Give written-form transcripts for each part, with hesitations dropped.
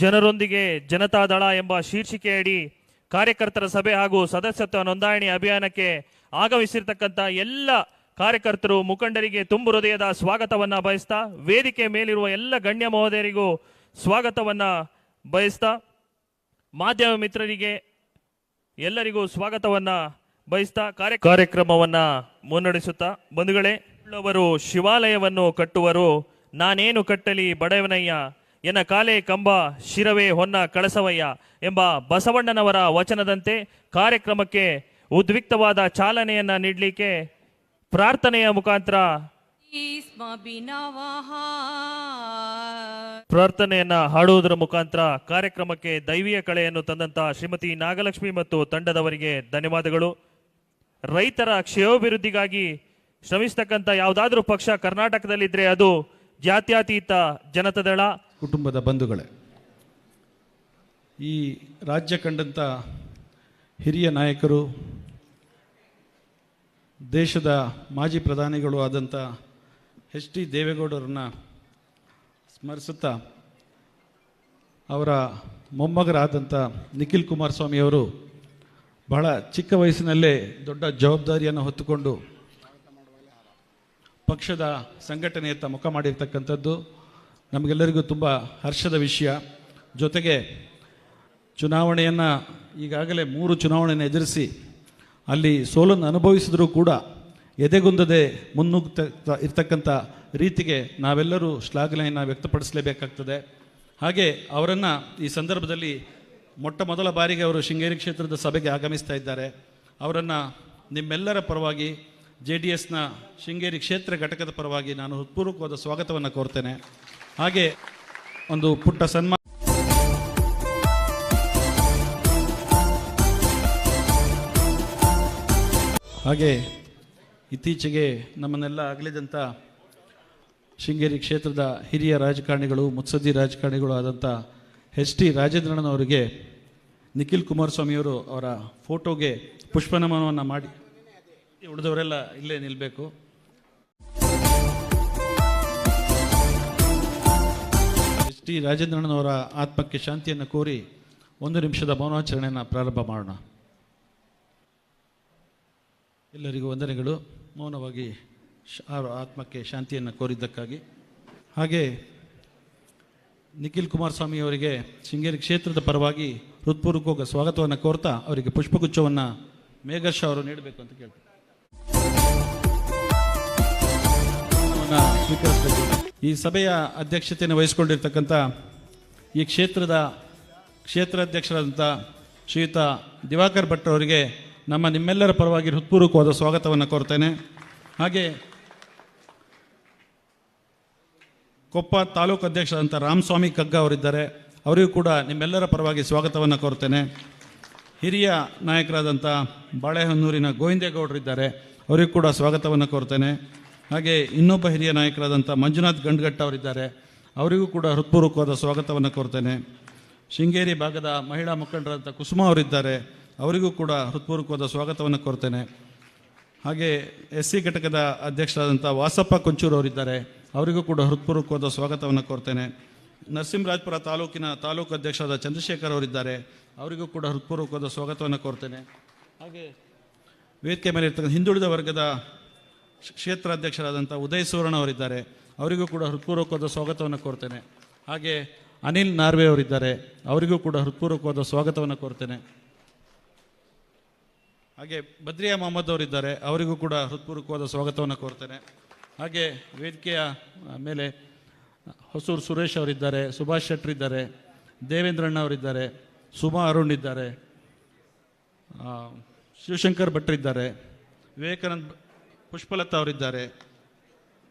ಜನರೊಂದಿಗೆ ಜನತಾದಳ ಎಂಬ ಶೀರ್ಷಿಕೆಯಡಿ ಕಾರ್ಯಕರ್ತರ ಸಭೆ ಹಾಗೂ ಸದಸ್ಯತ್ವ ನೋಂದಣಿ ಅಭಿಯಾನಕ್ಕೆ ಆಗಮಿಸಿರ್ತಕ್ಕಂಥ ಎಲ್ಲ ಕಾರ್ಯಕರ್ತರು ಮುಖಂಡರಿಗೆ ತುಂಬು ಹೃದಯದ ಸ್ವಾಗತವನ್ನ ಬಯಸ್ತಾ, ವೇದಿಕೆ ಮೇಲಿರುವ ಎಲ್ಲ ಗಣ್ಯ ಮಹೋದಯರಿಗೂ ಸ್ವಾಗತವನ್ನ ಬಯಸ್ತಾ, ಮಾಧ್ಯಮ ಮಿತ್ರರಿಗೆ ಎಲ್ಲರಿಗೂ ಸ್ವಾಗತವನ್ನ ಬಯಸ್ತಾ ಕಾರ್ಯಕ್ರಮವನ್ನ ಮುನ್ನಡೆಸುತ್ತಾ, ಬಂಧುಗಳೇ, ಅವರು ಶಿವಾಲಯವನ್ನು ಕಟ್ಟುವರು, ನಾನೇನು ಕಟ್ಟಲಿ ಬಡವನಯ್ಯ, ಎನ್ನ ಕಾಲೇ ಕಂಬ ಶಿರವೇ ಹೊನ್ನ ಕಳಸವಯ್ಯ ಎಂಬ ಬಸವಣ್ಣನವರ ವಚನದಂತೆ ಕಾರ್ಯಕ್ರಮಕ್ಕೆ ಉದ್ವಿಗ್ತವಾದ ಚಾಲನೆಯನ್ನ ನೀಡಲಿಕ್ಕೆ ಪ್ರಾರ್ಥನೆಯ ಮುಖಾಂತರ ಪ್ರಾರ್ಥನೆಯನ್ನ ಹಾಡುವುದರ ಮುಖಾಂತರ ಕಾರ್ಯಕ್ರಮಕ್ಕೆ ದೈವಿಯ ಕಳೆಯನ್ನು ತಂದಂತ ಶ್ರೀಮತಿ ನಾಗಲಕ್ಷ್ಮಿ ಮತ್ತು ತಂಡದವರಿಗೆ ಧನ್ಯವಾದಗಳು. ರೈತರ ಕ್ಷೇಮಾಭಿವೃದ್ಧಿಗಾಗಿ ಶ್ರಮಿಸ್ತಕ್ಕಂಥ ಯಾವುದಾದ್ರೂ ಪಕ್ಷ ಕರ್ನಾಟಕದಲ್ಲಿದ್ರೆ ಅದು ಜಾತ್ಯತೀತ ಜನತಾದಳ. ಕುಟುಂಬದ ಬಂಧುಗಳೇ, ಈ ರಾಜ್ಯ ಕಂಡಂಥ ಹಿರಿಯ ನಾಯಕರು, ದೇಶದ ಮಾಜಿ ಪ್ರಧಾನಿಗಳು ಆದಂಥ ಎಚ್ ಡಿ ದೇವೇಗೌಡರನ್ನ ಸ್ಮರಿಸುತ್ತಾ, ಅವರ ಮೊಮ್ಮಗರಾದಂಥ ನಿಖಿಲ್ ಕುಮಾರಸ್ವಾಮಿಯವರು ಬಹಳ ಚಿಕ್ಕ ವಯಸ್ಸಿನಲ್ಲೇ ದೊಡ್ಡ ಜವಾಬ್ದಾರಿಯನ್ನು ಹೊತ್ತುಕೊಂಡು ಪಕ್ಷದ ಸಂಘಟನೆಯತ್ತ ಮುಖ ಮಾಡಿರ್ತಕ್ಕಂಥದ್ದು ನಮಗೆಲ್ಲರಿಗೂ ತುಂಬ ಹರ್ಷದ ವಿಷಯ. ಜೊತೆಗೆ ಚುನಾವಣೆಯನ್ನು ಈಗಾಗಲೇ 3 ಚುನಾವಣೆಯನ್ನು ಎದುರಿಸಿ ಅಲ್ಲಿ ಸೋಲನ್ನು ಅನುಭವಿಸಿದರೂ ಕೂಡ ಎದೆಗುಂದದೆ ಮುನ್ನುಗ್ತಾ ಇರ್ತಕ್ಕಂಥ ರೀತಿಗೆ ನಾವೆಲ್ಲರೂ ಶ್ಲಾಘನೆಯನ್ನು ವ್ಯಕ್ತಪಡಿಸಲೇಬೇಕಾಗ್ತದೆ. ಹಾಗೆ ಅವರನ್ನು ಈ ಸಂದರ್ಭದಲ್ಲಿ ಮೊಟ್ಟ ಮೊದಲ ಬಾರಿಗೆ ಅವರು ಶೃಂಗೇರಿ ಕ್ಷೇತ್ರದ ಸಭೆಗೆ ಆಗಮಿಸ್ತಾ ಇದ್ದಾರೆ. ಅವರನ್ನು ನಿಮ್ಮೆಲ್ಲರ ಪರವಾಗಿ JDSನ ಶೃಂಗೇರಿ ಕ್ಷೇತ್ರ ಘಟಕದ ಪರವಾಗಿ ನಾನು ಹೃತ್ಪೂರ್ವಕವಾದ ಸ್ವಾಗತವನ್ನು ಕೋರ್ತೇನೆ. ಹಾಗೆ ಒಂದು ಪುಟ್ಟ ಸನ್ಮಾನ. ಹಾಗೆ ಇತ್ತೀಚೆಗೆ ನಮ್ಮನ್ನೆಲ್ಲ ಅಗಲಿದಂಥ ಶೃಂಗೇರಿ ಕ್ಷೇತ್ರದ ಹಿರಿಯ ರಾಜಕಾರಣಿಗಳು, ಮುತ್ಸದ್ದಿ ರಾಜಕಾರಣಿಗಳು ಆದಂಥ ಎಚ್ ಟಿ ರಾಜೇಂದ್ರಣ್ಣನವರಿಗೆ ನಿಖಿಲ್ ಕುಮಾರಸ್ವಾಮಿಯವರು ಅವರ ಫೋಟೋಗೆ ಪುಷ್ಪನಮನವನ್ನು ಮಾಡಿ, ಉಳಿದವರೆಲ್ಲ ಇಲ್ಲೇ ನಿಲ್ಲಬೇಕು. ಎಚ್ ಟಿ ರಾಜೇಂದ್ರಣ್ಣನವರ ಆತ್ಮಕ್ಕೆ ಶಾಂತಿಯನ್ನು ಕೋರಿ 1 ನಿಮಿಷದ ಮೌನಾಚರಣೆಯನ್ನು ಪ್ರಾರಂಭ ಮಾಡೋಣ. ಎಲ್ಲರಿಗೂ ವಂದನೆಗಳು, ಮೌನವಾಗಿ ಅವರ ಆತ್ಮಕ್ಕೆ ಶಾಂತಿಯನ್ನು ಕೋರಿದ್ದಕ್ಕಾಗಿ. ಹಾಗೆ ನಿಖಿಲ್ ಕುಮಾರಸ್ವಾಮಿಯವರಿಗೆ ಶೃಂಗೇರಿ ಕ್ಷೇತ್ರದ ಪರವಾಗಿ ಹೃತ್ಪೂರ್ವಕ ಸ್ವಾಗತವನ್ನು ಕೋರ್ತಾ ಅವರಿಗೆ ಪುಷ್ಪಗುಚ್ಛವನ್ನು ಮೇಘರ್ಷ ಅವರು ನೀಡಬೇಕು ಅಂತ ಕೇಳ್ತಾರೆ. ಸ್ವೀಕರಿಸಬೇಕು. ಈ ಸಭೆಯ ಅಧ್ಯಕ್ಷತೆಯನ್ನು ವಹಿಸಿಕೊಂಡಿರ್ತಕ್ಕಂಥ ಈ ಕ್ಷೇತ್ರದ ಕ್ಷೇತ್ರಾಧ್ಯಕ್ಷರಾದಂಥ ಶ್ರೀಯುತ ದಿವಾಕರ್ ಭಟ್ ಅವರಿಗೆ ನಿಮ್ಮೆಲ್ಲರ ಪರವಾಗಿ ಹೃತ್ಪೂರ್ವಕವಾದ ಸ್ವಾಗತವನ್ನು ಕೋರ್ತೇನೆ. ಹಾಗೆ ಕೊಪ್ಪ ತಾಲೂಕು ಅಧ್ಯಕ್ಷರಾದಂಥ ರಾಮಸ್ವಾಮಿ ಕಗ್ಗ ಅವರಿದ್ದಾರೆ, ಅವರಿಗೂ ಕೂಡ ನಿಮ್ಮೆಲ್ಲರ ಪರವಾಗಿ ಸ್ವಾಗತವನ್ನು ಕೋರ್ತೇನೆ. ಹಿರಿಯ ನಾಯಕರಾದಂಥ ಬಾಳೆಹೊನ್ನೂರಿನ ಗೋವಿಂದೇಗೌಡರಿದ್ದಾರೆ, ಅವರಿಗೂ ಕೂಡ ಸ್ವಾಗತವನ್ನು ಕೋರ್ತೇನೆ. ಹಾಗೆ ಇನ್ನೊಬ್ಬ ಹಿರಿಯ ನಾಯಕರಾದಂಥ ಮಂಜುನಾಥ್ ಗಂಡ್ಗಟ್ಟ ಅವರಿದ್ದಾರೆ, ಅವರಿಗೂ ಕೂಡ ಹೃತ್ಪೂರ್ವಕವಾದ ಸ್ವಾಗತವನ್ನು ಕೋರ್ತೇನೆ. ಶೃಂಗೇರಿ ಭಾಗದ ಮಹಿಳಾ ಮುಖಂಡರಾದಂಥ ಕುಸುಮ ಅವರಿದ್ದಾರೆ, ಅವರಿಗೂ ಕೂಡ ಹೃತ್ಪೂರ್ವಕವಾದ ಸ್ವಾಗತವನ್ನು ಕೋರ್ತೇನೆ. ಹಾಗೆ SC ಘಟಕದ ಅಧ್ಯಕ್ಷರಾದಂಥ ವಾಸಪ್ಪ ಕೊಂಚೂರು ಅವರಿದ್ದಾರೆ, ಅವರಿಗೂ ಕೂಡ ಹೃತ್ಪೂರ್ವಕವಾದ ಸ್ವಾಗತವನ್ನು ಕೋರ್ತೇನೆ. ನರಸಿಂಹರಾಜಪುರ ತಾಲೂಕಿನ ತಾಲೂಕು ಅಧ್ಯಕ್ಷರಾದ ಚಂದ್ರಶೇಖರ್ ಅವರಿದ್ದಾರೆ, ಅವರಿಗೂ ಕೂಡ ಹೃತ್ಪೂರ್ವಕವಾದ ಸ್ವಾಗತವನ್ನು ಕೋರ್ತೇನೆ. ಹಾಗೆ ವೇದಿಕೆ ಮೇಲೆ ಇರ್ತಕ್ಕಂಥ ಹಿಂದುಳಿದ ವರ್ಗದ ಕ್ಷೇತ್ರಾಧ್ಯಕ್ಷರಾದಂಥ ಉದಯ್ ಸುವರ್ಣ ಅವರಿದ್ದಾರೆ, ಅವರಿಗೂ ಕೂಡ ಹೃತ್ಪೂರ್ವಕವಾದ ಸ್ವಾಗತವನ್ನು ಕೋರ್ತೇನೆ. ಹಾಗೆ ಅನಿಲ್ ನಾರ್ವೆ ಅವರಿದ್ದಾರೆ, ಅವರಿಗೂ ಕೂಡ ಹೃತ್ಪೂರ್ವಕವಾದ ಸ್ವಾಗತವನ್ನು ಕೋರ್ತೇನೆ. ಹಾಗೆ ಬದ್ರಿಯಾ ಮೊಹಮ್ಮದ್ ಅವರಿದ್ದಾರೆ, ಅವರಿಗೂ ಕೂಡ ಹೃತ್ಪೂರ್ವಕವಾದ ಸ್ವಾಗತವನ್ನು ಕೋರ್ತೇನೆ. ಹಾಗೆ ವೇದಿಕೆಯ ಮೇಲೆ ಹೊಸೂರು ಸುರೇಶ್ ಅವರಿದ್ದಾರೆ, ಸುಭಾಷ್ ಶೆಟ್ಟರ್ ಇದ್ದಾರೆ, ದೇವೇಂದ್ರಣ್ಣ ಅವರಿದ್ದಾರೆ, ಸುಮಾ ಅರುಣ್ ಇದ್ದಾರೆ, ಶಿವಶಂಕರ್ ಭಟ್ರಿದ್ದಾರೆ, ವಿವೇಕಾನಂದ್ ಪುಷ್ಪಲತಾ ಅವರಿದ್ದಾರೆ,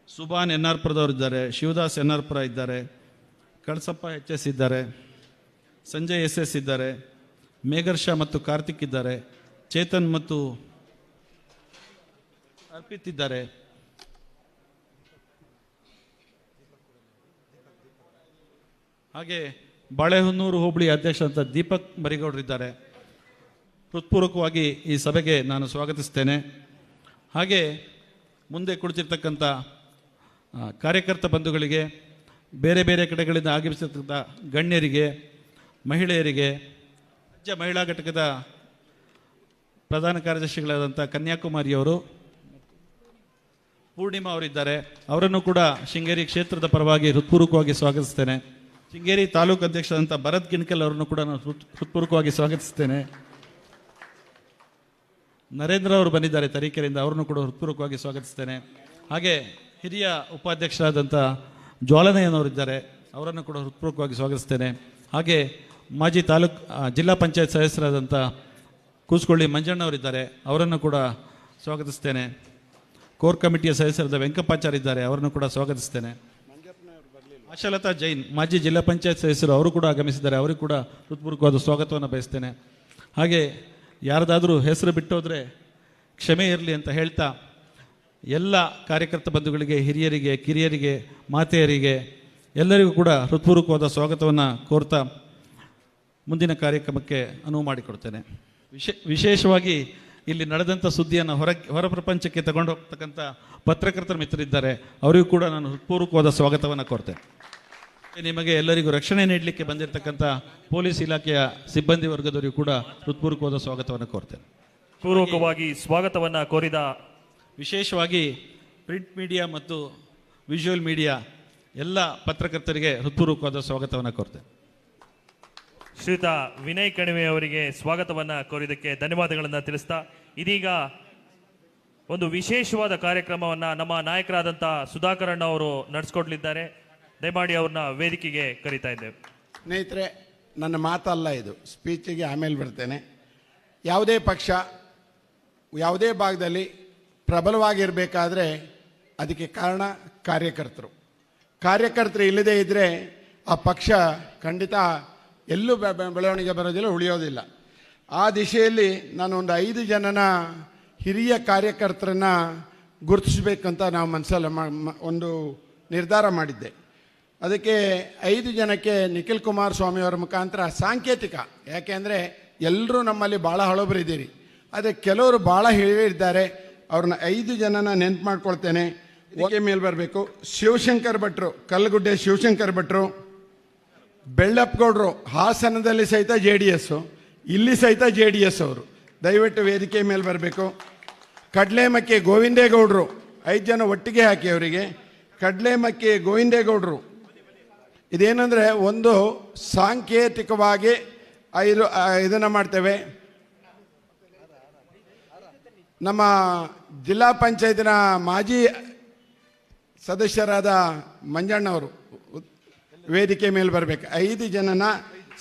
ಸುಭಾನ್ ಎನ್ನಾರ್ಪುರದವರಿದ್ದಾರೆ, ಶಿವದಾಸ್ ಎನ್ನಾರ್ಪುರ ಇದ್ದಾರೆ, ಕಳಸಪ್ಪ HS ಇದ್ದಾರೆ, ಸಂಜಯ್ SS ಇದ್ದಾರೆ, ಮೇಘರ್ಷ ಮತ್ತು ಕಾರ್ತಿಕ್ ಇದ್ದಾರೆ, ಚೇತನ್ ಮತ್ತು ಅರ್ಪಿತ್ ಇದ್ದಾರೆ. ಹಾಗೆ ಬಾಳೆಹೊನ್ನೂರು ಹೋಬಳಿ ಅಧ್ಯಕ್ಷ ಅಂತ ದೀಪಕ್ ಮರಿಗೌಡರಿದ್ದಾರೆ. ಹೃತ್ಪೂರ್ವಕವಾಗಿ ಈ ಸಭೆಗೆ ನಾನು ಸ್ವಾಗತಿಸ್ತೇನೆ. ಹಾಗೆ ಮುಂದೆ ಕುಳಿತಿರ್ತಕ್ಕಂಥ ಕಾರ್ಯಕರ್ತ ಬಂಧುಗಳಿಗೆ, ಬೇರೆ ಬೇರೆ ಕಡೆಗಳಿಂದ ಆಗಮಿಸಿರ್ತಕ್ಕಂಥ ಗಣ್ಯರಿಗೆ, ಮಹಿಳೆಯರಿಗೆ ರಾಜ್ಯ ಮಹಿಳಾ ಘಟಕದ ಪ್ರಧಾನ ಕಾರ್ಯದರ್ಶಿಗಳಾದಂಥ ಕನ್ಯಾಕುಮಾರಿಯವರು ಪೂರ್ಣಿಮಾ ಅವರಿದ್ದಾರೆ. ಅವರನ್ನು ಕೂಡ ಶೃಂಗೇರಿ ಕ್ಷೇತ್ರದ ಪರವಾಗಿ ಹೃತ್ಪೂರ್ವಕವಾಗಿ ಸ್ವಾಗತಿಸ್ತೇನೆ. ಶೃಂಗೇರಿ ತಾಲೂಕು ಅಧ್ಯಕ್ಷರಾದಂಥ ಭರತ್ ಗಿಣ್ಕಲ್ ಅವರನ್ನು ಕೂಡ ನಾನು ಹೃತ್ಪೂರ್ವಕವಾಗಿ ಸ್ವಾಗತಿಸ್ತೇನೆ. ನರೇಂದ್ರ ಅವರು ಬಂದಿದ್ದಾರೆ ತರೀಕೆರೆಯಿಂದ, ಅವರನ್ನು ಕೂಡ ಹೃತ್ಪೂರ್ವಕವಾಗಿ ಸ್ವಾಗತಿಸ್ತೇನೆ. ಹಾಗೆ ಹಿರಿಯ ಉಪಾಧ್ಯಕ್ಷರಾದಂಥ ಜ್ವಾಲನಯ್ಯನವರಿದ್ದಾರೆ, ಅವರನ್ನು ಕೂಡ ಹೃತ್ಪೂರ್ವಕವಾಗಿ ಸ್ವಾಗತಿಸ್ತೇನೆ. ಹಾಗೆ ಮಾಜಿ ಜಿಲ್ಲಾ ಪಂಚಾಯತ್ ಸದಸ್ಯರಾದಂಥ ಕೂಸ್ಕೊಳ್ಳಿ ಮಂಜಣ್ಣವರಿದ್ದಾರೆ, ಅವರನ್ನು ಕೂಡ ಸ್ವಾಗತಿಸ್ತೇನೆ. ಕೋರ್ ಕಮಿಟಿಯ ಸದಸ್ಯರಾದ ವೆಂಕಪ್ಪಾಚಾರ್ಯ ಇದ್ದಾರೆ, ಅವರನ್ನು ಕೂಡ ಸ್ವಾಗತಿಸ್ತೇನೆ. ಆಶಾಲತಾ ಜೈನ್ ಮಾಜಿ ಜಿಲ್ಲಾ ಪಂಚಾಯತ್ ಸದಸ್ಯರು, ಅವರು ಕೂಡ ಆಗಮಿಸಿದ್ದಾರೆ, ಅವರಿಗೂ ಕೂಡ ಹೃತ್ಪೂರ್ವಕವಾದ ಸ್ವಾಗತವನ್ನು ಬಯಸ್ತೇನೆ. ಹಾಗೆ ಯಾರ್ದಾದರೂ ಹೆಸರು ಬಿಟ್ಟೋದ್ರೆ ಕ್ಷಮೆ ಇರಲಿ ಅಂತ ಹೇಳ್ತಾ, ಎಲ್ಲ ಕಾರ್ಯಕರ್ತ ಬಂಧುಗಳಿಗೆ, ಹಿರಿಯರಿಗೆ, ಕಿರಿಯರಿಗೆ, ಮಾತೆಯರಿಗೆ ಎಲ್ಲರಿಗೂ ಕೂಡ ಹೃತ್ಪೂರ್ವಕವಾದ ಸ್ವಾಗತವನ್ನು ಕೋರ್ತಾ ಮುಂದಿನ ಕಾರ್ಯಕ್ರಮಕ್ಕೆ ಅನುವು ಮಾಡಿಕೊಡ್ತೇನೆ. ವಿಶೇಷವಾಗಿ ಇಲ್ಲಿ ನಡೆದಂಥ ಸುದ್ದಿಯನ್ನು ಹೊರ ಪ್ರಪಂಚಕ್ಕೆ ತಗೊಂಡು ಹೋಗ್ತಕ್ಕಂಥ ಪತ್ರಕರ್ತರ ಮಿತ್ರರಿದ್ದಾರೆ, ಅವರಿಗೂ ಕೂಡ ನಾನು ಹೃತ್ಪೂರ್ವಕವಾದ ಸ್ವಾಗತವನ್ನು ಕೋರ್ತೇನೆ. ನಿಮಗೆ ಎಲ್ಲರಿಗೂ ರಕ್ಷಣೆ ನೀಡಲಿಕ್ಕೆ ಬಂದಿರತಕ್ಕಂಥ ಪೊಲೀಸ್ ಇಲಾಖೆಯ ಸಿಬ್ಬಂದಿ ವರ್ಗದವರಿಗೂ ಕೂಡ ಹೃತ್ಪೂರ್ವಕವಾದ ಸ್ವಾಗತವನ್ನು ಕೋರ್ತೇನೆ. ಪೂರ್ವಕವಾಗಿ ಸ್ವಾಗತವನ್ನು ಕೋರಿದ ವಿಶೇಷವಾಗಿ ಪ್ರಿಂಟ್ ಮೀಡಿಯಾ ಮತ್ತು ವಿಜುವಲ್ ಮೀಡಿಯಾ ಎಲ್ಲ ಪತ್ರಕರ್ತರಿಗೆ ಹೃತ್ಪೂರ್ವಕವಾದ ಸ್ವಾಗತವನ್ನು ಕೋರ್ತೇನೆ. ಶ್ರೀಯುತ ವಿನಯ್ ಕಣಿವೆ ಅವರಿಗೆ ಸ್ವಾಗತವನ್ನು ಕೋರಿದ್ದಕ್ಕೆ ಧನ್ಯವಾದಗಳನ್ನು ತಿಳಿಸ್ತಾ, ಇದೀಗ ಒಂದು ವಿಶೇಷವಾದ ಕಾರ್ಯಕ್ರಮವನ್ನು ನಮ್ಮ ನಾಯಕರಾದಂಥ ಸುಧಾಕರಣ್ಣ ಅವರು ನಡೆಸ್ಕೊಡ್ಲಿದ್ದಾರೆ. ದಯಮಾಡಿ ಅವ್ರನ್ನ ವೇದಿಕೆಗೆ ಕರೀತಾ ಇದ್ದೇವೆ. ಸ್ನೇಹಿತರೆ, ನನ್ನ ಮಾತಲ್ಲ ಇದು, ಸ್ಪೀಚಿಗೆ ಆಮೇಲೆ ಬರ್ತೇನೆ. ಯಾವುದೇ ಪಕ್ಷ ಯಾವುದೇ ಭಾಗದಲ್ಲಿ ಪ್ರಬಲವಾಗಿರಬೇಕಾದ್ರೆ ಅದಕ್ಕೆ ಕಾರಣ ಕಾರ್ಯಕರ್ತರು ಇಲ್ಲದೇ ಇದ್ದರೆ ಆ ಪಕ್ಷ ಖಂಡಿತ ಎಲ್ಲೂ ಬೆಳವಣಿಗೆ ಬರೋದಿಲ್ಲ, ಉಳಿಯೋದಿಲ್ಲ. ಆ ದಿಶೆಯಲ್ಲಿ ನಾನು ಒಂದು 5 ಜನನ ಹಿರಿಯ ಕಾರ್ಯಕರ್ತರನ್ನ ಗುರುತಿಸಬೇಕಂತ ನಾವು ಮನಸ್ಸಲ್ಲಿ ಒಂದು ನಿರ್ಧಾರ ಮಾಡಿದ್ದೆ. ಅದಕ್ಕೆ 5 ಜನಕ್ಕೆ ನಿಖಿಲ್ ಕುಮಾರಸ್ವಾಮಿ ಅವರ ಮುಖಾಂತರ ಸಾಂಕೇತಿಕ, ಯಾಕೆಂದರೆ ಎಲ್ಲರೂ ನಮ್ಮಲ್ಲಿ ಭಾಳ ಹಳಬರಿದ್ದೀರಿ, ಆದರೆ ಕೆಲವರು ಭಾಳ ಹಿರಿಯರಿದ್ದಾರೆ, ಅವ್ರನ್ನ 5 ಜನನ ನೆನ್ಪು ಮಾಡ್ಕೊಳ್ತೇನೆ. ಓಕೆ ಮೇಲೆ ಬರಬೇಕು. ಶಿವಶಂಕರ್ ಭಟ್ರು, ಕಲ್ಲಗುಡ್ಡೆ ಶಿವಶಂಕರ್ ಭಟ್ರು. ಬೆಳ್ಳಪ್ಪಗೌಡರು ಹಾಸನದಲ್ಲಿ ಸಹಿತ JDS, ಇಲ್ಲಿ ಸಹಿತ JDS ಅವರು, ದಯವಿಟ್ಟು ವೇದಿಕೆ ಮೇಲೆ ಬರಬೇಕು. ಕಡ್ಲೆಮಕ್ಕಿ ಗೋವಿಂದೇಗೌಡರು, 5 ಜನ ಒಟ್ಟಿಗೆ ಹಾಕಿ ಅವರಿಗೆ. ಕಡ್ಲೆಮಕ್ಕಿ ಗೋವಿಂದೇಗೌಡರು, ಇದೇನೆಂದರೆ ಒಂದು ಸಾಂಕೇತಿಕವಾಗಿ ಇದನ್ನು ಮಾಡ್ತೇವೆ. ನಮ್ಮ ಜಿಲ್ಲಾ ಪಂಚಾಯತಿನ ಮಾಜಿ ಸದಸ್ಯರಾದ ಮಂಜಣ್ಣವರು ವೇದಿಕೆ ಮೇಲೆ ಬರಬೇಕು. 5 ಜನನ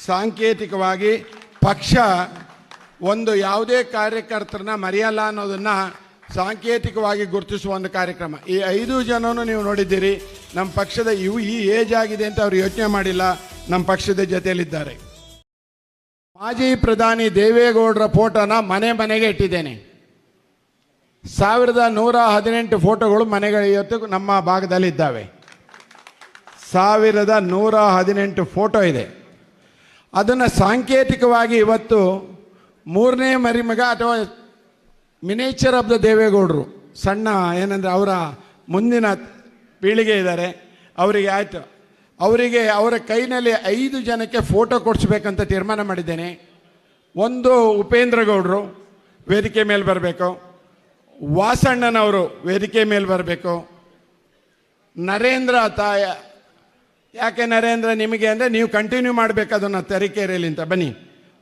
ಸಾಂಕೇತಿಕವಾಗಿ ಪಕ್ಷ ಒಂದು ಯಾವುದೇ ಕಾರ್ಯಕರ್ತರನ್ನ ಮರೆಯಲ್ಲ ಅನ್ನೋದನ್ನು ಸಾಂಕೇತಿಕವಾಗಿ ಗುರುತಿಸುವ ಒಂದು ಕಾರ್ಯಕ್ರಮ. ಈ 5 ಜನನು ನೀವು ನೋಡಿದ್ದೀರಿ, ನಮ್ಮ ಪಕ್ಷದ ಈ ಏಜ್ ಆಗಿದೆ ಅಂತ ಅವ್ರು ಯೋಚನೆ ಮಾಡಿಲ್ಲ, ನಮ್ಮ ಪಕ್ಷದ ಜೊತೆಯಲ್ಲಿದ್ದಾರೆ. ಮಾಜಿ ಪ್ರಧಾನಿ ದೇವೇಗೌಡರ ಫೋಟೋನ ಮನೆಗೆ ಇಟ್ಟಿದ್ದೇನೆ. 1118 ಫೋಟೋಗಳು ಮನೆಗಳು ಇವತ್ತು ನಮ್ಮ ಭಾಗದಲ್ಲಿದ್ದಾವೆ. 1118 ಫೋಟೋ ಇದೆ. ಅದನ್ನು ಸಾಂಕೇತಿಕವಾಗಿ ಇವತ್ತು 3ನೇ ಮರಿಮಗ ಅಥವಾ ಮಿನೇಚರ್ ಆಫ್ ದ ದೇವೇಗೌಡರು, ಸಣ್ಣ ಏನಂದರೆ ಅವರ ಮುಂದಿನ ಪೀಳಿಗೆ ಇದ್ದಾರೆ, ಅವರಿಗೆ ಆಯಿತು, ಅವರಿಗೆ ಅವರ ಕೈನಲ್ಲಿ 5 ಜನಕ್ಕೆ ಫೋಟೋ ಕೊಡಿಸ್ಬೇಕಂತ ತೀರ್ಮಾನ ಮಾಡಿದ್ದೇನೆ. ಒಂದು ಉಪೇಂದ್ರ ಗೌಡರು ವೇದಿಕೆ ಮೇಲೆ ಬರಬೇಕು, ವಾಸಣ್ಣನವರು ವೇದಿಕೆ ಮೇಲೆ ಬರಬೇಕು, ನರೇಂದ್ರ ತಾಯ, ಯಾಕೆ ನರೇಂದ್ರ ನಿಮಗೆ ಅಂದರೆ ನೀವು ಕಂಟಿನ್ಯೂ ಮಾಡಬೇಕು ಅದನ್ನು ತರೀಕೆರೆಯಲ್ಲಿ ಅಂತ ಬನ್ನಿ.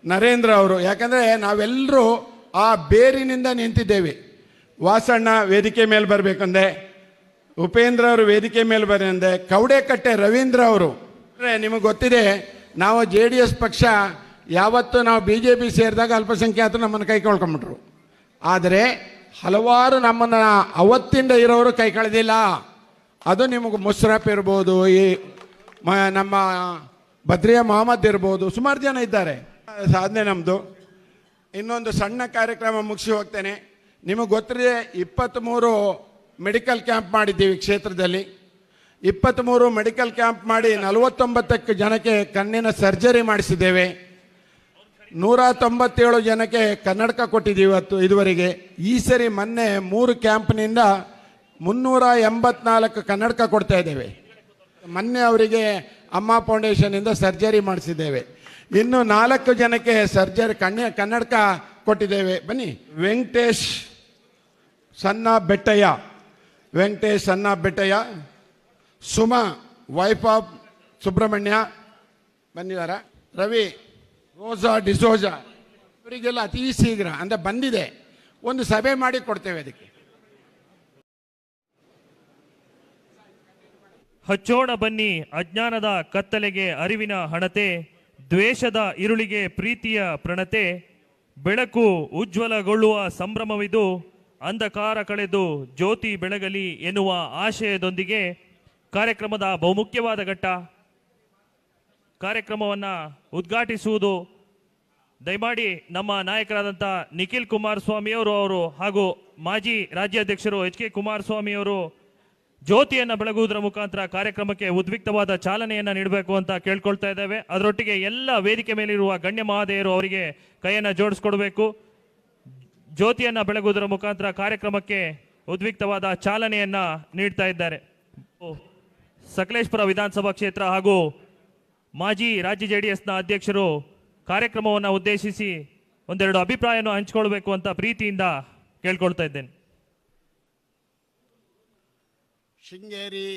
ನರೇಂದ್ರ ಅವರು, ಯಾಕಂದರೆ ನಾವೆಲ್ಲರೂ ಆ ಬೇರಿನಿಂದ ನಿಂತಿದ್ದೇವೆ. ವಾಸಣ್ಣ ವೇದಿಕೆ ಮೇಲೆ ಬರಬೇಕಂದೆ, ಉಪೇಂದ್ರ ಅವರು ವೇದಿಕೆ ಮೇಲೆ ಬರಂದೆ, ಕವಡೆಕಟ್ಟೆ ರವೀಂದ್ರ ಅವರು. ನಿಮಗೆ ಗೊತ್ತಿದೆ, ನಾವು JDS ಪಕ್ಷ ಯಾವತ್ತು ನಾವು BJP ಸೇರಿದಾಗ ಅಲ್ಪಸಂಖ್ಯಾತರು ನಮ್ಮನ್ನು ಕೈ ಕಳ್ಕೊಂಬಿಟ್ರು. ಆದರೆ ಹಲವಾರು ನಮ್ಮನ್ನು ಅವತ್ತಿಂದ ಇರೋರು ಕೈ ಕಳೆದಿಲ್ಲ. ಅದು ನಿಮಗೆ ಮುಷರಫ್ ಇರ್ಬೋದು, ಈ ನಮ್ಮ ಬದ್ರಿಯಾ ಮೊಹಮ್ಮದ್ ಇರ್ಬೋದು, ಸುಮಾರು ಜನ ಇದ್ದಾರೆ. ಸಾಧನೆ ನಮ್ಮದು. ಇನ್ನೊಂದು ಸಣ್ಣ ಕಾರ್ಯಕ್ರಮ ಮುಗಿಸಿ ಹೋಗ್ತೇನೆ. ನಿಮಗೆ ಗೊತ್ತಿದೆ, 23 ಮೆಡಿಕಲ್ ಕ್ಯಾಂಪ್ ಮಾಡಿದ್ದೀವಿ ಕ್ಷೇತ್ರದಲ್ಲಿ. 23 ಮೆಡಿಕಲ್ ಕ್ಯಾಂಪ್ ಮಾಡಿ 49 ಜನಕ್ಕೆ ಕಣ್ಣಿನ ಸರ್ಜರಿ ಮಾಡಿಸಿದ್ದೇವೆ. 197 ಜನಕ್ಕೆ ಕನ್ನಡಕ ಕೊಟ್ಟಿದ್ದೀವಿ ಇದುವರೆಗೆ. ಈ ಸರಿ ಮೊನ್ನೆ 3 ಕ್ಯಾಂಪ್ನಿಂದ 384 ಕನ್ನಡಕ ಕೊಡ್ತಾ ಇದ್ದೇವೆ. ಮೊನ್ನೆ ಅವರಿಗೆ ಅಮ್ಮ ಫೌಂಡೇಶನ್ನಿಂದ ಸರ್ಜರಿ ಮಾಡಿಸಿದ್ದೇವೆ. ಇನ್ನು 4 ಜನಕ್ಕೆ ಸರ್ಜರಿ ಕನ್ನಡಕ ಕೊಟ್ಟಿದ್ದೇವೆ. ಬನ್ನಿ. ವೆಂಕಟೇಶ್ ಸಣ್ಣ ಬೆಟ್ಟಯ್ಯ, ಸುಮಾ ವೈಫ್ ಆಫ್ ಸುಬ್ರಹ್ಮಣ್ಯ ಬಂದಿದಾರ, ರವಿ, ರೋಸಾ ಡಿಸೋಜಾ, ಇವರಿಗೆಲ್ಲ ಅತಿ ಶೀಘ್ರ ಅಂದರೆ ಬಂದಿದೆ, ಒಂದು ಸಭೆ ಮಾಡಿ ಕೊಡ್ತೇವೆ ಅದಕ್ಕೆ. ಹಚ್ಚೋಣ ಬನ್ನಿ ಅಜ್ಞಾನದ ಕತ್ತಲೆಗೆ ಅರಿವಿನ ಹಣತೆ, ದ್ವೇಷದ ಇರುಳಿಗೆ ಪ್ರೀತಿಯ ಪ್ರಣತೆ, ಬೆಳಕು ಉಜ್ವಲಗೊಳ್ಳುವ ಸಂಭ್ರಮವಿದು, ಅಂಧಕಾರ ಕಳೆದು ಜ್ಯೋತಿ ಬೆಳಗಲಿ ಎನ್ನುವ ಆಶಯದೊಂದಿಗೆ ಕಾರ್ಯಕ್ರಮದ ಬಹುಮುಖ್ಯವಾದ ಘಟ್ಟ ಕಾರ್ಯಕ್ರಮವನ್ನು ಉದ್ಘಾಟಿಸುವುದು ದಯಮಾಡಿ ನಮ್ಮ ನಾಯಕರಾದಂಥ ನಿಖಿಲ್ ಕುಮಾರಸ್ವಾಮಿ ಅವರು ಹಾಗೂ ಮಾಜಿ ರಾಜ್ಯಾಧ್ಯಕ್ಷರು HK ಕುಮಾರಸ್ವಾಮಿ ಅವರು ಜ್ಯೋತಿಯನ್ನು ಬೆಳಗುವುದರ ಮುಖಾಂತರ ಕಾರ್ಯಕ್ರಮಕ್ಕೆ ಉದ್ವಿಗ್ನವಾದ ಚಾಲನೆಯನ್ನು ನೀಡಬೇಕು ಅಂತ ಕೇಳ್ಕೊಳ್ತಾ ಇದ್ದೇವೆ. ಅದರೊಟ್ಟಿಗೆ ಎಲ್ಲ ವೇದಿಕೆ ಮೇಲಿರುವ ಗಣ್ಯ ಮಹಾದೇವರು ಅವರಿಗೆ ಕೈಯನ್ನು ಜೋಡಿಸ್ಕೊಡ್ಬೇಕು. ಜ್ಯೋತಿಯನ್ನು ಬೆಳಗುವುದರ ಮುಖಾಂತರ ಕಾರ್ಯಕ್ರಮಕ್ಕೆ ಉದ್ವಿಗ್ನವಾದ ಚಾಲನೆಯನ್ನು ನೀಡ್ತಾ ಇದ್ದಾರೆ. ಸಕಲೇಶ್ಪುರ ವಿಧಾನಸಭಾ ಕ್ಷೇತ್ರ ಹಾಗೂ ಮಾಜಿ ರಾಜ್ಯ JDSನ ಅಧ್ಯಕ್ಷರು ಕಾರ್ಯಕ್ರಮವನ್ನು ಉದ್ದೇಶಿಸಿ ಒಂದೆರಡು ಅಭಿಪ್ರಾಯವನ್ನು ಹಂಚಿಕೊಳ್ಬೇಕು ಅಂತ ಪ್ರೀತಿಯಿಂದ ಕೇಳ್ಕೊಳ್ತಾ ಇದ್ದೇನೆ. ಶೃಂಗೇರಿ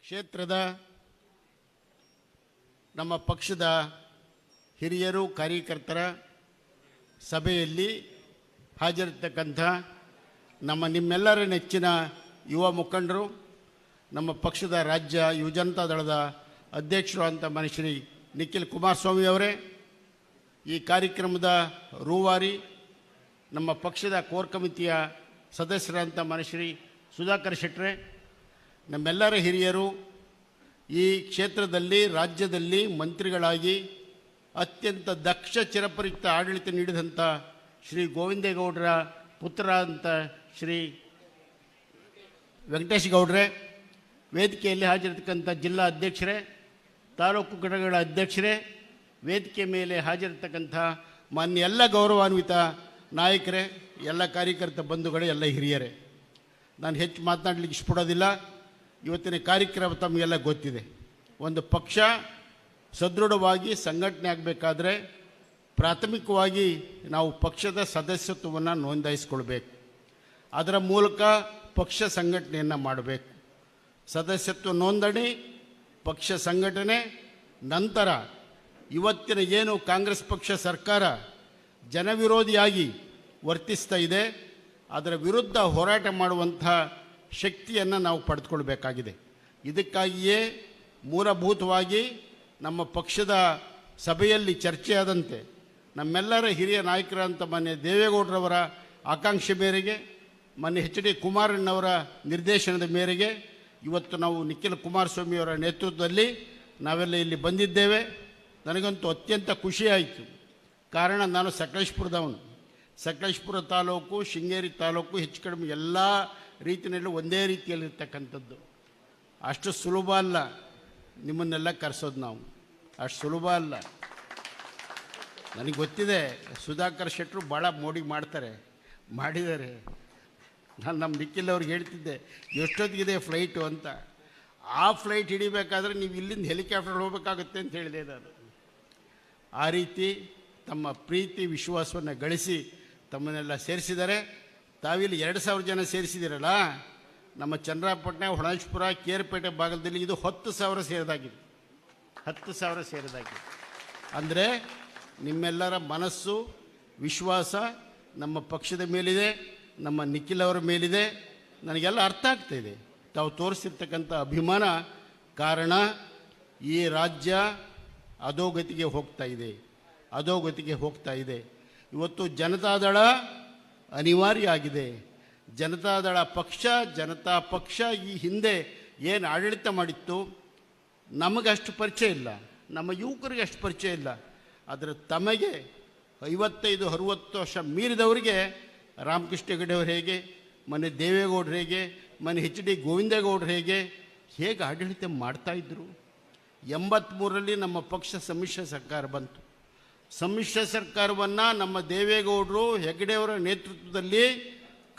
ಕ್ಷೇತ್ರದ ನಮ್ಮ ಪಕ್ಷದ ಹಿರಿಯರು ಕಾರ್ಯಕರ್ತರ ಸಭೆಯಲ್ಲಿ ಹಾಜರಿರ್ತಕ್ಕಂಥ ನಿಮ್ಮೆಲ್ಲರ ನೆಚ್ಚಿನ ಯುವ ಮುಖಂಡರು, ನಮ್ಮ ಪಕ್ಷದ ರಾಜ್ಯ ಯುವಜನತಾ ದಳದ ಅಧ್ಯಕ್ಷರು ಅಂತ ಶ್ರೀ ನಿಖಿಲ್ ಕುಮಾರಸ್ವಾಮಿ ಅವರೇ, ಈ ಕಾರ್ಯಕ್ರಮದ ರೂವಾರಿ ನಮ್ಮ ಪಕ್ಷದ ಕೋರ್ ಕಮಿಟಿಯ ಸದಸ್ಯರಂತ ಶ್ರೀ ಸುಧಾಕರ್ ಶೆಟ್ರೆ, ನಮ್ಮೆಲ್ಲರ ಹಿರಿಯರು, ಈ ಕ್ಷೇತ್ರದಲ್ಲಿ ರಾಜ್ಯದಲ್ಲಿ ಮಂತ್ರಿಗಳಾಗಿ ಅತ್ಯಂತ ದಕ್ಷ ಚಿರಪರಿಚಿತ ಆಡಳಿತ ನೀಡಿದಂಥ ಶ್ರೀ ಗೋವಿಂದೇಗೌಡರ ಪುತ್ರ ಅಂತ ಶ್ರೀ ವೆಂಕಟೇಶ್ ಗೌಡ್ರೆ, ವೇದಿಕೆಯಲ್ಲಿ ಹಾಜರಿರ್ತಕ್ಕಂಥ ಜಿಲ್ಲಾ ಅಧ್ಯಕ್ಷರೇ, ತಾಲೂಕು ಘಟಕಗಳ ಅಧ್ಯಕ್ಷರೇ, ವೇದಿಕೆ ಮೇಲೆ ಹಾಜರಿರ್ತಕ್ಕಂಥ ಮಾನ್ಯ ಎಲ್ಲ ಗೌರವಾನ್ವಿತ ನಾಯಕರೇ, ಎಲ್ಲ ಕಾರ್ಯಕರ್ತ ಬಂಧುಗಳೇ, ಎಲ್ಲ ಹಿರಿಯರೇ, ನಾನು ಹೆಚ್ಚು ಮಾತನಾಡಲಿಕ್ಕೆ ಇಷ್ಟಪಡೋದಿಲ್ಲ. ಇವತ್ತಿನ ಕಾರ್ಯಕ್ರಮ ತಮಗೆಲ್ಲ ಗೊತ್ತಿದೆ. ಒಂದು ಪಕ್ಷ ಸದೃಢವಾಗಿ ಸಂಘಟನೆ ಆಗಬೇಕಾದ್ರೆ ಪ್ರಾಥಮಿಕವಾಗಿ ನಾವು ಪಕ್ಷದ ಸದಸ್ಯತ್ವವನ್ನು ನೋಂದಾಯಿಸ್ಕೊಳ್ಬೇಕು. ಅದರ ಮೂಲಕ ಪಕ್ಷ ಸಂಘಟನೆಯನ್ನು ಮಾಡಬೇಕು. ಸದಸ್ಯತ್ವ ನೋಂದಣಿ, ಪಕ್ಷ ಸಂಘಟನೆ, ನಂತರ ಇವತ್ತಿನ ಏನು ಕಾಂಗ್ರೆಸ್ ಪಕ್ಷ ಸರ್ಕಾರ ಜನವಿರೋಧಿಯಾಗಿ ವರ್ತಿಸ್ತಾ ಇದೆ, ಅದರ ವಿರುದ್ಧ ಹೋರಾಟ ಮಾಡುವಂಥ ಶಕ್ತಿಯನ್ನು ನಾವು ಪಡೆದುಕೊಳ್ಬೇಕಾಗಿದೆ. ಇದಕ್ಕಾಗಿಯೇ ಮೂಲಭೂತವಾಗಿ ನಮ್ಮ ಪಕ್ಷದ ಸಭೆಯಲ್ಲಿ ಚರ್ಚೆಯಾದಂತೆ ನಮ್ಮೆಲ್ಲರ ಹಿರಿಯ ನಾಯಕರಂತ ಮಾನ್ಯ ದೇವೇಗೌಡರವರ ಆಕಾಂಕ್ಷೆ ಮೇರೆಗೆ, ಮಾನ್ಯ HD ಕುಮಾರಣ್ಣವರ ನಿರ್ದೇಶನದ ಮೇರೆಗೆ ಇವತ್ತು ನಾವು ನಿಖಿಲ್ ಕುಮಾರಸ್ವಾಮಿಯವರ ನೇತೃತ್ವದಲ್ಲಿ ನಾವೆಲ್ಲ ಇಲ್ಲಿ ಬಂದಿದ್ದೇವೆ. ನನಗಂತೂ ಅತ್ಯಂತ ಖುಷಿಯಾಯಿತು. ಕಾರಣ, ನಾನು ಸಕಲೇಶ್ಪುರ ತಾಲೂಕು, ಶೃಂಗೇರಿ ತಾಲೂಕು ಹೆಚ್ಚು ಕಡಿಮೆ ಎಲ್ಲ ರೀತಿಯಲ್ಲೂ ಒಂದೇ ರೀತಿಯಲ್ಲಿರ್ತಕ್ಕಂಥದ್ದು. ಅಷ್ಟು ಸುಲಭ ಅಲ್ಲ ನಿಮ್ಮನ್ನೆಲ್ಲ ಕರೆಸೋದು, ನಾವು ಅಷ್ಟು ಸುಲಭ ಅಲ್ಲ. ನನಗೆ ಗೊತ್ತಿದೆ, ಸುಧಾಕರ್ ಶೆಟ್ಟರು ಭಾಳ ಮೋಡಿ ಮಾಡಿದ್ದಾರೆ. ನಾನು ನಮ್ಮ ನಿಖಿಲ್ ಅವ್ರಿಗೆ ಹೇಳ್ತಿದ್ದೆ, ಎಷ್ಟೊತ್ತಿಗಿದೆ ಫ್ಲೈಟು ಅಂತ. ಆ ಫ್ಲೈಟ್ ಹಿಡಿಬೇಕಾದ್ರೆ ನೀವು ಇಲ್ಲಿಂದ ಹೆಲಿಕಾಪ್ಟರ್ ಹೋಗಬೇಕಾಗುತ್ತೆ ಅಂತ ಹೇಳಿದೆ ನಾನು. ಆ ರೀತಿ ತಮ್ಮ ಪ್ರೀತಿ ವಿಶ್ವಾಸವನ್ನು ಗಳಿಸಿ ತಮ್ಮನ್ನೆಲ್ಲ ಸೇರಿಸಿದ್ದಾರೆ. ತಾವಿಲ್ಲಿ 2000 ಜನ ಸೇರಿಸಿದ್ದೀರಲ್ಲ, ನಮ್ಮ ಚನ್ನರಾಯಪಟ್ಟಣ, ಹೊಳಾಜ್ಪುರ, ಕೇರ್ಪೇಟೆ ಭಾಗದಲ್ಲಿ ಇದು 10,000 ಸೇರಿದಾಗಿದೆ. 10,000 ಸೇರಿದಾಗಿದೆ ಅಂದರೆ ನಿಮ್ಮೆಲ್ಲರ ಮನಸ್ಸು, ವಿಶ್ವಾಸ ನಮ್ಮ ಪಕ್ಷದ ಮೇಲಿದೆ, ನಮ್ಮ ನಿಖಿಲ್ ಅವರ ಮೇಲಿದೆ. ನನಗೆಲ್ಲ ಅರ್ಥ ಆಗ್ತಾಯಿದೆ ತಾವು ತೋರಿಸಿರ್ತಕ್ಕಂಥ ಅಭಿಮಾನ. ಕಾರಣ, ಈ ರಾಜ್ಯ ಅಧೋಗತಿಗೆ ಹೋಗ್ತಾ ಇದೆ. ಇವತ್ತು ಜನತಾದಳ ಅನಿವಾರ್ಯ ಆಗಿದೆ. ಜನತಾ ಪಕ್ಷ ಈ ಹಿಂದೆ ಏನು ಆಡಳಿತ ಮಾಡಿತ್ತು, ನಮಗಷ್ಟು ಪರಿಚಯ ಇಲ್ಲ, ನಮ್ಮ ಯುವಕರಿಗೆ ಅಷ್ಟು ಪರಿಚಯ ಇಲ್ಲ. ಆದರೆ ತಮಗೆ 55-60 ವರ್ಷ ಮೀರಿದವರಿಗೆ ರಾಮಕೃಷ್ಣ ಹೆಗಡೆ ಅವರು ಹೇಗೆ, ಮೊನ್ನೆ ದೇವೇಗೌಡರು ಹೇಗೆ, ಮೊನ್ನೆ HD ಗೋವಿಂದೇಗೌಡರು ಹೇಗೆ ಆಡಳಿತ ಮಾಡ್ತಾಯಿದ್ರು. 83ರಲ್ಲಿ ನಮ್ಮ ಪಕ್ಷ ಸಮ್ಮಿಶ್ರ ಸರ್ಕಾರ ಬಂತು. ಸಮ್ಮಿಶ್ರ ಸರ್ಕಾರವನ್ನು ನಮ್ಮ ದೇವೇಗೌಡರು, ಹೆಗಡೆಯವರ ನೇತೃತ್ವದಲ್ಲಿ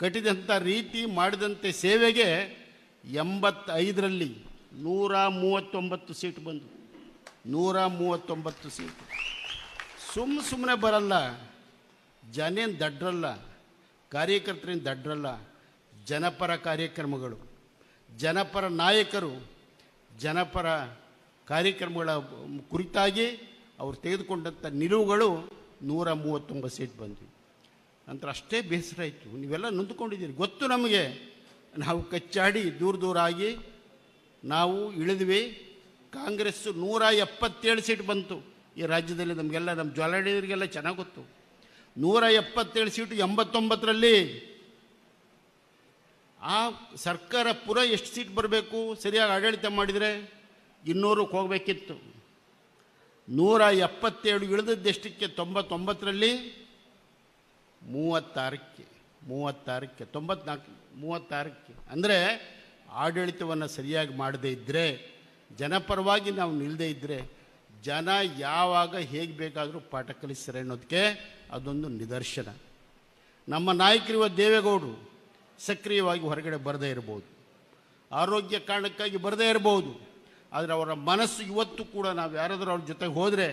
ಕಟ್ಟಿದಂಥ ರೀತಿ, ಮಾಡಿದಂತೆ ಸೇವೆಗೆ 85ರಲ್ಲಿ 139 ಸೀಟು ಬಂದು 139 ಸೀಟು. ಸುಮ್ಮನೆ ಬರಲ್ಲ. ಜನೇನು ದಡ್ರಲ್ಲ, ಕಾರ್ಯಕರ್ತರೇನು ದಡ್ರಲ್ಲ. ಜನಪರ ಕಾರ್ಯಕ್ರಮಗಳು, ಜನಪರ ನಾಯಕರು, ಜನಪರ ಕಾರ್ಯಕ್ರಮಗಳ ಕುರಿತಾಗಿ ಅವರು ತೆಗೆದುಕೊಂಡಂಥ ನಿಲುವುಗಳು 139 ಸೀಟ್ ಬಂದ್ವಿ. ನಂತರ ಅಷ್ಟೇ ಬೇಸರ ಆಯಿತು. ನೀವೆಲ್ಲ ನೊಂದ್ಕೊಂಡಿದ್ದೀರಿ, ಗೊತ್ತು ನಮಗೆ. ನಾವು ಕಚ್ಚಾಡಿ ದೂರ ಆಗಿ ನಾವು ಇಳಿದ್ವಿ. ಕಾಂಗ್ರೆಸ್ಸು 177 ಸೀಟ್ ಬಂತು ಈ ರಾಜ್ಯದಲ್ಲಿ. ನಮಗೆಲ್ಲ, ನಮ್ಮ ಜ್ವಾಲಾಡಿಯವರಿಗೆಲ್ಲ ಚೆನ್ನಾಗಿ ಗೊತ್ತು. 177 ಸೀಟು 89ರಲ್ಲಿ. ಆ ಸರ್ಕಾರ ಪುರ ಎಷ್ಟು ಸೀಟ್ ಬರಬೇಕು, ಸರಿಯಾಗಿ ಆಡಳಿತ ಮಾಡಿದರೆ 200ಕ್ಕೆ ಹೋಗಬೇಕಿತ್ತು. 177 ಇಳಿದದ್ದೆಷ್ಟಕ್ಕೆ? 99ರಲ್ಲಿ 36ಕ್ಕೆ 36ಕ್ಕೆ ಅಂದರೆ ಆಡಳಿತವನ್ನು ಸರಿಯಾಗಿ ಮಾಡದೇ ಇದ್ದರೆ, ಜನಪರವಾಗಿ ನಾವು ನಿಲ್ಲದೇ ಇದ್ದರೆ, ಜನ ಯಾವಾಗ ಹೇಗೆ ಬೇಕಾದರೂ ಪಾಠ ಕಲಿಸ್ತಾರೆ ಅನ್ನೋದಕ್ಕೆ ಅದೊಂದು ನಿದರ್ಶನ. ನಮ್ಮ ನಾಯಕರಿರುವ ದೇವೇಗೌಡರು ಸಕ್ರಿಯವಾಗಿ ಹೊರಗಡೆ ಬರದೇ ಇರ್ಬೋದು, ಆರೋಗ್ಯ ಕಾರಣಕ್ಕಾಗಿ ಬರದೇ ಇರ್ಬೋದು. ಆದರೆ ಅವರ ಮನಸ್ಸು ಇವತ್ತು ಕೂಡ, ನಾವು ಯಾರಾದರೂ ಅವ್ರ ಜೊತೆಗೆ ಹೋದರೆ,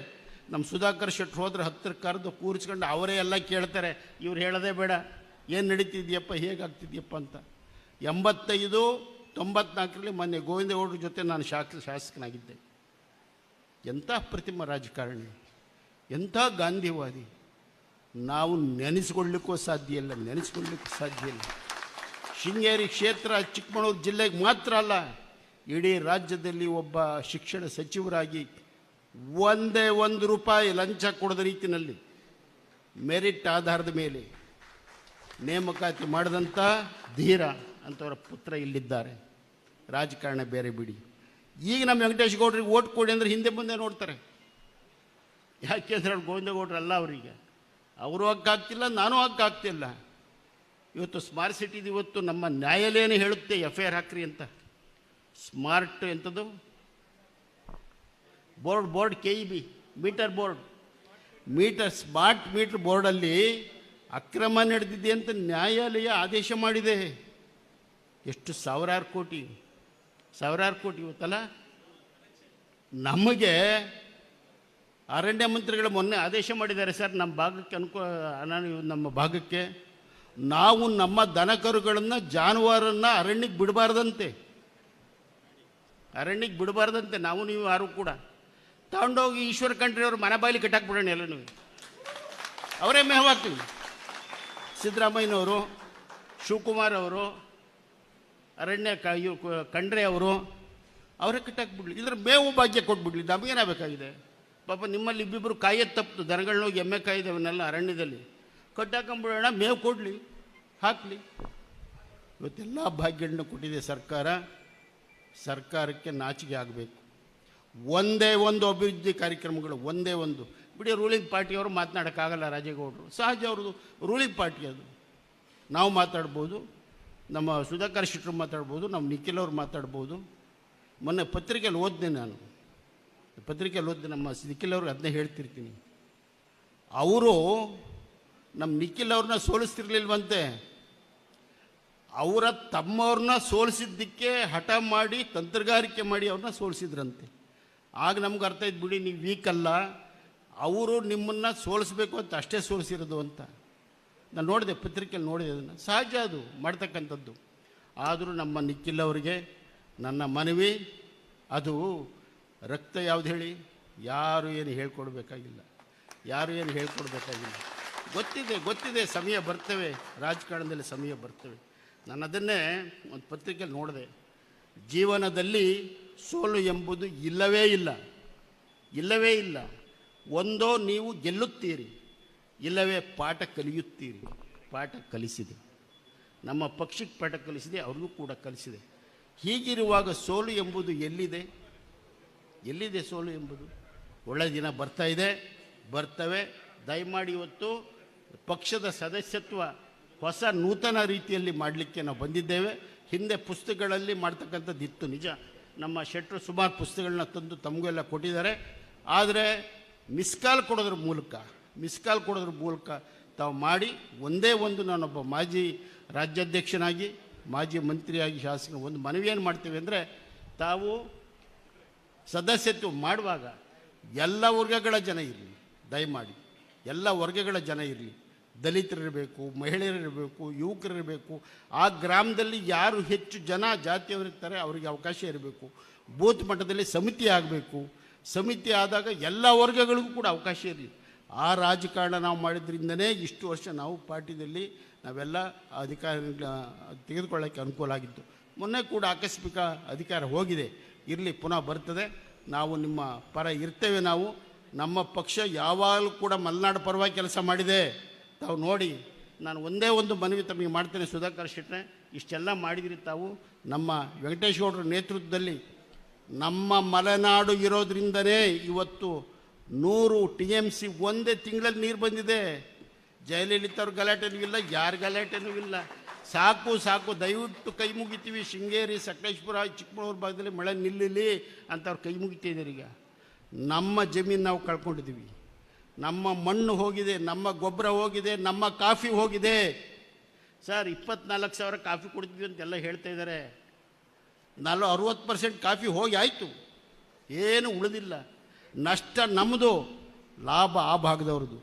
ನಮ್ಮ ಸುಧಾಕರ್ ಶೆಟ್ಟರು ಹೋದರೆ ಹತ್ತಿರಕ್ಕೆ ಕರೆದು ಕೂರಿಸ್ಕೊಂಡು ಅವರೇ ಎಲ್ಲ ಕೇಳ್ತಾರೆ, ಇವ್ರು ಹೇಳೋದೇ ಬೇಡ, ಏನು ನಡೀತಿದ್ಯಪ್ಪ, ಹೇಗಾಗ್ತಿದ್ಯಪ್ಪ ಅಂತ. 85, 94ರಲ್ಲಿ ಮೊನ್ನೆ ಗೋವಿಂದೇಗೌಡರ ಜೊತೆ ನಾನು ಶಾಸಕನಾಗಿದ್ದೆ. ಎಂಥ ಪ್ರತಿಮ ರಾಜಕಾರಣಿ, ಎಂಥ ಗಾಂಧಿವಾದಿ. ನಾವು ನೆನೆಸ್ಕೊಳ್ಳಿಕ್ಕೂ ಸಾಧ್ಯ ಇಲ್ಲ. ಶೃಂಗೇರಿ ಕ್ಷೇತ್ರ ಚಿಕ್ಕಮಗಳೂರು ಜಿಲ್ಲೆಗೆ ಮಾತ್ರ ಅಲ್ಲ, ಇಡೀ ರಾಜ್ಯದಲ್ಲಿ ಒಬ್ಬ ಶಿಕ್ಷಣ ಸಚಿವರಾಗಿ ಒಂದೇ ₹1 ಲಂಚ ಕೊಡದ ರೀತಿಯಲ್ಲಿ ಮೆರಿಟ್ ಆಧಾರದ ಮೇಲೆ ನೇಮಕಾತಿ ಮಾಡಿದಂಥ ಧೀರ ಅಂಥವರ ಪುತ್ರ ಇಲ್ಲಿದ್ದಾರೆ. ರಾಜಕಾರಣ ಬೇರೆ ಬಿಡಿ. ಈಗ ನಮ್ಮ ವೆಂಕಟೇಶ್ ಗೌಡ್ರಿಗೆ ಓಟ್ ಕೊಡಿ ಅಂದರೆ ಹಿಂದೆ ಮುಂದೆ ನೋಡ್ತಾರೆ. ಯಾಕೆಂದ್ರೆ ಅವ್ರು ಗೋವಿಂದೇಗೌಡರಲ್ಲ. ಅವರಿಗೆ ಅವರು ಹಕ್ಕಾಗ್ತಿಲ್ಲ, ನಾನು ಹಕ್ಕಾಗ್ತಿಲ್ಲ. ಇವತ್ತು ಸ್ಮಾರ್ಟ್ ಸಿಟಿದು ಇವತ್ತು ನಮ್ಮ ನ್ಯಾಯಾಲಯನೇ ಹೇಳುತ್ತೆ FIR ಹಾಕ್ರಿ ಅಂತ. ಸ್ಮಾರ್ಟ್ ಎಂಥದ್ದು board KEB meter board, smart meter ಬೋರ್ಡಲ್ಲಿ ಅಕ್ರಮ ನಡೆದಿದೆ ಅಂತ ನ್ಯಾಯಾಲಯ ಆದೇಶ ಮಾಡಿದೆ. ಎಷ್ಟು ಸಾವಿರಾರು ಕೋಟಿ ಇವತ್ತಲ್ಲ. ನಮಗೆ ಅರಣ್ಯ ಮಂತ್ರಿಗಳು ಮೊನ್ನೆ ಆದೇಶ ಮಾಡಿದ್ದಾರೆ, ಸರ್ ನಮ್ಮ ಭಾಗಕ್ಕೆ ನಮ್ಮ ಭಾಗಕ್ಕೆ ನಾವು ನಮ್ಮ ದನಕರುಗಳನ್ನು, ಜಾನುವಾರನ್ನು ಅರಣ್ಯಕ್ಕೆ ಬಿಡಬಾರ್ದಂತೆ. ನಾವು ನೀವು ಯಾರು ಕೂಡ ತಗೊಂಡೋಗಿ ಈಶ್ವರ ಖಂಡ್ರೆ ಅವ್ರ ಮನೆ ಬಾಯಿಲಿ ಕಟ್ಟಾಕ್ಬಿಡೋಣ ಎಲ್ಲ. ನೀವು ಅವರೇ ಮೇವಾಗ್ತೀವಿ. ಸಿದ್ದರಾಮಯ್ಯನವರು, ಶಿವಕುಮಾರ್ ಅವರು, ಅರಣ್ಯ ಖಂಡ್ರೆ ಅವರು, ಅವರೇ ಕಟ್ಟಾಕ್ಬಿಡ್ಲಿ. ಇದ್ರ ಮೇವು ಭಾಗ್ಯ ಕೊಟ್ಬಿಡ್ಲಿ. ನಮಗೇನಾಗಬೇಕಾಗಿದೆ ಪಾಪ? ನಿಮ್ಮಲ್ಲಿ ಇಬ್ಬಿಬ್ಬರು ಕಾಯೋದು ತಪ್ಪು. ದನಗಳನ್ನೋಗಿ ಎಮ್ಮೆ ಕಾಯ್ದವನ್ನೆಲ್ಲ ಅರಣ್ಯದಲ್ಲಿ ಕಟ್ಟಾಕೊಂಬಿಡೋಣ, ಮೇವು ಕೊಡಲಿ, ಹಾಕಲಿ. ಇವತ್ತೆಲ್ಲ ಭಾಗ್ಯಗಳನ್ನು ಕೊಟ್ಟಿದೆ ಸರ್ಕಾರಕ್ಕೆ ನಾಚಿಕೆ ಆಗಬೇಕು. ಒಂದೇ ಒಂದು ಅಭಿವೃದ್ಧಿ ಕಾರ್ಯಕ್ರಮಗಳು, ಒಂದೇ ಒಂದು ಬಿಡಿ. ರೂಲಿಂಗ್ ಪಾರ್ಟಿಯವರು ಮಾತನಾಡೋಕ್ಕಾಗಲ್ಲ, ರಾಜೇಗೌಡರು ಸಹಜ, ಅವ್ರದ್ದು ರೂಲಿಂಗ್ ಪಾರ್ಟಿ ಅದು. ನಾವು ಮಾತಾಡ್ಬೋದು, ನಮ್ಮ ಸುಧಾಕರ್ ಶೆಟ್ಟರು ಮಾತಾಡ್ಬೋದು, ನಮ್ಮ ನಿಖಿಲ್ ಅವ್ರು ಮಾತಾಡ್ಬೋದು. ಮೊನ್ನೆ ಪತ್ರಿಕೆಯಲ್ಲಿ ಓದಿದೆ, ನಮ್ಮ ನಿಖಿಲ್ ಅವ್ರಿಗೆ ಅದನ್ನೇ ಹೇಳ್ತಿರ್ತೀನಿ. ಅವರು ನಮ್ಮ ನಿಖಿಲ್ ಅವ್ರನ್ನ ಸೋಲಿಸ್ತಿರ್ಲಿಲ್ವಂತೆ, ಅವರ ತಮ್ಮವ್ರನ್ನ ಸೋಲಿಸಿದ್ದಕ್ಕೆ ಹಠ ಮಾಡಿ, ತಂತ್ರಗಾರಿಕೆ ಮಾಡಿ ಅವ್ರನ್ನ ಸೋಲಿಸಿದ್ರಂತೆ. ಆಗ ನಮ್ಗೆ ಅರ್ಥ ಇದ್ದು, ಬಿಡಿ ನೀವು ವೀಕ್ ಅಲ್ಲ, ಅವರು ನಿಮ್ಮನ್ನು ಸೋಲಿಸ್ಬೇಕು ಅಂತ ಅಷ್ಟೇ ಸೋಲಿಸಿರೋದು ಅಂತ. ನಾನು ನೋಡಿದೆ, ಪತ್ರಿಕೆಯಲ್ಲಿ ನೋಡಿದೆ, ಅದನ್ನು ಸಹಜ ಅದು ಮಾಡ್ತಕ್ಕಂಥದ್ದು. ಆದರೂ ನಮ್ಮ ನಿಖಿಲ್ ಅವರಿಗೆ ನನ್ನ ಮನವಿ, ಅದು ರಕ್ತ ಯಾವುದು ಹೇಳಿ, ಯಾರು ಏನು ಹೇಳ್ಕೊಡ್ಬೇಕಾಗಿಲ್ಲ. ಗೊತ್ತಿದೆ ಸಮಯ ಬರ್ತವೆ, ರಾಜಕಾರಣದಲ್ಲಿ ಸಮಯ ಬರ್ತವೆ. ನಾನು ಅದನ್ನೇ ಒಂದು ಪತ್ರಿಕೆಯಲ್ಲಿ ನೋಡಿದೆ. ಜೀವನದಲ್ಲಿ ಸೋಲು ಎಂಬುದು ಇಲ್ಲವೇ ಇಲ್ಲ. ಒಂದೋ ನೀವು ಗೆಲ್ಲುತ್ತೀರಿ, ಇಲ್ಲವೇ ಪಾಠ ಕಲಿಸಿದೆ. ನಮ್ಮ ಪಕ್ಷಕ್ಕೆ ಪಾಠ ಕಲಿಸಿದೆ, ಅವ್ರಿಗೂ ಕೂಡ ಕಲಿಸಿದೆ. ಹೀಗಿರುವಾಗ ಸೋಲು ಎಂಬುದು ಎಲ್ಲಿದೆ ಸೋಲು ಎಂಬುದು? ಒಳ್ಳೆ ದಿನ ಬರ್ತವೆ. ದಯಮಾಡಿ ಇವತ್ತು ಪಕ್ಷದ ಸದಸ್ಯತ್ವ ಹೊಸ ನೂತನ ರೀತಿಯಲ್ಲಿ ಮಾಡಲಿಕ್ಕೆ ನಾವು ಬಂದಿದ್ದೇವೆ. ಹಿಂದೆ ಪುಸ್ತಕಗಳಲ್ಲಿ ಮಾಡ್ತಕ್ಕಂಥದ್ದು ಇತ್ತು, ನಿಜ. ನಮ್ಮ ಶೆಟ್ಟರು ಸುಮಾರು ಪುಸ್ತಕಗಳನ್ನ ತಂದು ತಮಗೆಲ್ಲ ಕೊಟ್ಟಿದ್ದಾರೆ. ಆದರೆ ಮಿಸ್ ಕಾಲ್ ಕೊಡೋದ್ರ ಮೂಲಕ ತಾವು ಮಾಡಿ, ಒಂದೇ ಒಂದು, ನಾನೊಬ್ಬ ಮಾಜಿ ರಾಜ್ಯಾಧ್ಯಕ್ಷನಾಗಿ, ಮಾಜಿ ಮಂತ್ರಿಯಾಗಿ, ಶಾಸಕ ಒಂದು ಮನವಿ ಏನು ಮಾಡ್ತೀವಿ ಅಂದರೆ, ತಾವು ಸದಸ್ಯತ್ವ ಮಾಡುವಾಗ ಎಲ್ಲ ವರ್ಗಗಳ ಜನ ಇರಲಿ, ದಯಮಾಡಿ ಎಲ್ಲ ವರ್ಗಗಳ ಜನ ಇರಲಿ, ದಲಿತರಿರಬೇಕು, ಮಹಿಳೆಯರಿರಬೇಕು, ಯುವಕರಿರಬೇಕು. ಆ ಗ್ರಾಮದಲ್ಲಿ ಯಾರು ಹೆಚ್ಚು ಜನ ಜಾತಿಯವರಿರ್ತಾರೆ ಅವರಿಗೆ ಅವಕಾಶ ಇರಬೇಕು. ಬೂತ್ ಮಟ್ಟದಲ್ಲಿ ಸಮಿತಿ ಆಗಬೇಕು. ಸಮಿತಿ ಆದಾಗ ಎಲ್ಲ ವರ್ಗಗಳಿಗೂ ಕೂಡ ಅವಕಾಶ ಇರಲಿ. ಆ ರಾಜಕಾರಣ ನಾವು ಮಾಡಿದ್ರಿಂದನೇ ಇಷ್ಟು ವರ್ಷ ನಾವು ಪಾರ್ಟಿಯಲ್ಲಿ ನಾವೆಲ್ಲ ಅಧಿಕಾರ ತೆಗೆದುಕೊಳ್ಳೋಕ್ಕೆ ಅನುಕೂಲ ಆಗಿತ್ತು. ಮೊನ್ನೆ ಕೂಡ ಆಕಸ್ಮಿಕ ಅಧಿಕಾರ ಹೋಗಿದೆ, ಇರಲಿ, ಪುನಃ ಬರ್ತದೆ. ನಾವು ನಿಮ್ಮ ಪರ ಇರ್ತೇವೆ. ನಮ್ಮ ಪಕ್ಷ ಯಾವಾಗಲೂ ಕೂಡ ಮಲೆನಾಡು ಪರವಾಗಿ ಕೆಲಸ ಮಾಡಿದೆ. ತಾವು ನೋಡಿ, ನಾನು ಒಂದೇ ಒಂದು ಮನವಿ ತಮಗೆ ಮಾಡ್ತೇನೆ ಸುಧಾಕರ್ ಶೆಟ್ಟರೆ, ಇಷ್ಟೆಲ್ಲ ಮಾಡಿದಿರಿ ತಾವು. ನಮ್ಮ ವೆಂಕಟೇಶ್ ಗೌಡರ ನೇತೃತ್ವದಲ್ಲಿ ನಮ್ಮ ಮಲೆನಾಡು ಇರೋದ್ರಿಂದಲೇ ಇವತ್ತು 100 TMC ಒಂದೇ ತಿಂಗಳಲ್ಲಿ ನೀರು ಬಂದಿದೆ. ಜಯಲಲಿತಾ ಅವ್ರ ಗಲಾಟೆನೂ ಇಲ್ಲ, ಯಾರ ಗಲಾಟೆನೂ ಇಲ್ಲ. ಸಾಕು ಸಾಕು, ದಯವಿಟ್ಟು ಕೈ ಮುಗಿತೀವಿ. ಶೃಂಗೇರಿ, ಸಕಲೇಶ್ಪುರ, ಚಿಕ್ಕಮಗಳೂರು ಭಾಗದಲ್ಲಿ ಮಳೆ ನಿಲ್ಲಲಿ ಅಂತ ಅವ್ರು ಕೈ ಮುಗಿತಿದ್ದಾರೆ. ಈಗ ನಮ್ಮ ಜಮೀನು ನಾವು ಕಳ್ಕೊಂಡಿದ್ದೀವಿ, ನಮ್ಮ ಮಣ್ಣು ಹೋಗಿದೆ, ನಮ್ಮ ಗೊಬ್ಬರ ಹೋಗಿದೆ, ನಮ್ಮ ಕಾಫಿ ಹೋಗಿದೆ. ಸರ್, 24,000 ಕಾಫಿ ಕೊಡ್ತೀವಿ ಅಂತೆಲ್ಲ ಹೇಳ್ತಾ ಇದ್ದಾರೆ. 60% ಕಾಫಿ ಹೋಗಿ ಆಯಿತು, ಏನು ಉಳಿದಿಲ್ಲ. ನಷ್ಟ ನಮ್ಮದು, ಲಾಭ ಆ ಭಾಗದವ್ರದ್ದು.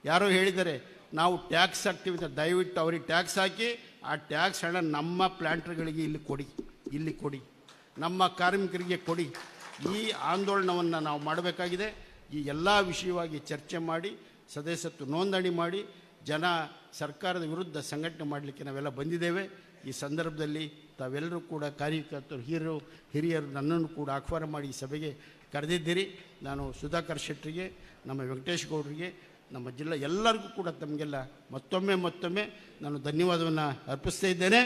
ಯಾರೋ ಹೇಳಿದ್ದಾರೆ ನಾವು ಟ್ಯಾಕ್ಸ್ ಹಾಕ್ತೀವಿ ಅಂತ. ದಯವಿಟ್ಟು ಅವ್ರಿಗೆ ಟ್ಯಾಕ್ಸ್ ಹಾಕಿ, ಆ ಟ್ಯಾಕ್ಸ್ ಹಣ ನಮ್ಮ ಪ್ಲ್ಯಾಂಟರ್ಗಳಿಗೆ ಇಲ್ಲಿ ಕೊಡಿ, ನಮ್ಮ ಕಾರ್ಮಿಕರಿಗೆ ಕೊಡಿ. ಈ ಆಂದೋಲನವನ್ನು ನಾವು ಮಾಡಬೇಕಾಗಿದೆ. ಈ ಎಲ್ಲ ವಿಷಯವಾಗಿ ಚರ್ಚೆ ಮಾಡಿ, ಸದಸ್ಯತ್ವ ನೋಂದಣಿ ಮಾಡಿ, ಜನ ಸರ್ಕಾರದ ವಿರುದ್ಧ ಸಂಘಟನೆ ಮಾಡಲಿಕ್ಕೆ ನಾವೆಲ್ಲ ಬಂದಿದ್ದೇವೆ. ಈ ಸಂದರ್ಭದಲ್ಲಿ ತಾವೆಲ್ಲರೂ ಕೂಡ ಕಾರ್ಯಕರ್ತರು, ಹಿರಿಯರು ನನ್ನನ್ನು ಕೂಡ ಆಹ್ವಾನ ಮಾಡಿ ಈ ಸಭೆಗೆ ಕರೆದಿದ್ದೀರಿ. ನಾನು ಸುಧಾಕರ್ ಶೆಟ್ಟರಿಗೆ, ನಮ್ಮ ವೆಂಕಟೇಶ್ ಗೌಡರಿಗೆ, ನಮ್ಮ ಜಿಲ್ಲೆ ಎಲ್ಲರಿಗೂ ಕೂಡ ತಮಗೆಲ್ಲ ಮತ್ತೊಮ್ಮೆ ನಾನು ಧನ್ಯವಾದವನ್ನು ಅರ್ಪಿಸ್ತಾ ಇದ್ದೇನೆ.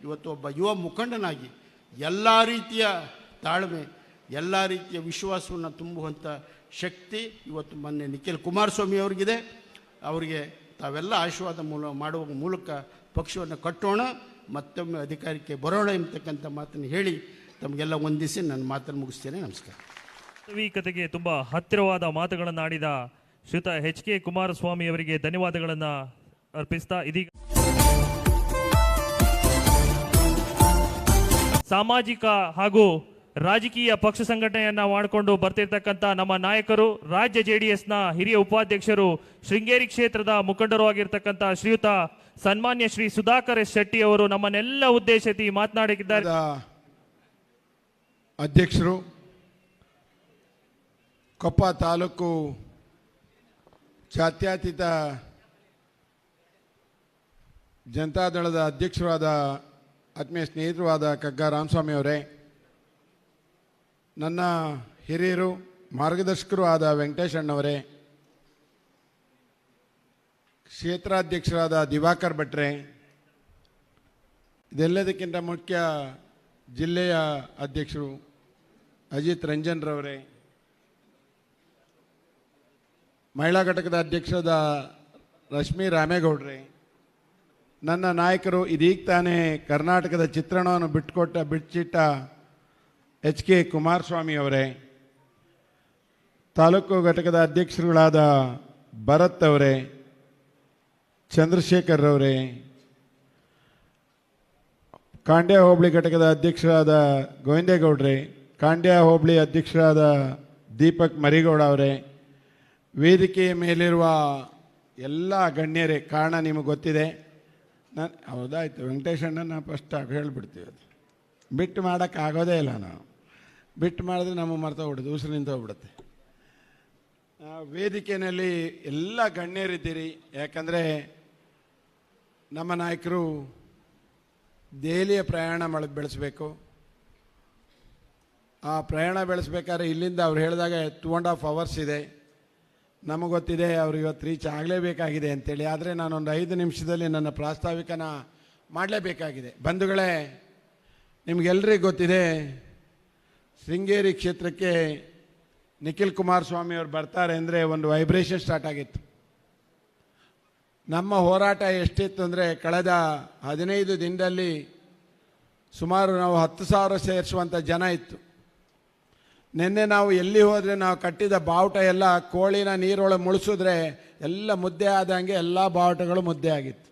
ಇವತ್ತು ಒಬ್ಬ ಯುವ ಮುಖಂಡನಾಗಿ ಎಲ್ಲ ರೀತಿಯ ತಾಳ್ಮೆ, ಎಲ್ಲ ರೀತಿಯ ವಿಶ್ವಾಸವನ್ನು ತುಂಬುವಂಥ ಶಕ್ತಿ ಇವತ್ತು ಮೊನ್ನೆ ನಿಖಿಲ್ ಕುಮಾರಸ್ವಾಮಿ ಅವರಿಗಿದೆ. ಅವರಿಗೆ ತಾವೆಲ್ಲ ಆಶೀರ್ವಾದ ಮಾಡುವ ಮೂಲಕ ಪಕ್ಷವನ್ನು ಕಟ್ಟೋಣ, ಮತ್ತೊಮ್ಮೆ ಅಧಿಕಾರಕ್ಕೆ ಬರೋಣ ಎಂಬತಕ್ಕಂಥ ಮಾತನ್ನು ಹೇಳಿ ತಮಗೆಲ್ಲ ವಂದಿಸಿ ನನ್ನ ಮಾತನ್ನು ಮುಗಿಸ್ತೇನೆ. ನಮಸ್ಕಾರ. ವಾಸ್ತವಿಕತೆಗೆ ತುಂಬ ಹತ್ತಿರವಾದ ಮಾತುಗಳನ್ನು ಆಡಿದ ಶ್ರೀಯುತ HK ಕುಮಾರಸ್ವಾಮಿ ಅವರಿಗೆ ಧನ್ಯವಾದಗಳನ್ನು ಅರ್ಪಿಸ್ತಾ, ಇದೀಗ ಸಾಮಾಜಿಕ ಹಾಗೂ ರಾಜಕೀಯ ಪಕ್ಷ ಸಂಘಟನೆಯನ್ನ ಮಾಡಿಕೊಂಡು ಬರ್ತಿರ್ತಕ್ಕಂಥ ನಮ್ಮ ನಾಯಕರು, ರಾಜ್ಯ JDSನ ಹಿರಿಯ ಉಪಾಧ್ಯಕ್ಷರು, ಶೃಂಗೇರಿ ಕ್ಷೇತ್ರದ ಮುಖಂಡರು ಆಗಿರ್ತಕ್ಕಂಥ ಶ್ರೀಯುತ ಸನ್ಮಾನ್ಯ ಶ್ರೀ ಸುಧಾಕರ್ ಎಸ್ ಶೆಟ್ಟಿ ಅವರು ನಮ್ಮನ್ನೆಲ್ಲ ಉದ್ದೇಶಿಸಿ ಮಾತನಾಡಿದ್ದಾರೆ. ಅಧ್ಯಕ್ಷರು, ಕೊಪ್ಪ ತಾಲೂಕು ಜಾತ್ಯತೀತ ಜನತಾದಳದ ಅಧ್ಯಕ್ಷರಾದ ಆತ್ಮೀಯ ಸ್ನೇಹಿತರಾದ ಕಗ್ಗ ರಾಮಸ್ವಾಮಿ ಅವರೇ, ನನ್ನ ಹಿರಿಯರು ಮಾರ್ಗದರ್ಶಕರು ಆದ ವೆಂಕಟೇಶ್ ಅಣ್ಣವರೇ, ಕ್ಷೇತ್ರಾಧ್ಯಕ್ಷರಾದ ದಿವಾಕರ್ ಭಟ್ರೆ, ಇದೆಲ್ಲದಕ್ಕಿಂತ ಮುಖ್ಯ ಜಿಲ್ಲೆಯ ಅಧ್ಯಕ್ಷರು ಅಜಿತ್ ರಂಜನ್ರವರೇ, ಮಹಿಳಾ ಘಟಕದ ಅಧ್ಯಕ್ಷರಾದ ರಶ್ಮಿ ರಾಮೇಗೌಡ್ರೆ, ನನ್ನ ನಾಯಕರು, ಇದೀಗ ತಾನೇ ಕರ್ನಾಟಕದ ಚಿತ್ರಣವನ್ನು ಬಿಚ್ಚಿಟ್ಟ HK ಕುಮಾರಸ್ವಾಮಿ ಅವರೇ, ತಾಲೂಕು ಘಟಕದ ಅಧ್ಯಕ್ಷರುಗಳಾದ ಭರತ್ ಅವರೇ, ಚಂದ್ರಶೇಖರ್ ಅವರೇ, ಕಾಂಡ್ಯ ಹೋಬಳಿ ಘಟಕದ ಅಧ್ಯಕ್ಷರಾದ ಗೋವಿಂದೇಗೌಡ್ರೆ, ಕಾಂಡ್ಯ ಹೋಬಳಿ ಅಧ್ಯಕ್ಷರಾದ ದೀಪಕ್ ಮರಿಗೌಡ ಅವರೇ, ವೇದಿಕೆಯ ಮೇಲಿರುವ ಎಲ್ಲ ಗಣ್ಯರೇ, ಕಾರಣ ನಿಮಗೆ ಗೊತ್ತಿದೆ. ಹೌದಾಯ್ತು, ವೆಂಕಟೇಶಣ್ಣನ ಫಸ್ಟ್ ಹೇಳಿಬಿಡ್ತೀವಿ. ಅದು ಬಿಟ್ಟು ಮಾಡೋಕ್ಕಾಗೋದೇ ಇಲ್ಲ. ನಾವು ಬಿಟ್ಟು ಮಾಡಿದ್ರೆ ನಮಗೆ ಮರ್ತೋಗ್ಬಿಡುತ್ತೆ, ಉಸಿರು ನಿಂತೋಗ್ಬಿಡುತ್ತೆ. ವೇದಿಕೆಯಲ್ಲಿ ಎಲ್ಲ ಗಣ್ಯರಿದ್ದೀರಿ. ಯಾಕಂದರೆ ನಮ್ಮ ನಾಯಕರು ದೆಹಲಿಯ ಪ್ರಯಾಣ ಬೆಳೆಸಬೇಕು. ಆ ಪ್ರಯಾಣ ಬೆಳೆಸ್ಬೇಕಾದ್ರೆ ಇಲ್ಲಿಂದ ಅವ್ರು ಹೇಳಿದಾಗ 2.5 hours ಇದೆ. ನಮಗೆ ಗೊತ್ತಿದೆ ಅವ್ರು ಇವತ್ತು ರೀಚ್ ಆಗಲೇಬೇಕಾಗಿದೆ ಅಂತೇಳಿ. ಆದರೆ ನಾನೊಂದು 5 ನಿಮಿಷದಲ್ಲಿ ನನ್ನ ಪ್ರಾಸ್ತಾವಿಕನ ಮಾಡಲೇಬೇಕಾಗಿದೆ. ಬಂಧುಗಳೇ, ನಿಮಗೆಲ್ಲರಿಗೂ ಗೊತ್ತಿದೆ, ಶೃಂಗೇರಿ ಕ್ಷೇತ್ರಕ್ಕೆ ನಿಖಿಲ್ ಕುಮಾರಸ್ವಾಮಿ ಅವರು ಬರ್ತಾರೆ ಅಂದರೆ ಒಂದು ವೈಬ್ರೇಷನ್ ಸ್ಟಾರ್ಟ್ ಆಗಿತ್ತು. ನಮ್ಮ ಹೋರಾಟ ಎಷ್ಟಿತ್ತು ಅಂದರೆ, ಕಳೆದ 15 ದಿನದಲ್ಲಿ ಸುಮಾರು ನಾವು 10,000 ಸೇರಿಸುವಂಥ ಜನ ಇತ್ತು. ನಿನ್ನೆ ನಾವು ಎಲ್ಲಿ ಹೋದರೆ ನಾವು ಕಟ್ಟಿದ ಬಾವುಟ ಎಲ್ಲ ಕೋಳಿನ ನೀರೊಳಗೆ ಮುಳಿಸಿದ್ರೆ ಎಲ್ಲ ಮುದ್ದೆ ಆದಂಗೆ ಎಲ್ಲ ಬಾವುಟಗಳು ಮುದ್ದೆ ಆಗಿತ್ತು.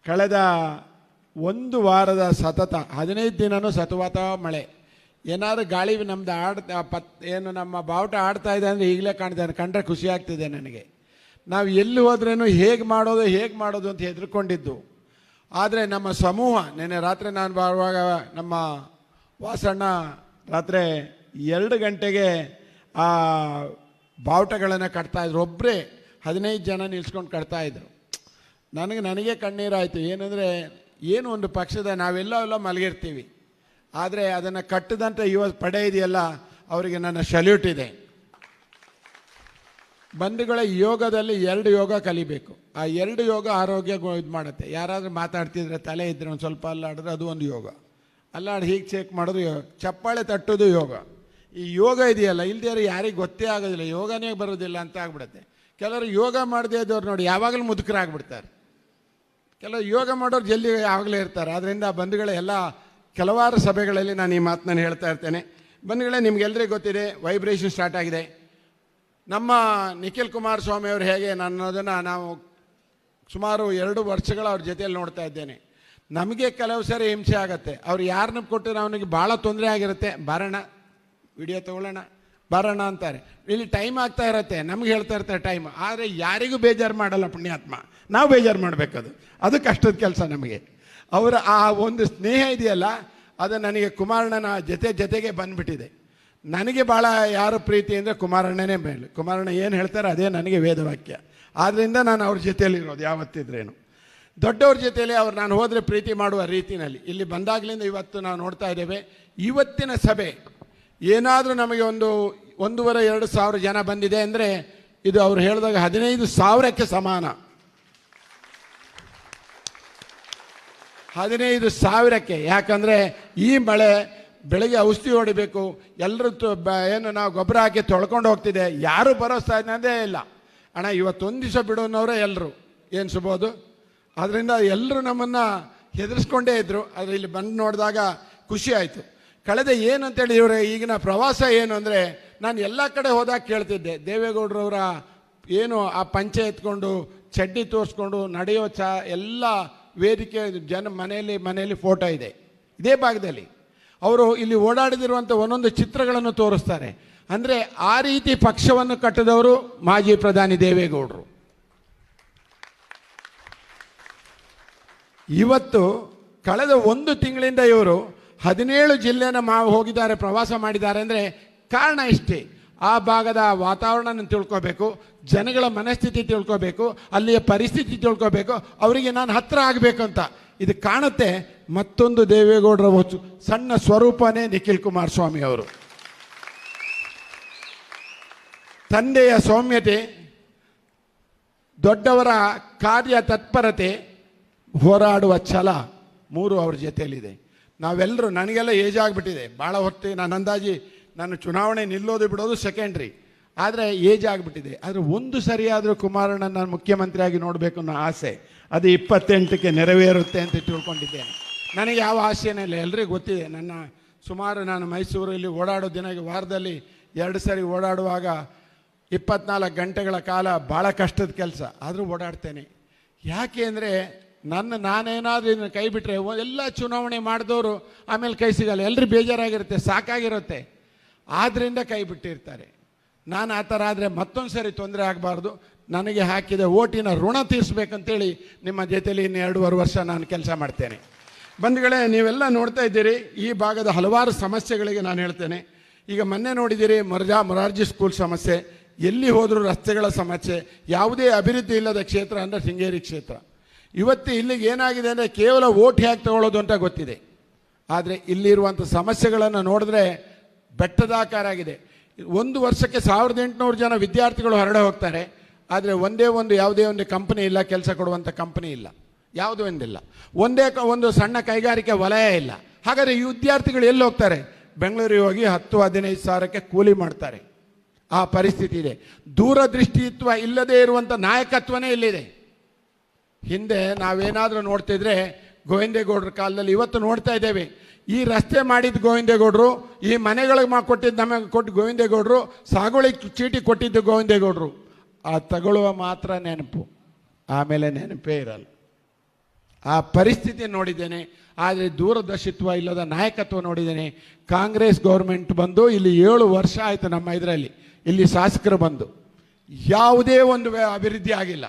ಕಳೆದ 1 ವಾರದ ಸತತ 15 ದಿನವೂ ಸತತ ಮಳೆ. ಏನಾದರೂ ಗಾಳಿ ನಮ್ಮದು ಏನು ನಮ್ಮ ಬಾವುಟ ಆಡ್ತಾ ಇದೆ ಅಂದರೆ ಈಗಲೇ ಕಾಣ್ತಾ ಕಂಡ್ರೆ ಖುಷಿ ಆಗ್ತಿದೆ ನನಗೆ. ನಾವು ಎಲ್ಲಿ ಹೋದ್ರೇನು ಹೇಗೆ ಮಾಡೋದು ಅಂತ ಹೆದರ್ಕೊಂಡಿದ್ದು. ಆದರೆ ನಮ್ಮ ಸಮೂಹ ನೆನ್ನೆ ರಾತ್ರಿ ನಾನು ಬರುವಾಗ ನಮ್ಮ ವಾಸಣ್ಣ ರಾತ್ರಿ 2 ಗಂಟೆಗೆ ಆ ಬಾವುಟಗಳನ್ನು ಕಟ್ತಾಯಿದ್ರು. ಒಬ್ಬರೇ 15 ಜನ ನಿಲ್ಸ್ಕೊಂಡು ಕಟ್ತಾಯಿದ್ರು. ನನಗೆ ಕಣ್ಣೀರಾಯಿತು. ಏನಂದರೆ ಏನು ಒಂದು ಪಕ್ಷದ ನಾವೆಲ್ಲ ಮಲಗಿರ್ತೀವಿ, ಆದರೆ ಅದನ್ನು ಕಟ್ಟದಂಥ ಪಡೆ ಇದೆಯಲ್ಲ, ಅವರಿಗೆ ನನ್ನ ಸಲ್ಯೂಟ್ ಇದೆ. ಬಂಧುಗಳ ಯೋಗದಲ್ಲಿ 2 ಯೋಗ ಕಲಿಬೇಕು. ಆ 2 ಯೋಗ ಆರೋಗ್ಯ ಇದು ಮಾಡುತ್ತೆ. ಯಾರಾದರೂ ಮಾತಾಡ್ತಿದ್ರೆ ತಲೆ ಇದ್ದರೆ ಒಂದು ಸ್ವಲ್ಪ ಅಲ್ಲಾಡಿದ್ರೆ ಅದು ಒಂದು ಯೋಗ. ಅಲ್ಲಾಡಿ ಹೀಗೆ ಚೆಕ್ ಮಾಡೋದು ಯೋಗ. ಚಪ್ಪಾಳೆ ತಟ್ಟೋದು ಯೋಗ. ಈ ಯೋಗ ಇದೆಯಲ್ಲ, ಇಲ್ದೇ ಯಾರಿಗೆ ಗೊತ್ತೇ ಆಗೋದಿಲ್ಲ, ಯೋಗನೇ ಬರೋದಿಲ್ಲ ಅಂತ ಆಗ್ಬಿಡುತ್ತೆ. ಕೆಲವರು ಯೋಗ ಮಾಡದೇ ಇದ್ದವ್ರು ನೋಡಿ ಯಾವಾಗಲೂ ಮುದುಕರಾಗ್ಬಿಡ್ತಾರೆ. ಕೆಲವರು ಯೋಗ ಮಾಡೋರು ಜಲ್ದಿ ಯಾವಾಗಲೇ ಇರ್ತಾರೆ. ಆದ್ದರಿಂದ ಬಂಧುಗಳೇ, ಕೆಲವಾರು ಸಭೆಗಳಲ್ಲಿ ನಾನು ಈ ಮಾತನ್ನು ಹೇಳ್ತಾ ಇರ್ತೇನೆ. ಬಂಧುಗಳೇ, ನಿಮಗೆಲ್ಲರಿಗೂ ಗೊತ್ತಿದೆ, ವೈಬ್ರೇಷನ್ ಸ್ಟಾರ್ಟ್ ಆಗಿದೆ. ನಮ್ಮ ನಿಖಿಲ್ ಕುಮಾರಸ್ವಾಮಿ ಅವರು ಹೇಗೆ ನನ್ನದನ್ನು ನಾವು ಸುಮಾರು 2 ವರ್ಷಗಳ ಅವ್ರ ಜೊತೆಯಲ್ಲಿ ನೋಡ್ತಾ ಇದ್ದೇನೆ. ನಮಗೆ ಕೆಲವು ಸರಿ ಹಿಂಸೆ ಆಗುತ್ತೆ. ಅವ್ರು ಯಾರನ್ನ ಕೊಟ್ಟರೆ ಅವನಿಗೆ ಭಾಳ ತೊಂದರೆ ಆಗಿರುತ್ತೆ. ಬರೋಣ, ವಿಡಿಯೋ ತೊಗೊಳ್ಳೋಣ, ಬರೋಣ ಅಂತಾರೆ. ಇಲ್ಲಿ ಟೈಮ್ ಆಗ್ತಾ ಇರುತ್ತೆ, ನಮ್ಗೆ ಹೇಳ್ತಾ ಇರ್ತಾರೆ ಟೈಮ್. ಆದರೆ ಯಾರಿಗೂ ಬೇಜಾರು ಮಾಡಲ್ಲ ಪುಣ್ಯಾತ್ಮ. ನಾವು ಬೇಜಾರು ಮಾಡಬೇಕದು, ಅದು ಕಷ್ಟದ ಕೆಲಸ ನಮಗೆ. ಅವರ ಆ ಒಂದು ಸ್ನೇಹ ಇದೆಯಲ್ಲ, ಅದು ನನಗೆ ಕುಮಾರಣ್ಣನ ಜೊತೆಗೆ ಬಂದುಬಿಟ್ಟಿದೆ. ನನಗೆ ಭಾಳ ಯಾರು ಪ್ರೀತಿ ಅಂದರೆ ಕುಮಾರಣ್ಣನೇ ಮೇಲೆ. ಕುಮಾರಣ್ಣ ಏನು ಹೇಳ್ತಾರೆ ಅದೇ ನನಗೆ ವೇದವಾಕ್ಯ. ಆದ್ದರಿಂದ ನಾನು ಅವ್ರ ಜೊತೆಯಲ್ಲಿರೋದು ಯಾವತ್ತಿದ್ರೇನು. ದೊಡ್ಡವ್ರ ಜೊತೆಯಲ್ಲಿ ಅವ್ರು ನಾನು ಹೋದರೆ ಪ್ರೀತಿ ಮಾಡುವ ರೀತಿಯಲ್ಲಿ ಇಲ್ಲಿ ಬಂದಾಗಲಿಂದ ಇವತ್ತು ನಾವು ನೋಡ್ತಾ ಇದ್ದೇವೆ. ಇವತ್ತಿನ ಸಭೆ ಏನಾದರೂ ನಮಗೆ 1,500-2 ಸಾವಿರ ಜನ ಬಂದಿದೆ ಅಂದರೆ ಇದು ಅವ್ರು ಹೇಳಿದಾಗ 15,000ಕ್ಕೆ ಸಮಾನ. 15,000ಕ್ಕೆ. ಯಾಕಂದರೆ ಈ ಮಳೆ ಬೆಳಗ್ಗೆ ಔಷಧಿ ಹೊಡಿಬೇಕು, ಎಲ್ಲರೂ ಏನು ನಾವು ಗೊಬ್ಬರ ಹಾಕಿ ತೊಳ್ಕೊಂಡು ಹೋಗ್ತಿದೆ, ಯಾರು ಭರೋಸೆ ಅನ್ನೋದೇ ಇಲ್ಲ. ಅಣ್ಣ ಇವತ್ತೊಂದು ದಿವಸ ಬಿಡೋನವರೇ ಎಲ್ಲರೂ ಏನು ಸುಬೋದು. ಅದರಿಂದ ಎಲ್ಲರೂ ನಮ್ಮನ್ನು ಹೆದರ್ಸ್ಕೊಂಡೇ ಇದ್ದರು. ಆದರೆ ಇಲ್ಲಿ ಬಂದು ನೋಡಿದಾಗ ಖುಷಿ ಆಯಿತು. ಕಳೆದ ಏನು ಅಂತೇಳಿ ಇವರ ಈಗಿನ ಪ್ರವಾಸ ಏನು ಅಂದರೆ, ನಾನು ಎಲ್ಲ ಕಡೆ ಹೋದಾಗ ಕೇಳ್ತಿದ್ದೆ, ದೇವೇಗೌಡರವರ ಏನು ಆ ಪಂಚೆ ಎತ್ಕೊಂಡು ಚಡ್ಡಿ ತೋರಿಸ್ಕೊಂಡು ನಡೆಯೋ ಎಲ್ಲ ವೇದಿಕೆ ಮನೆಯಲ್ಲಿ ಫೋಟೋ ಇದೆ. ಇದೇ ಭಾಗದಲ್ಲಿ ಅವರು ಇಲ್ಲಿ ಓಡಾಡಿದಿರುವಂಥ ಒಂದೊಂದು ಚಿತ್ರಗಳನ್ನು ತೋರಿಸ್ತಾರೆ. ಅಂದರೆ ಆ ರೀತಿ ಪಕ್ಷವನ್ನು ಕಟ್ಟಿದವರು ಮಾಜಿ ಪ್ರಧಾನಿ ದೇವೇಗೌಡರು. ಇವತ್ತು ಕಳೆದ 1 ತಿಂಗಳಿಂದ ಇವರು 17 ಜಿಲ್ಲೆಯನ್ನು ಹೋಗಿದ್ದಾರೆ, ಪ್ರವಾಸ ಮಾಡಿದ್ದಾರೆ. ಅಂದರೆ ಕಾರಣ ಇಷ್ಟೇ, ಆ ಭಾಗದ ವಾತಾವರಣ ತಿಳ್ಕೋಬೇಕು, ಜನಗಳ ಮನಸ್ಥಿತಿ ತಿಳ್ಕೋಬೇಕು, ಅಲ್ಲಿಯ ಪರಿಸ್ಥಿತಿ ತಿಳ್ಕೋಬೇಕು, ಅವರಿಗೆ ನಾನು ಹತ್ತಿರ ಆಗಬೇಕು ಅಂತ. ಇದು ಕಾಣುತ್ತೆ. ಮತ್ತೊಂದು ದೇವೇಗೌಡರ ಸಣ್ಣ ಸ್ವರೂಪನೇ ನಿಖಿಲ್ ಕುಮಾರಸ್ವಾಮಿ ಅವರು. ತಂದೆಯ ಸೌಮ್ಯತೆ, ದೊಡ್ಡವರ ಕಾರ್ಯ ತತ್ಪರತೆ, ಹೋರಾಡುವ ಛಲ 3 ಅವ್ರ ಜೊತೆಯಲ್ಲಿದೆ. ನಾವೆಲ್ಲರೂ, ನನಗೆಲ್ಲ ಏಜ್ ಆಗಿಬಿಟ್ಟಿದೆ, ಭಾಳ ಹೊತ್ತು ನಾನು ಅಂದಾಜಿ ನಾನು ಚುನಾವಣೆ ನಿಲ್ಲೋದು ಬಿಡೋದು ಸೆಕೆಂಡ್ರಿ, ಆದರೆ ಏಜ್ ಆಗಿಬಿಟ್ಟಿದೆ. ಆದರೆ ಒಂದು ಸರಿಯಾದರೂ ಕುಮಾರಣ್ಣನ ನಾನು ಮುಖ್ಯಮಂತ್ರಿಯಾಗಿ ನೋಡಬೇಕು ಅನ್ನೋ ಆಸೆ, ಅದು 28ಕ್ಕೆ ನೆರವೇರುತ್ತೆ ಅಂತ ತಿಳ್ಕೊಂಡಿದ್ದೇನೆ. ನನಗೆ ಯಾವ ಆಸೆನೇ ಇಲ್ಲ, ಎಲ್ರಿಗೂ ಗೊತ್ತಿದೆ. ನಾನು ಮೈಸೂರಲ್ಲಿ ಓಡಾಡೋ ದಿನ, ವಾರದಲ್ಲಿ 2 ಸರಿ ಓಡಾಡುವಾಗ 24 ಗಂಟೆಗಳ ಕಾಲ ಭಾಳ ಕಷ್ಟದ ಕೆಲಸ, ಆದರೂ ಓಡಾಡ್ತೇನೆ. ಯಾಕೆ ಅಂದರೆ ನಾನೇನಾದರೂ ಇದನ್ನು ಕೈ ಬಿಟ್ಟರೆ ಎಲ್ಲ ಚುನಾವಣೆ ಮಾಡಿದವರು ಆಮೇಲೆ ಕೈ ಸಿಗಲ್ಲ, ಎಲ್ಲರೂ ಬೇಜಾರಾಗಿರುತ್ತೆ, ಸಾಕಾಗಿರುತ್ತೆ, ಆದ್ದರಿಂದ ಕೈ ಬಿಟ್ಟಿರ್ತಾರೆ. ನಾನು ಆ ಥರ ಆದರೆ ಮತ್ತೊಂದು ಸರಿ ತೊಂದರೆ ಆಗಬಾರ್ದು, ನನಗೆ ಹಾಕಿದ ಓಟಿನ ಋಣ ತೀರಿಸ್ಬೇಕಂತೇಳಿ ನಿಮ್ಮ ಜೊತೆಯಲ್ಲಿ ಇನ್ನು 2.5 ವರ್ಷ ನಾನು ಕೆಲಸ ಮಾಡ್ತೇನೆ. ಬಂಧುಗಳೇ, ನೀವೆಲ್ಲ ನೋಡ್ತಾ ಇದ್ದೀರಿ ಈ ಭಾಗದ ಹಲವಾರು ಸಮಸ್ಯೆಗಳಿಗೆ ನಾನು ಹೇಳ್ತೇನೆ. ಈಗ ಮೊನ್ನೆ ನೋಡಿದ್ದೀರಿ ಮೊರಾರ್ಜಿ ಸ್ಕೂಲ್ ಸಮಸ್ಯೆ, ಎಲ್ಲಿ ಹೋದರೂ ರಸ್ತೆಗಳ ಸಮಸ್ಯೆ, ಯಾವುದೇ ಅಭಿವೃದ್ಧಿ ಇಲ್ಲದ ಕ್ಷೇತ್ರ ಅಂದರೆ ಶೃಂಗೇರಿ ಕ್ಷೇತ್ರ. ಇವತ್ತು ಇಲ್ಲಿಗೆ ಏನಾಗಿದೆ ಅಂದರೆ ಕೇವಲ ಓಟ್ ಹೇಗೆ ತಗೊಳ್ಳೋದು ಅಂತ ಗೊತ್ತಿದೆ, ಆದರೆ ಇಲ್ಲಿರುವಂಥ ಸಮಸ್ಯೆಗಳನ್ನು ನೋಡಿದ್ರೆ ಬೆಟ್ಟದಾಕಾರ ಆಗಿದೆ. 1 ವರ್ಷಕ್ಕೆ 1800 ಜನ ವಿದ್ಯಾರ್ಥಿಗಳು ಹೊರಡೆ ಹೋಗ್ತಾರೆ, ಆದರೆ ಯಾವುದೇ ಒಂದು ಕಂಪನಿ ಇಲ್ಲ, ಕೆಲಸ ಕೊಡುವಂಥ ಕಂಪನಿ ಇಲ್ಲ, ಯಾವುದೂ ಒಂದಿಲ್ಲ, ಒಂದು ಸಣ್ಣ ಕೈಗಾರಿಕೆ ವಲಯ ಇಲ್ಲ. ಹಾಗಾದರೆ ಈ ವಿದ್ಯಾರ್ಥಿಗಳು ಎಲ್ಲಿ ಹೋಗ್ತಾರೆ? ಬೆಂಗಳೂರಿಗೆ ಹೋಗಿ 10-15 ಸಾವಿರಕ್ಕೆ ಕೂಲಿ ಮಾಡ್ತಾರೆ. ಆ ಪರಿಸ್ಥಿತಿ ಇದೆ. ದೂರದೃಷ್ಟಿತ್ವ ಇಲ್ಲದೇ ಇರುವಂಥ ನಾಯಕತ್ವನೇ ಇಲ್ಲಿದೆ. ಹಿಂದೆ ನಾವೇನಾದರೂ ನೋಡ್ತಿದ್ರೆ ಗೋವಿಂದೇಗೌಡರ ಕಾಲದಲ್ಲಿ, ಇವತ್ತು ನೋಡ್ತಾ ಇದ್ದೇವೆ, ಈ ರಸ್ತೆ ಮಾಡಿದ್ದು ಗೋವಿಂದೇಗೌಡರು, ಈ ಮನೆಗಳಿಗೆ ನಮಗೆ ಕೊಟ್ಟು ಗೋವಿಂದೇಗೌಡರು, ಸಾಗುವಳಿ ಚೀಟಿ ಕೊಟ್ಟಿದ್ದು ಗೋವಿಂದೇಗೌಡರು. ಆ ತಗೊಳ್ಳುವ ಮಾತ್ರ ನೆನಪು, ಆಮೇಲೆ ನೆನಪೇ ಇರಲ್ಲ. ಆ ಪರಿಸ್ಥಿತಿ ನೋಡಿದ್ದೇನೆ. ಆದರೆ ದೂರದರ್ಶಿತ್ವ ಇಲ್ಲದ ನಾಯಕತ್ವ ನೋಡಿದ್ದೇನೆ. ಕಾಂಗ್ರೆಸ್ ಗೌರ್ಮೆಂಟ್ ಬಂದು ಇಲ್ಲಿ 7 ವರ್ಷ ಆಯಿತು. ನಮ್ಮ ಇದರಲ್ಲಿ ಇಲ್ಲಿ ಶಾಸಕರು ಬಂದು ಯಾವುದೇ ಒಂದು ಅಭಿವೃದ್ಧಿ ಆಗಿಲ್ಲ.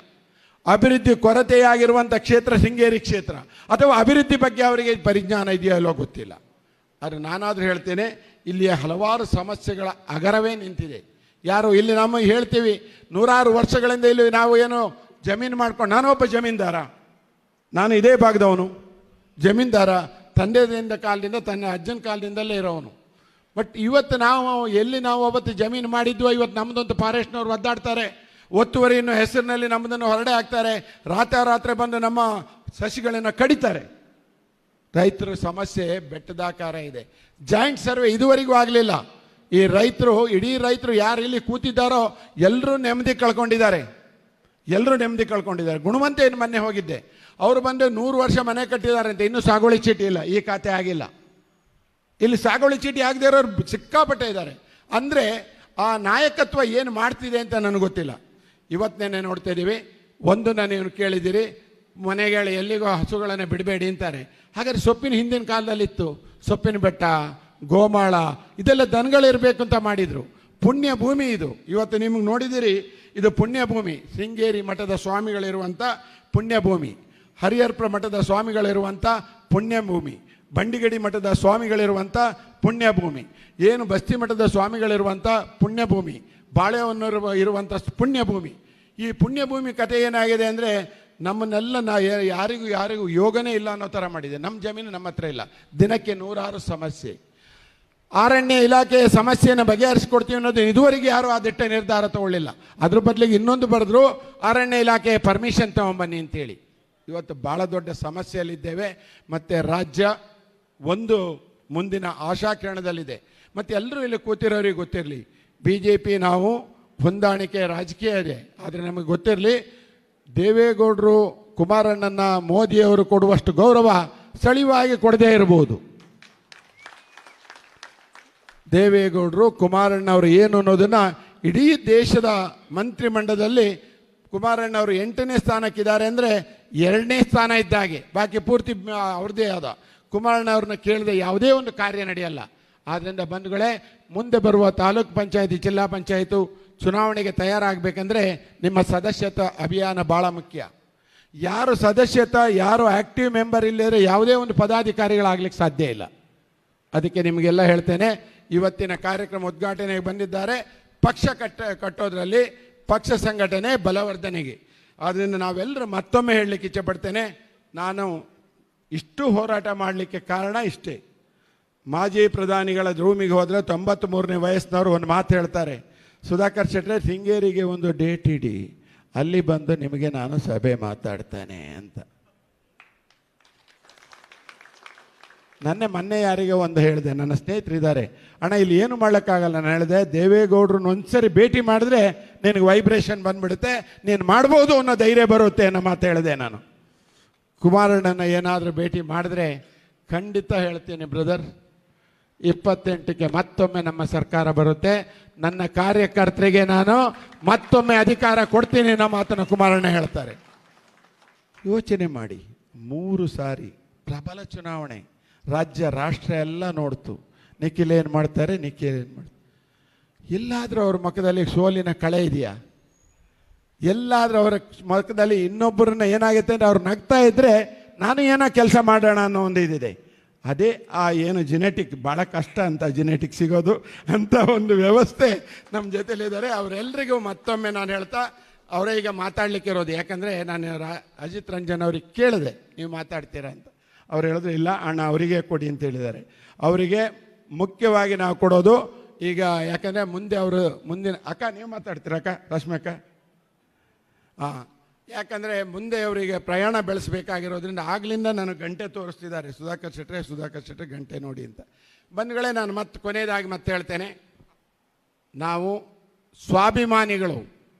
ಅಭಿವೃದ್ಧಿ ಕೊರತೆಯಾಗಿರುವಂಥ ಕ್ಷೇತ್ರ ಶೃಂಗೇರಿ ಕ್ಷೇತ್ರ, ಅಥವಾ ಅಭಿವೃದ್ಧಿ ಬಗ್ಗೆ ಅವರಿಗೆ ಪರಿಜ್ಞಾನ ಇದೆಯೋ ಇಲ್ಲೋ ಗೊತ್ತಿಲ್ಲ. ಆದರೆ ನಾನಾದರೂ ಹೇಳ್ತೇನೆ, ಇಲ್ಲಿಯ ಹಲವಾರು ಸಮಸ್ಯೆಗಳ ಅಗರವೇ ನಿಂತಿದೆ. ಯಾರು ಇಲ್ಲಿ ನಮ್ಮ ಹೇಳ್ತೀವಿ, 100 ವರ್ಷಗಳಿಂದ ಇಲ್ಲಿ ನಾವು ಏನು ಜಮೀನು ಮಾಡ್ಕೊಂಡು, ನಾನೊಬ್ಬ ಜಮೀನ್ದಾರ, ನಾನು ಇದೇ ಭಾಗದವನು, ಜಮೀನ್ದಾರ, ತಂದೆಯಿಂದ ಕಾಲದಿಂದ ತನ್ನ ಅಜ್ಜನ ಕಾಲದಿಂದಲೇ ಇರೋವನು. ಬಟ್ ಇವತ್ತು ನಾವು ಅವತ್ತು ಜಮೀನು ಮಾಡಿದ್ವೋ, ಇವತ್ತು ನಮ್ಮದೊಂದು ಫಾರೆಸ್ಟ್ನವ್ರು ಒದ್ದಾಡ್ತಾರೆ, ಒತ್ತುವರಿ ಅನ್ನೋ ಹೆಸರಿನಲ್ಲಿ ನಮ್ಮದನ್ನು ಹೊರಡೆ ಹಾಕ್ತಾರೆ, ರಾತ್ರಿ ಬಂದು ನಮ್ಮ ಸಸಿಗಳನ್ನು ಕಡಿತಾರೆ. ರೈತರ ಸಮಸ್ಯೆ ಬೆಟ್ಟದಾಕಾರ ಇದೆ. ಜಾಯಿಂಟ್ ಸರ್ವೆ ಇದುವರೆಗೂ ಆಗಲಿಲ್ಲ. ಈ ರೈತರು, ಇಡೀ ರೈತರು ಯಾರು ಇಲ್ಲಿ ಕೂತಿದ್ದಾರೋ ಎಲ್ಲರೂ ನೆಮ್ಮದಿ ಕಳ್ಕೊಂಡಿದ್ದಾರೆ. ಗುಣವಂತ ಮೊನ್ನೆ ಹೋಗಿದ್ದೆ, ಅವರು ಬಂದು 100 ವರ್ಷ ಮನೆ ಕಟ್ಟಿದ್ದಾರೆ ಅಂತ, ಇನ್ನೂ ಸಾಗುವಳಿ ಚೀಟಿ ಇಲ್ಲ, ಈ ಖಾತೆ ಆಗಿಲ್ಲ. ಇಲ್ಲಿ ಸಾಗುವಳಿ ಚೀಟಿ ಆಗದೆ ಇರೋರು ಸಿಕ್ಕಾಪಟ್ಟೆ ಇದ್ದಾರೆ. ಅಂದರೆ ಆ ನಾಯಕತ್ವ ಏನು ಮಾಡ್ತಿದೆ ಅಂತ ನನಗೆ ಗೊತ್ತಿಲ್ಲ. ಇವತ್ತೇನೆ ನೋಡ್ತಾ ಇದ್ದೀವಿ, ಒಂದು ನಾನೇನು ಕೇಳಿದ್ದೀರಿ, ಮನೆಗಳು ಎಲ್ಲಿಗೋ ಹಸುಗಳನ್ನು ಬಿಡಬೇಡಿ ಅಂತಾರೆ. ಹಾಗಾದ್ರೆ ಸೊಪ್ಪಿನ ಹಿಂದಿನ ಕಾಲದಲ್ಲಿತ್ತು, ಸೊಪ್ಪಿನ ಬೆಟ್ಟ, ಗೋಮಾಳ, ಇದೆಲ್ಲ ದನಗಳಿರಬೇಕು ಅಂತ ಮಾಡಿದರು. ಪುಣ್ಯ ಭೂಮಿ ಇದು. ಇವತ್ತು ನಿಮಗೆ ನೋಡಿದಿರಿ, ಇದು ಪುಣ್ಯ ಭೂಮಿ. ಶೃಂಗೇರಿ ಮಠದ ಸ್ವಾಮಿಗಳಿರುವಂಥ ಪುಣ್ಯ ಭೂಮಿ, ಹರಿಹರಪುರ ಮಠದ ಸ್ವಾಮಿಗಳಿರುವಂಥ ಪುಣ್ಯ ಭೂಮಿ, ಬಂಡಿಗಡಿ ಮಠದ ಸ್ವಾಮಿಗಳಿರುವಂಥ ಪುಣ್ಯ ಭೂಮಿ, ಏನು ಬಸ್ತಿ ಮಠದ ಸ್ವಾಮಿಗಳಿರುವಂಥ ಪುಣ್ಯ ಭೂಮಿ, ಬಾಳೆಹೊನ್ನೂರು ಇರುವಂಥ ಪುಣ್ಯ ಭೂಮಿ. ಈ ಪುಣ್ಯ ಭೂಮಿ ಕಥೆ ಏನಾಗಿದೆ ಅಂದರೆ, ನಮ್ಮನ್ನೆಲ್ಲ ಯಾರಿಗೂ ಯೋಗನೇ ಇಲ್ಲ ಅನ್ನೋ ಥರ ಮಾಡಿದೆ. ನಮ್ಮ ಜಮೀನು ನಮ್ಮ ಹತ್ರ ಇಲ್ಲ. ದಿನಕ್ಕೆ 106 ಸಮಸ್ಯೆ. ಅರಣ್ಯ ಇಲಾಖೆಯ ಸಮಸ್ಯೆಯನ್ನು ಬಗೆಹರಿಸ್ಕೊಡ್ತೀವಿ ಅನ್ನೋದು ಇದುವರೆಗೆ ಯಾರು ಆ ದಿಟ್ಟ ನಿರ್ಧಾರ ತಗೊಳ್ಳಿಲ್ಲ. ಅದ್ರ ಬದಲಿಗೆ ಇನ್ನೊಂದು ಬರೆದ್ರು, ಅರಣ್ಯ ಇಲಾಖೆಯ ಪರ್ಮಿಷನ್ ತಗೊಂಬನ್ನಿ ಅಂತೇಳಿ. ಇವತ್ತು ಭಾಳ ದೊಡ್ಡ ಸಮಸ್ಯೆಯಲ್ಲಿದ್ದೇವೆ. ಮತ್ತು ರಾಜ್ಯ ಒಂದು ಮುಂದಿನ ಆಶಾಕಿರಣದಲ್ಲಿದೆ. ಮತ್ತು ಎಲ್ಲರೂ ಇಲ್ಲಿ ಕೂತಿರೋರಿಗೆ ಗೊತ್ತಿರಲಿ, BJP ನಾವು ಹೊಂದಾಣಿಕೆ ರಾಜಕೀಯ ಇದೆ. ಆದರೆ ನಮಗೆ ಗೊತ್ತಿರಲಿ, ದೇವೇಗೌಡರು ಕುಮಾರಣ್ಣನ ಮೋದಿಯವರು ಕೊಡುವಷ್ಟು ಗೌರವ ಸ್ಥಳೀಯವಾಗಿ ಕೊಡದೇ ಇರಬಹುದು. ದೇವೇಗೌಡರು ಕುಮಾರಣ್ಣವರು ಏನು ಅನ್ನೋದನ್ನು ಇಡೀ ದೇಶದ ಮಂತ್ರಿಮಂಡಲದಲ್ಲಿ ಕುಮಾರಣ್ಣವರು 8ನೇ ಸ್ಥಾನಕ್ಕಿದ್ದಾರೆ ಅಂದರೆ 2ನೇ ಸ್ಥಾನ ಇದ್ದಾಗೆ, ಬಾಕಿ ಪೂರ್ತಿ ಅವ್ರದ್ದೇ ಆದ. ಕುಮಾರಣ್ಣವ್ರನ್ನ ಕೇಳಿದೆ ಯಾವುದೇ ಒಂದು ಕಾರ್ಯ ನಡೆಯಲ್ಲ. ಆದ್ದರಿಂದ ಬಂಧುಗಳೇ, ಮುಂದೆ ಬರುವ ತಾಲೂಕು ಪಂಚಾಯತಿ, ಜಿಲ್ಲಾ ಪಂಚಾಯತು ಚುನಾವಣೆಗೆ ತಯಾರಾಗಬೇಕಂದ್ರೆ ನಿಮ್ಮ ಸದಸ್ಯತಾ ಅಭಿಯಾನ ಭಾಳ ಮುಖ್ಯ. ಯಾರು ಯಾರು ಆ್ಯಕ್ಟಿವ್ ಮೆಂಬರ್ ಇಲ್ಲದ್ರೆ ಯಾವುದೇ ಒಂದು ಪದಾಧಿಕಾರಿಗಳಾಗಲಿಕ್ಕೆ ಸಾಧ್ಯ ಇಲ್ಲ. ಅದಕ್ಕೆ ನಿಮಗೆಲ್ಲ ಹೇಳ್ತೇನೆ, ಇವತ್ತಿನ ಕಾರ್ಯಕ್ರಮ ಉದ್ಘಾಟನೆಗೆ ಬಂದಿದ್ದಾರೆ. ಪಕ್ಷ ಕಟ್ಟೋದ್ರಲ್ಲಿ, ಪಕ್ಷ ಸಂಘಟನೆ ಬಲವರ್ಧನೆಗೆ. ಆದ್ದರಿಂದ ನಾವೆಲ್ಲರೂ ಮತ್ತೊಮ್ಮೆ ಹೇಳಲಿಕ್ಕೆ ಇಚ್ಛೆಪಡ್ತೇನೆ, ನಾನು ಇಷ್ಟು ಹೋರಾಟ ಮಾಡಲಿಕ್ಕೆ ಕಾರಣ ಇಷ್ಟೇ. ಮಾಜಿ ಪ್ರಧಾನಿಗಳ ರೂಮಿಗೆ ಹೋದರೆ 93ನೇ ವಯಸ್ಸಿನವರು ಒಂದು ಮಾತು ಹೇಳ್ತಾರೆ, ಸುಧಾಕರ್ ಶೆಟ್ಟರೆ ಶೃಂಗೇರಿಗೆ ಒಂದು ಡೇಟ್ ಇಡಿ, ಅಲ್ಲಿ ಬಂದು ನಿಮಗೆ ನಾನು ಸಭೆ ಮಾತಾಡ್ತಾನೆ ಅಂತ. ಮೊನ್ನೆ ಯಾರಿಗೆ ಒಂದು ಹೇಳಿದೆ, ನನ್ನ ಸ್ನೇಹಿತರಿದ್ದಾರೆ, ಅಣ್ಣ ಇಲ್ಲಿ ಏನು ಮಾಡೋಕ್ಕಾಗಲ್ಲ. ನಾನು ಹೇಳಿದೆ, ದೇವೇಗೌಡ್ರನ್ನ ಒಂದ್ಸರಿ ಭೇಟಿ ಮಾಡಿದ್ರೆ ನಿನಗೆ ವೈಬ್ರೇಷನ್ ಬಂದ್ಬಿಡುತ್ತೆ, ನೀನು ಮಾಡ್ಬೋದು ಅನ್ನೋ ಧೈರ್ಯ ಬರುತ್ತೆ ಅನ್ನೋ ಮಾತು ಹೇಳಿದೆ ನಾನು. ಕುಮಾರಣ್ಣನ ಏನಾದರೂ ಭೇಟಿ ಮಾಡಿದ್ರೆ ಖಂಡಿತ ಹೇಳ್ತೀನಿ ಬ್ರದರ್, 28ಕ್ಕೆ ಮತ್ತೊಮ್ಮೆ ನಮ್ಮ ಸರ್ಕಾರ ಬರುತ್ತೆ, ನನ್ನ ಕಾರ್ಯಕರ್ತರಿಗೆ ನಾನು ಮತ್ತೊಮ್ಮೆ ಅಧಿಕಾರ ಕೊಡ್ತೀನಿ ಅನ್ನೋ ಮಾತನ್ನು ಕುಮಾರಣ್ಣ ಹೇಳ್ತಾರೆ. ಯೋಚನೆ ಮಾಡಿ, 3 ಸಾರಿ ಪ್ರಬಲ ಚುನಾವಣೆ, ರಾಜ್ಯ ರಾಷ್ಟ್ರ ಎಲ್ಲ ನೋಡ್ತು. ನಿಖಿಲ್ ಏನು ಮಾಡ್ತಾರೆ, ಎಲ್ಲಾದರೂ ಅವ್ರ ಮುಖದಲ್ಲಿ ಸೋಲಿನ ಕಳೆ ಇದೆಯಾ? ಎಲ್ಲಾದರೂ ಅವರ ಮುಖದಲ್ಲಿ ಇನ್ನೊಬ್ಬರನ್ನ ಏನಾಗುತ್ತೆ ಅಂದರೆ ಅವ್ರು ನಗ್ತಾ ಇದ್ದರೆ ನಾನು ಏನೋ ಕೆಲಸ ಮಾಡೋಣ ಅನ್ನೋ ಒಂದು ಇದಿದೆ. ಅದೇ ಆ ಏನು ಜೆನೆಟಿಕ್, ಭಾಳ ಕಷ್ಟ ಅಂತ ಜೆನೆಟಿಕ್ ಸಿಗೋದು ಅಂತ ಒಂದು ವ್ಯವಸ್ಥೆ ನಮ್ಮ ಜೊತೆಲಿದ್ದಾರೆ. ಅವರೆಲ್ಲರಿಗೂ ಮತ್ತೊಮ್ಮೆ ನಾನು ಹೇಳ್ತಾ, ಅವರೇ ಈಗ ಮಾತಾಡಲಿಕ್ಕೆ ಇರೋದು. ಯಾಕಂದರೆ ನಾನು ಅಜಿತ್ ರಂಜನ್ ಅವ್ರಿಗೆ ಕೇಳಿದೆ, ನೀವು ಮಾತಾಡ್ತೀರಾ ಅಂತ. ಅವ್ರು ಹೇಳಿದ್ರು, ಇಲ್ಲ ಅಣ್ಣ ಅವರಿಗೆ ಕೊಡಿ ಅಂತ ಹೇಳಿದ್ದಾರೆ. ಅವರಿಗೆ ಮುಖ್ಯವಾಗಿ ನಾವು ಕೊಡೋದು ಈಗ, ಯಾಕಂದರೆ ಮುಂದೆ ಅವರು ಮುಂದಿನ ಅಕ್ಕ ನೀವು ಮಾತಾಡ್ತೀರ ಅಕ್ಕ, ರಶ್ಮಿ ಅಕ್ಕ? ಯಾಕಂದರೆ ಮುಂದೆ ಅವರಿಗೆ ಪ್ರಯಾಣ ಬೆಳೆಸಬೇಕಾಗಿರೋದ್ರಿಂದ ಆಗಲಿಂದ ನಾನು ಗಂಟೆ ತೋರಿಸ್ತಿದ್ದಾರೆ, ಸುಧಾಕರ್ ಶೆಟ್ಟರೆ ಗಂಟೆ ನೋಡಿ ಅಂತ. ಬಂಧುಗಳೇ, ನಾನು ಮತ್ತೆ ಕೊನೆಯದಾಗಿ ಮತ್ತೆ ಹೇಳ್ತೇನೆ, ನಾವು ಸ್ವಾಭಿಮಾನಿಗಳು.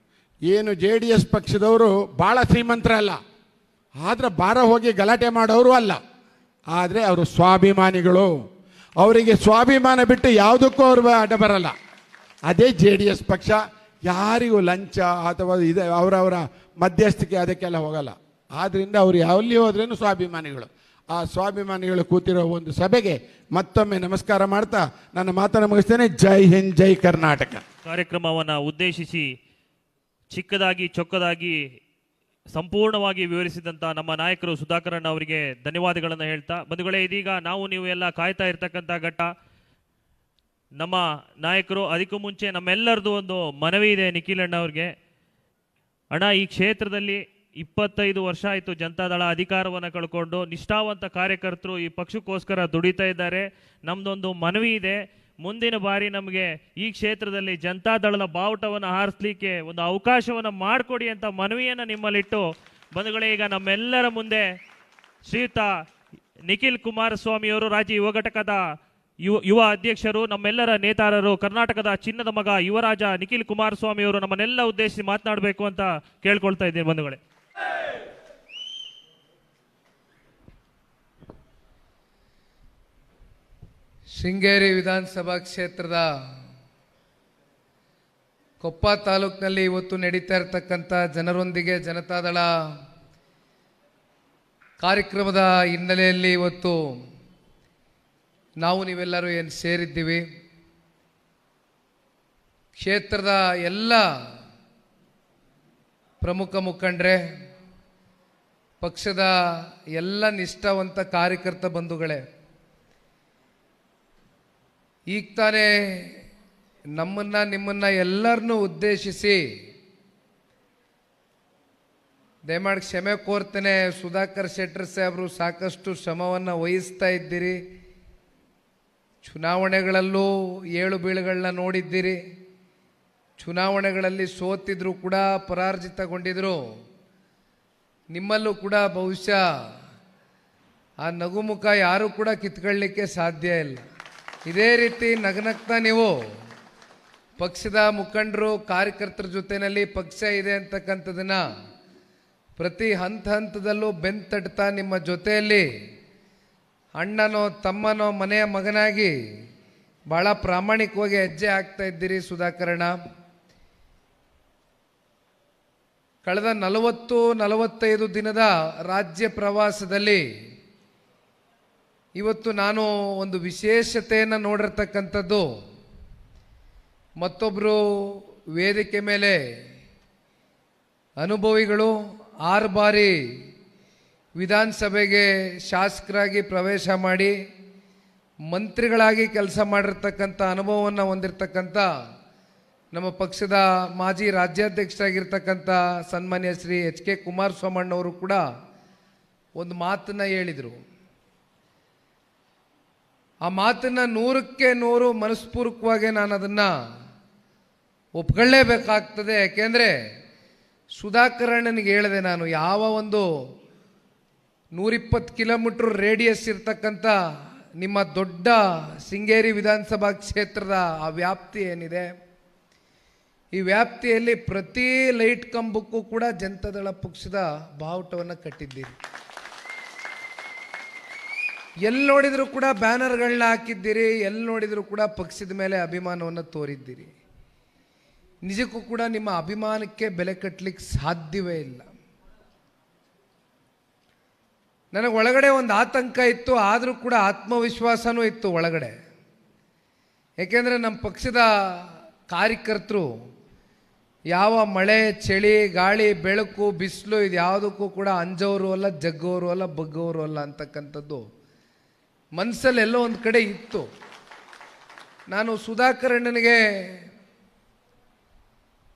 ಏನು JDS ಪಕ್ಷದವರು ಭಾಳ ಶ್ರೀಮಂತರಲ್ಲ, ಆದರೆ ಬಾರ ಹೋಗಿ ಗಲಾಟೆ ಮಾಡೋರು ಅಲ್ಲ, ಆದರೆ ಅವರು ಸ್ವಾಭಿಮಾನಿಗಳು. ಅವರಿಗೆ ಸ್ವಾಭಿಮಾನ ಬಿಟ್ಟು ಯಾವುದಕ್ಕೂ ಅವರು ಅಡ್ಡ ಬರಲ್ಲ. ಅದೇ JDS ಪಕ್ಷ. ಯಾರಿಗೂ ಲಂಚ ಅಥವಾ ಇದೆ ಅವರವರ ಮಧ್ಯಸ್ಥಿಕೆ ಅದಕ್ಕೆಲ್ಲ ಹೋಗಲ್ಲ. ಆದ್ದರಿಂದ ಅವರು ಎಲ್ಲಿ ಹೋದ್ರೇನು ಸ್ವಾಭಿಮಾನಿಗಳು. ಆ ಸ್ವಾಭಿಮಾನಿಗಳು ಕೂತಿರೋ ಒಂದು ಸಭೆಗೆ ಮತ್ತೊಮ್ಮೆ ನಮಸ್ಕಾರ ಮಾಡ್ತಾ ನನ್ನ ಮಾತನ್ನು ಮುಗಿಸ್ತೇನೆ. ಜೈ ಹಿಂದ್, ಜೈ ಕರ್ನಾಟಕ. ಕಾರ್ಯಕ್ರಮವನ್ನು ಉದ್ದೇಶಿಸಿ ಚಿಕ್ಕದಾಗಿ ಚೊಕ್ಕದಾಗಿ ಸಂಪೂರ್ಣವಾಗಿ ವಿವರಿಸಿದಂಥ ನಮ್ಮ ನಾಯಕರು ಸುಧಾಕರಣ್ಣ ಅವರಿಗೆ ಧನ್ಯವಾದಗಳನ್ನು ಹೇಳ್ತಾ, ಬಂಧುಗಳೇ, ಇದೀಗ ನಾವು ನೀವು ಎಲ್ಲ ಕಾಯ್ತಾ ಇರ್ತಕ್ಕಂಥ ಘಟ್ಟ. ನಮ್ಮ ನಾಯಕರು ಅದಕ್ಕೂ ಮುಂಚೆ ನಮ್ಮೆಲ್ಲರದು ಒಂದು ಮನವಿ ಇದೆ ನಿಖಿಲಣ್ಣ ಅವ್ರಿಗೆ. ಅಣ್ಣ, ಈ ಕ್ಷೇತ್ರದಲ್ಲಿ 25 ವರ್ಷ ಆಯಿತು ಜನತಾದಳ ಅಧಿಕಾರವನ್ನು ಕಳ್ಕೊಂಡು, ನಿಷ್ಠಾವಂತ ಕಾರ್ಯಕರ್ತರು ಈ ಪಕ್ಷಕ್ಕೋಸ್ಕರ ದುಡಿತಾ ಇದ್ದಾರೆ. ನಮ್ಮದೊಂದು ಮನವಿ ಇದೆ, ಮುಂದಿನ ಬಾರಿ ನಮಗೆ ಈ ಕ್ಷೇತ್ರದಲ್ಲಿ ಜನತಾದಳದ ಬಾವುಟವನ್ನು ಹಾರಿಸಲಿಕ್ಕೆ ಒಂದು ಅವಕಾಶವನ್ನು ಮಾಡಿಕೊಡಿ ಅಂತ ಮನವಿಯನ್ನು ನಿಮ್ಮಲ್ಲಿಟ್ಟು, ಬಂಧುಗಳೇ, ಈಗ ನಮ್ಮೆಲ್ಲರ ಮುಂದೆ ಶ್ರೀಯುತ ನಿಖಿಲ್ ಕುಮಾರಸ್ವಾಮಿಯವರು, ರಾಜ್ಯ ಯುವ ಘಟಕದ ಯುವ ಅಧ್ಯಕ್ಷರು, ನಮ್ಮೆಲ್ಲರ ನೇತಾರರು, ಕರ್ನಾಟಕದ ಚಿನ್ನದ ಮಗ ಯುವರಾಜ ನಿಖಿಲ್ ಕುಮಾರಸ್ವಾಮಿಯವರು ನಮ್ಮನ್ನೆಲ್ಲ ಉದ್ದೇಶಿಸಿ ಮಾತನಾಡಬೇಕು ಅಂತ ಕೇಳ್ಕೊಳ್ತಾ ಇದ್ದೀನಿ ಬಂಧುಗಳೇ. ಶೃಂಗೇರಿ ವಿಧಾನಸಭಾ ಕ್ಷೇತ್ರದ ಕೊಪ್ಪ ತಾಲೂಕಿನಲ್ಲಿ ಇವತ್ತು ನಡೀತಾ ಇರತಕ್ಕಂಥ ಜನರೊಂದಿಗೆ ಜನತಾದಳ ಕಾರ್ಯಕ್ರಮದ ಹಿನ್ನೆಲೆಯಲ್ಲಿ ಇವತ್ತು ನಾವು ನೀವೆಲ್ಲರೂ ಏನು ಸೇರಿದ್ದೀವಿ, ಕ್ಷೇತ್ರದ ಎಲ್ಲ ಪ್ರಮುಖ ಮುಖಂಡರೇ, ಪಕ್ಷದ ಎಲ್ಲ ನಿಷ್ಠಾವಂತ ಕಾರ್ಯಕರ್ತ ಬಂಧುಗಳೇ, ಈಗ ತಾನೇ ನಿಮ್ಮನ್ನ ಎಲ್ಲರನ್ನೂ ಉದ್ದೇಶಿಸಿ ದಯಮಾಡಿ ಕ್ಷಮೆ ಕೋರ್ತೇನೆ. ಸುಧಾಕರ್ ಶೆಟ್ಟರ್ ಸಾಹೇಬರು ಸಾಕಷ್ಟು ಶ್ರಮವನ್ನು ವಹಿಸ್ತಾ ಇದ್ದೀರಿ, ಚುನಾವಣೆಗಳಲ್ಲೂ ಏಳು ಬೀಳುಗಳನ್ನ ನೋಡಿದ್ದೀರಿ, ಚುನಾವಣೆಗಳಲ್ಲಿ ಸೋತಿದ್ರು ಕೂಡ ಪರಾರ್ಜಿತಗೊಂಡಿದ್ರು. ನಿಮ್ಮಲ್ಲೂ ಕೂಡ ಬಹುಶಃ ಆ ನಗುಮುಖ ಯಾರೂ ಕೂಡ ಕಿತ್ಕೊಳ್ಳಿಕ್ಕೆ ಸಾಧ್ಯ ಇಲ್ಲ. ಇದೇ ರೀತಿ ನಗನಗ್ತಾ ನೀವು ಪಕ್ಷದ ಮುಖಂಡರು ಕಾರ್ಯಕರ್ತರ ಜೊತೆಯಲ್ಲಿ ಪಕ್ಷ ಇದೆ ಅಂತಕ್ಕಂಥದನ್ನ ಪ್ರತಿ ಹಂತದಲ್ಲೂ ಬೆಂತಟ್ತಾ ನಿಮ್ಮ ಜೊತೆಯಲ್ಲಿ ಅಣ್ಣನೋ ತಮ್ಮನೋ ಮನೆಯ ಮಗನಾಗಿ ಭಾಳ ಪ್ರಾಮಾಣಿಕವಾಗಿ ಹೆಜ್ಜೆ ಹಾಕ್ತಾ ಇದ್ದೀರಿ ಸುಧಾಕರಣ್ಣ. ಕಳೆದ 40-45 ದಿನದ ರಾಜ್ಯ ಪ್ರವಾಸದಲ್ಲಿ ಇವತ್ತು ನಾನು ಒಂದು ವಿಶೇಷತೆಯನ್ನು ನೋಡಿರ್ತಕ್ಕಂಥದ್ದು, ಮತ್ತೊಬ್ಬರು ವೇದಿಕೆ ಮೇಲೆ ಅನುಭವಿಗಳು 6 ಬಾರಿ ವಿಧಾನಸಭೆಗೆ ಶಾಸಕರಾಗಿ ಪ್ರವೇಶ ಮಾಡಿ ಮಂತ್ರಿಗಳಾಗಿ ಕೆಲಸ ಮಾಡಿರ್ತಕ್ಕಂಥ ಅನುಭವವನ್ನು ಹೊಂದಿರತಕ್ಕಂಥ ನಮ್ಮ ಪಕ್ಷದ ಮಾಜಿ ರಾಜ್ಯಾಧ್ಯಕ್ಷರಾಗಿರ್ತಕ್ಕಂಥ ಸನ್ಮಾನ್ಯ ಶ್ರೀ ಎಚ್ ಕೆ ಕುಮಾರಸ್ವಾಮಣ್ಣವರು ಕೂಡ ಒಂದು ಮಾತನ್ನು ಹೇಳಿದರು. ಆ ಮಾತನ್ನು 100ಕ್ಕೆ 100 ಮನಸ್ಪೂರ್ವಕವಾಗಿ ನಾನು ಅದನ್ನು ಒಪ್ಕೊಳ್ಳೇಬೇಕಾಗ್ತದೆ. ಯಾಕೆಂದರೆ ಸುಧಾಕರಣ್ಣನಿಗೆ ಹೇಳಿದೆ ನಾನು, ಯಾವ ಒಂದು 120 ಕಿಲೋಮೀಟ್ರ್ ರೇಡಿಯಸ್ ಇರ್ತಕ್ಕಂಥ ನಿಮ್ಮ ದೊಡ್ಡ ಶೃಂಗೇರಿ ವಿಧಾನಸಭಾ ಕ್ಷೇತ್ರದ ಆ ವ್ಯಾಪ್ತಿ ಏನಿದೆ, ಈ ವ್ಯಾಪ್ತಿಯಲ್ಲಿ ಪ್ರತಿ ಲೈಟ್ ಕಂಬಕ್ಕೂ ಕೂಡ ಜನತಾದಳ ಪಕ್ಷದ ಬಾವುಟವನ್ನು ಕಟ್ಟಿದ್ದೀರಿ. ಎಲ್ಲಿ ನೋಡಿದರೂ ಕೂಡ ಬ್ಯಾನರ್ಗಳನ್ನ ಹಾಕಿದ್ದೀರಿ, ಎಲ್ಲಿ ನೋಡಿದರೂ ಕೂಡ ಪಕ್ಷದ ಮೇಲೆ ಅಭಿಮಾನವನ್ನು ತೋರಿದ್ದೀರಿ. ನಿಜಕ್ಕೂ ಕೂಡ ನಿಮ್ಮ ಅಭಿಮಾನಕ್ಕೆ ಬೆಲೆ ಕಟ್ಟಲಿಕ್ಕೆ ಸಾಧ್ಯವೇ ಇಲ್ಲ. ನನಗೆ ಒಳಗಡೆ ಒಂದು ಆತಂಕ ಇತ್ತು, ಆದರೂ ಕೂಡ ಆತ್ಮವಿಶ್ವಾಸನೂ ಇತ್ತು ಒಳಗಡೆ. ಏಕೆಂದರೆ ನಮ್ಮ ಪಕ್ಷದ ಕಾರ್ಯಕರ್ತರು ಯಾವ ಮಳೆ, ಚಳಿ, ಗಾಳಿ, ಬೆಳಕು, ಬಿಸಿಲು ಇದು ಯಾವುದಕ್ಕೂ ಕೂಡ ಅಂಜೋರು ಅಲ್ಲ, ಜಗ್ಗೋರು ಅಲ್ಲ, ಬಗ್ಗೋರು ಅಲ್ಲ ಅಂತಕ್ಕಂಥದ್ದು ಮನಸ್ಸಲ್ಲಿ ಎಲ್ಲೋ ಒಂದು ಕಡೆ ಇತ್ತು. ನಾನು ಸುಧಾಕರಣ್ಣನಿಗೆ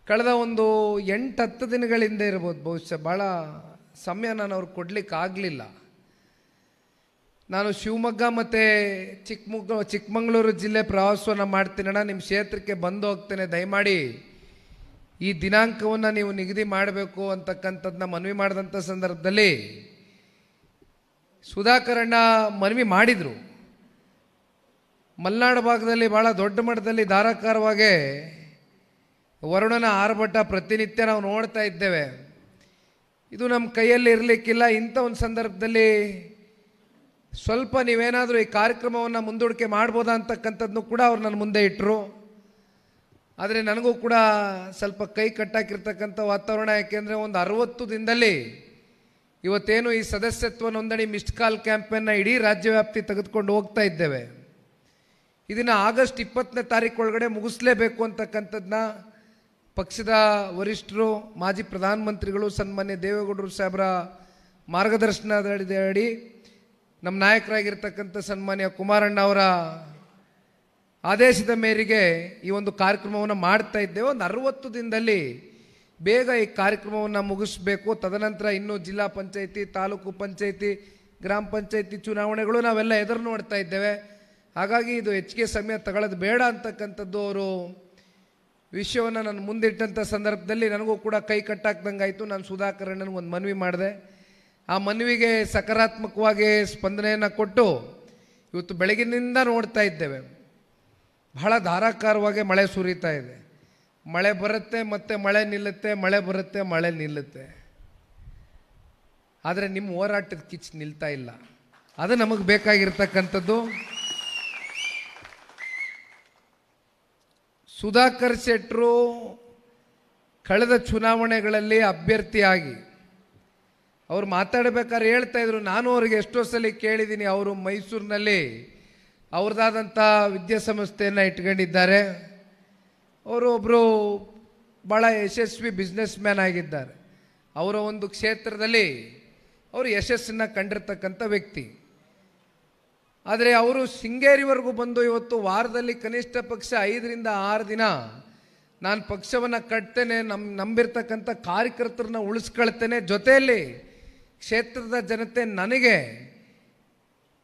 ಕಳೆದ ಒಂದು 8-10 ದಿನಗಳಿಂದ ಇರ್ಬೋದು, ಬಹುಶಃ ಭಾಳ ಸಮಯ ನಾನು ಅವ್ರಿಗೆ ಕೊಡ್ಲಿಕ್ಕೆ ಆಗಲಿಲ್ಲ. ನಾನು ಶಿವಮೊಗ್ಗ ಮತ್ತು ಚಿಕ್ಕಮಗಳೂರು ಜಿಲ್ಲೆ ಪ್ರವಾಸವನ್ನು ಮಾಡ್ತೀನಣ್ಣ, ನಿಮ್ಮ ಕ್ಷೇತ್ರಕ್ಕೆ ಬಂದು ಹೋಗ್ತೇನೆ, ದಯಮಾಡಿ ಈ ದಿನಾಂಕವನ್ನು ನೀವು ನಿಗದಿ ಮಾಡಬೇಕು ಅಂತಕ್ಕಂಥದ್ದನ್ನ ಮನವಿ ಮಾಡಿದಂಥ ಸಂದರ್ಭದಲ್ಲಿ ಸುಧಾಕರಣ್ಣ ಮನವಿ ಮಾಡಿದರು. ಮಲೆನಾಡು ಭಾಗದಲ್ಲಿ ಭಾಳ ದೊಡ್ಡ ಮಟ್ಟದಲ್ಲಿ ಧಾರಾಕಾರವಾಗಿ ವರುಣನ ಆರ್ಭಟ ಪ್ರತಿನಿತ್ಯ ನಾವು ನೋಡ್ತಾ ಇದ್ದೇವೆ. ಇದು ನಮ್ಮ ಕೈಯಲ್ಲಿ ಇರಲಿಕ್ಕಿಲ್ಲ. ಇಂಥ ಒಂದು ಸಂದರ್ಭದಲ್ಲಿ ಸ್ವಲ್ಪ ನೀವೇನಾದರೂ ಈ ಕಾರ್ಯಕ್ರಮವನ್ನು ಮುಂದೂಡಿಕೆ ಮಾಡ್ಬೋದಾ ಅಂತಕ್ಕಂಥದ್ದನ್ನು ಕೂಡ ಅವ್ರು ನನ್ನ ಮುಂದೆ ಇಟ್ಟರು. ಆದರೆ ನನಗೂ ಕೂಡ ಸ್ವಲ್ಪ ಕೈ ಕಟ್ಟಾಕಿರ್ತಕ್ಕಂಥ ವಾತಾವರಣ. ಯಾಕೆಂದರೆ ಒಂದು 60 ದಿನದಲ್ಲಿ ಇವತ್ತೇನು ಈ ಸದಸ್ಯತ್ವ ನೋಂದಣಿ ಮಿಸ್ಡ್ ಕಾಲ್ ಕ್ಯಾಂಪೇನ್ನ ಇಡೀ ರಾಜ್ಯವ್ಯಾಪ್ತಿ ತೆಗೆದುಕೊಂಡು ಹೋಗ್ತಾ ಇದ್ದೇವೆ. ಇದನ್ನು ಆಗಸ್ಟ್ 20ನೇ ತಾರೀಕು ಒಳಗಡೆ ಮುಗಿಸ್ಲೇಬೇಕು ಅಂತಕ್ಕಂಥದ್ದನ್ನ ಪಕ್ಷದ ವರಿಷ್ಠರು, ಮಾಜಿ ಪ್ರಧಾನಮಂತ್ರಿಗಳು ಸನ್ಮಾನ್ಯ ದೇವೇಗೌಡರು ಸಾಹೇಬರ ಮಾರ್ಗದರ್ಶನದಡಿ ನಮ್ಮ ನಾಯಕರಾಗಿರ್ತಕ್ಕಂಥ ಸನ್ಮಾನ್ಯ ಕುಮಾರಣ್ಣ ಅವರ ಆದೇಶದ ಮೇರೆಗೆ ಈ ಒಂದು ಕಾರ್ಯಕ್ರಮವನ್ನು ಮಾಡ್ತಾ ಇದ್ದೇವೆ. ಒಂದು 60 ದಿನದಲ್ಲಿ ಬೇಗ ಈ ಕಾರ್ಯಕ್ರಮವನ್ನು ಮುಗಿಸ್ಬೇಕು. ತದನಂತರ ಇನ್ನೂ ಜಿಲ್ಲಾ ಪಂಚಾಯಿತಿ, ತಾಲೂಕು ಪಂಚಾಯಿತಿ, ಗ್ರಾಮ ಪಂಚಾಯಿತಿ ಚುನಾವಣೆಗಳು ನಾವೆಲ್ಲ ಎದುರು ನೋಡ್ತಾ ಇದ್ದೇವೆ. ಹಾಗಾಗಿ ಇದು ಹೆಚ್ಚಿಗೆ ಸಮಯ ತಗೊಳ್ಳೋದು ಬೇಡ ಅಂತಕ್ಕಂಥದ್ದು ಅವರು ವಿಷಯವನ್ನು ನಾನು ಮುಂದಿಟ್ಟಂಥ ಸಂದರ್ಭದಲ್ಲಿ ನನಗೂ ಕೂಡ ಕೈ ಕಟ್ಟಾಕ್ದಂಗೆ ಆಯಿತು. ನಾನು ಸುಧಾಕರ್ ಅಣ್ಣನಿಗೆ ಒಂದು ಮನವಿ ಮಾಡಿದೆ. ಆ ಮನವಿಗೆ ಸಕಾರಾತ್ಮಕವಾಗಿ ಸ್ಪಂದನೆಯನ್ನು ಕೊಟ್ಟು ಇವತ್ತು ಬೆಳಗಿನಿಂದ ನೋಡ್ತಾ ಇದ್ದೇವೆ, ಬಹಳ ಧಾರಾಕಾರವಾಗಿ ಮಳೆ ಸುರಿತಾ ಇದೆ. ಮಳೆ ಬರುತ್ತೆ, ಮತ್ತೆ ಮಳೆ ನಿಲ್ಲುತ್ತೆ, ಮಳೆ ಬರುತ್ತೆ, ಮಳೆ ನಿಲ್ಲುತ್ತೆ. ಆದರೆ ನಿಮ್ಮ ಹೋರಾಟದ ಕಿಚ್ಚು ನಿಲ್ತಾ ಇಲ್ಲ. ಅದು ನಮಗೆ ಬೇಕಾಗಿರ್ತಕ್ಕಂಥದ್ದು. ಸುಧಾಕರ್ ಶೆಟ್ಟರು ಕಳೆದ ಚುನಾವಣೆಗಳಲ್ಲಿ ಅಭ್ಯರ್ಥಿಯಾಗಿ ಅವರು ಮಾತಾಡಬೇಕಾದ್ರೆ ಹೇಳ್ತಾ ಇದ್ರು, ನಾನು ಅವರಿಗೆ ಎಷ್ಟೋ ಸಲ ಕೇಳಿದ್ದೀನಿ, ಅವರು ಮೈಸೂರಿನಲ್ಲಿ ಅವ್ರದ್ದಾದಂಥ ವಿದ್ಯಾಸಂಸ್ಥೆಯನ್ನು ಇಟ್ಕೊಂಡಿದ್ದಾರೆ. ಅವರು ಒಬ್ಬರು ಭಾಳ ಯಶಸ್ವಿ ಬಿಸ್ನೆಸ್ ಮ್ಯಾನ್ ಆಗಿದ್ದಾರೆ. ಅವರ ಒಂದು ಕ್ಷೇತ್ರದಲ್ಲಿ ಅವರು ಯಶಸ್ಸನ್ನು ಕಂಡಿರ್ತಕ್ಕಂಥ ವ್ಯಕ್ತಿ. ಆದರೆ ಅವರು ಶೃಂಗೇರಿವರೆಗೂ ಬಂದು ಇವತ್ತು ವಾರದಲ್ಲಿ ಕನಿಷ್ಠ ಪಕ್ಷ 5ರಿಂದ 6 ದಿನ ನಾನು ಪಕ್ಷವನ್ನು ಕಟ್ತೇನೆ, ನಂಬಿರ್ತಕ್ಕಂಥ ಕಾರ್ಯಕರ್ತರನ್ನ ಉಳಿಸ್ಕೊಳ್ತೇನೆ, ಜೊತೆಯಲ್ಲಿ ಕ್ಷೇತ್ರದ ಜನತೆ ನನಗೆ